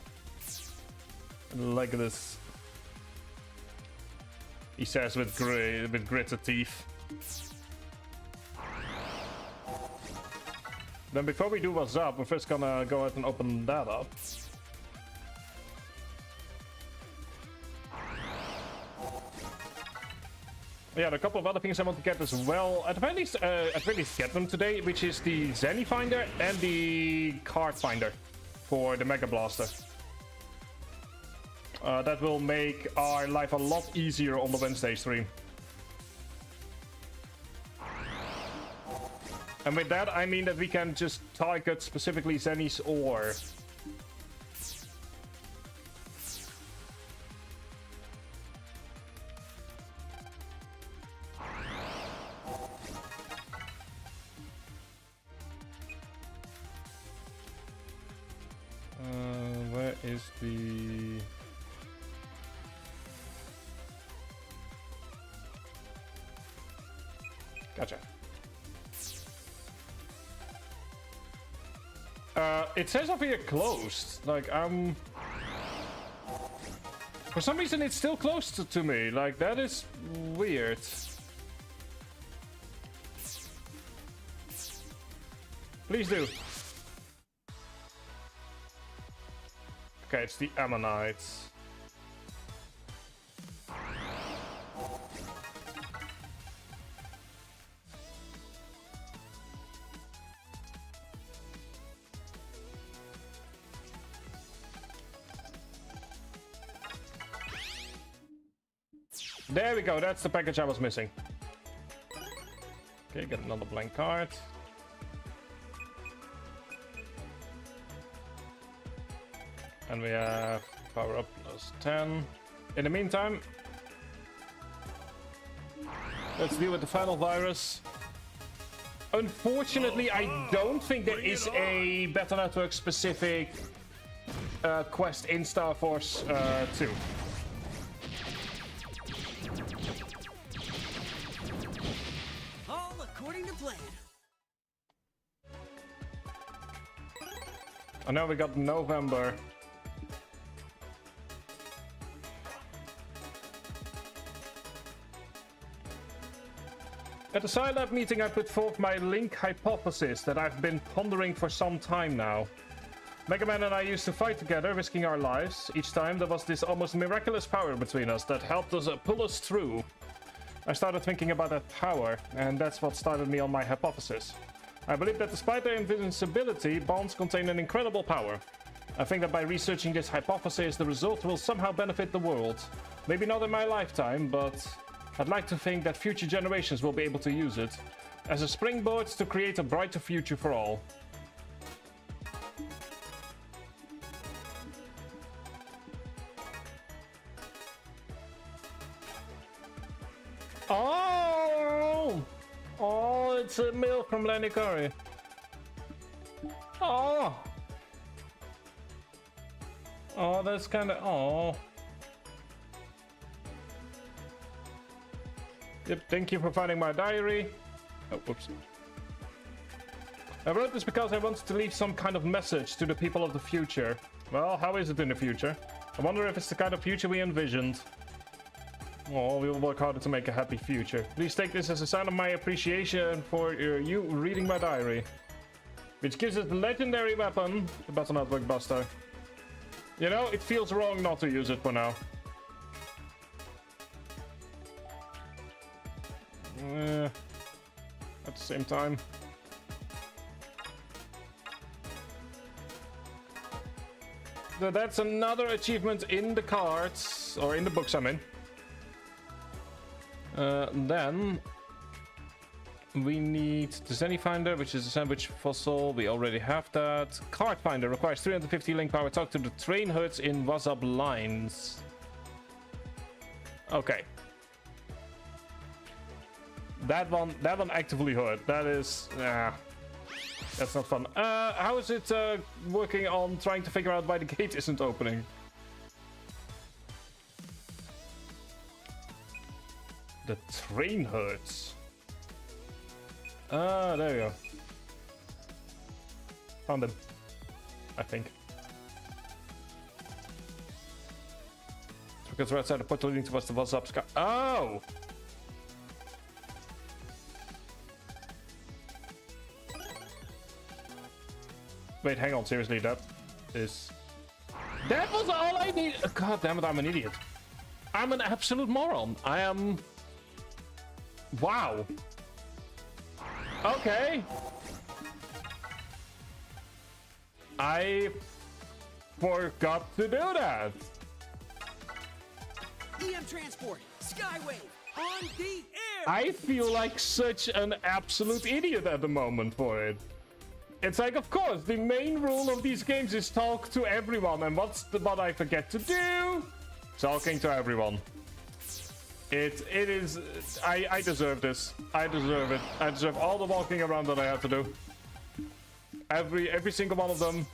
Like this. He says with gritted teeth. Then before we do what's up, we're first gonna go ahead and open that up. Yeah, there are a couple of other things I want to get as well. At least get them today, which is the Zenny Finder and the Card Finder for the Mega Blaster. That will make our life a lot easier on the Wednesday stream. And with that, I mean that we can just target specifically Zenny's ore. Where is the... Gotcha. It says over here closed. Like, for some reason it's still close to me. Like, that is weird. Please do. Okay, it's the Ammonites. There we go, that's the package I was missing. Okay, get another blank card. And we have power up plus 10. In the meantime, let's deal with the final virus. Unfortunately, I don't think there is a Battle Network specific quest in Starforce 2. All according to plan. And now we got November. At the Scilab meeting, I put forth my link hypothesis that I've been pondering for some time now. Mega Man and I used to fight together, risking our lives. Each time there was this almost miraculous power between us that helped us pull us through. I started thinking about that power, and that's what started me on my hypothesis. I believe that despite their invincibility, bonds contain an incredible power. I think that by researching this hypothesis, the result will somehow benefit the world. Maybe not in my lifetime, but I'd like to think that future generations will be able to use it as a springboard to create a brighter future for all. Oh! Oh, it's a meal from Lenny Curry. Oh! Oh, that's kind of... Oh. Yep, thank you for finding my diary. Oh, whoops. I wrote this because I wanted to leave some kind of message to the people of the future. Well, how is it in the future? I wonder if it's the kind of future we envisioned. Oh, we will work harder to make a happy future. Please take this as a sign of my appreciation for you reading my diary. Which gives us the legendary weapon, the Battle Network Buster. You know, it feels wrong not to use it for now. At the same time. So that's another achievement in the cards, or in the books I'm in. Then we need the Zenny Finder, which is a sandwich fossil. We already have that. Card Finder requires 350 link power. Talk to the train hoods in What's Up lines. Okay. That one actively hurt. That is... that's not fun. How is it working on trying to figure out why the gate isn't opening? The train hurts. Ah, there we go. Found them. I think. Because we're outside the portal leading towards the What's Up sky. Oh! Wait, hang on, seriously, that was all I need. God damn it, I'm an idiot. I'm an absolute moron. I am... Wow. Okay. I forgot to do that. EM transport, Skywave, on the air. I feel like such an absolute idiot at the moment for it. It's like, of course, the main rule of these games is talk to everyone. And what I forget to do? Talking to everyone. It is... I deserve this. I deserve it. I deserve all the walking around that I have to do. Every single one of them.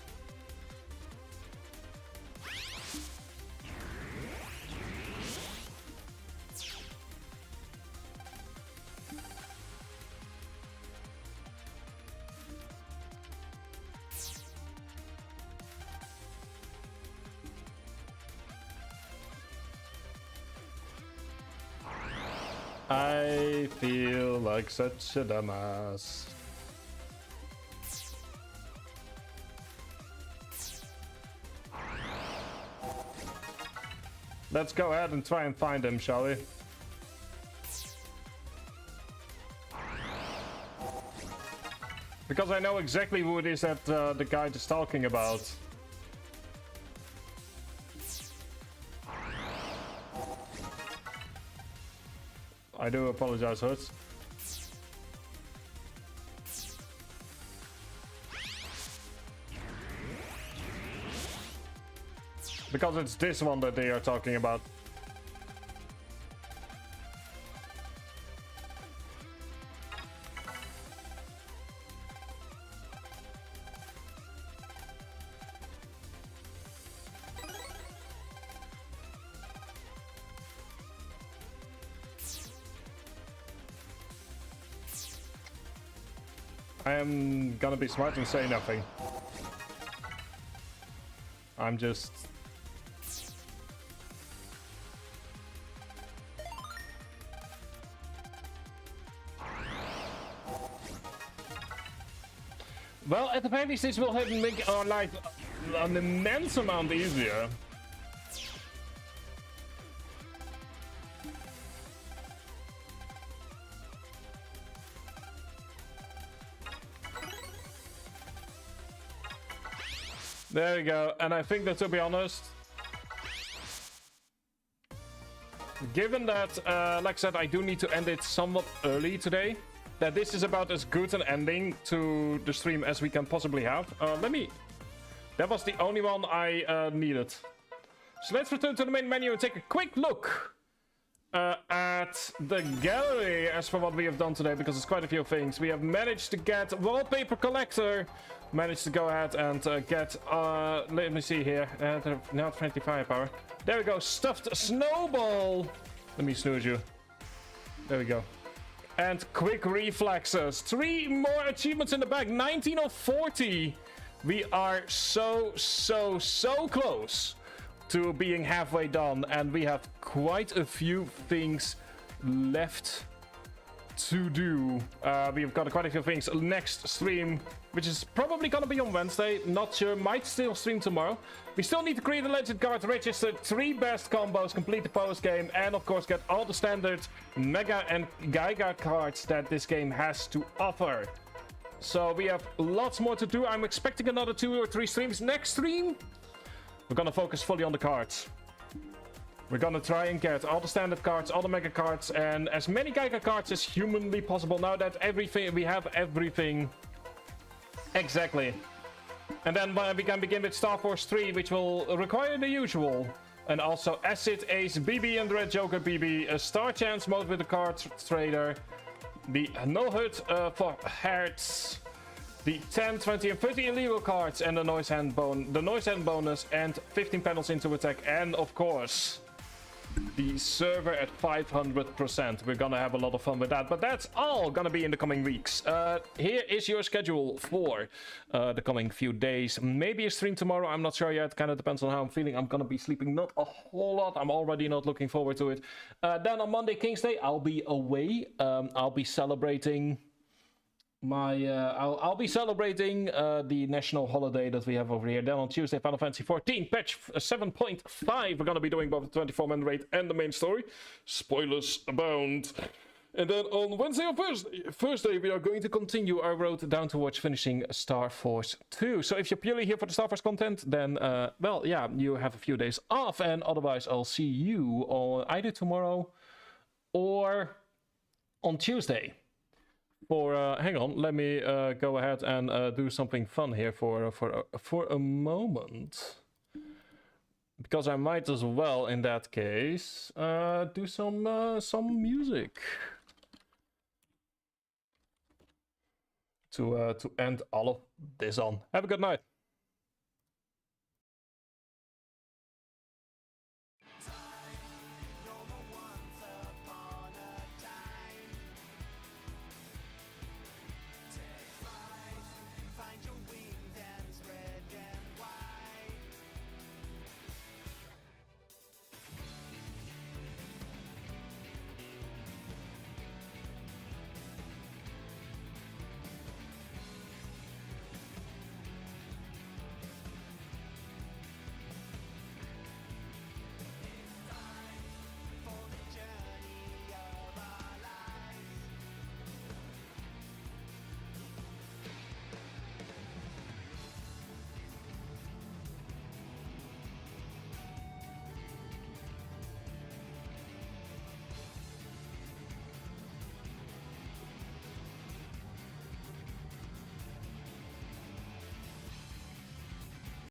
I feel like such a dumbass. Let's go ahead and try and find him, shall we? Because I know exactly who it is that the guide is talking about. I do apologize, Hurts. Because it's this one that they are talking about. I am gonna be smart and say nothing. I'm just... Well, at the very least, this will make our life an immense amount easier. There we go, and I think that, to be honest, given that, like I said, I do need to end it somewhat early today, that this is about as good an ending to the stream as we can possibly have. That was the only one I needed. So let's return to the main menu and take a quick look at the gallery as for what we have done today, because it's quite a few things. We have managed to get Wallpaper Collector, managed to go ahead and get, let me see here, now 20 firepower. There we go, Stuffed Snowball. Let me snooze you. There we go. And Quick Reflexes. 3 more achievements in the bag, 19 of 40. We are so close to being halfway done, and we have quite a few things left to do. We've got quite a few things next stream, which is probably gonna be on Wednesday, not sure, might still stream tomorrow. We still need to create a legend card, register 3 best combos, complete the post game, and of course get all the standard Mega and Giga cards that this game has to offer. So we have lots more to do. I'm expecting another 2 or 3 streams. Next stream, we're gonna focus fully on the cards. We're gonna try and get all the standard cards, all the mega cards, and as many Giga cards as humanly possible now that we have everything. Exactly. And then we can begin with Starforce 3, which will require the usual. And also Acid, Ace, BB and Red Joker BB, a Star Chance mode with the card trader, the No Hut for hearts, the 10, 20 and 30 illegal cards, and the noise hand bonus, and 15 panels into attack, and of course the server at 500%. We're gonna have a lot of fun with that, but that's all gonna be in the coming weeks. Here is your schedule for the coming few days. Maybe a stream tomorrow, I'm not sure yet. Kind of depends on how I'm feeling. I'm gonna be sleeping not a whole lot. I'm already not looking forward to it. Then on Monday, King's Day, I'll be away. I'll be celebrating my I'll be celebrating the national holiday that we have over here. Then on Tuesday, Final Fantasy 14 patch 7.5, we're gonna be doing both the 24-man raid and the main story. Spoilers abound. And then on Wednesday or Thursday, we are going to continue our road down towards finishing Starforce 2. So if you're purely here for the Starforce content, then well, yeah, you have a few days off, and otherwise I'll see you on either tomorrow or on Tuesday. Hang on, let me go ahead and do something fun here for a moment, because I might as well, in that case, do some music to end all of this on. Have a good night.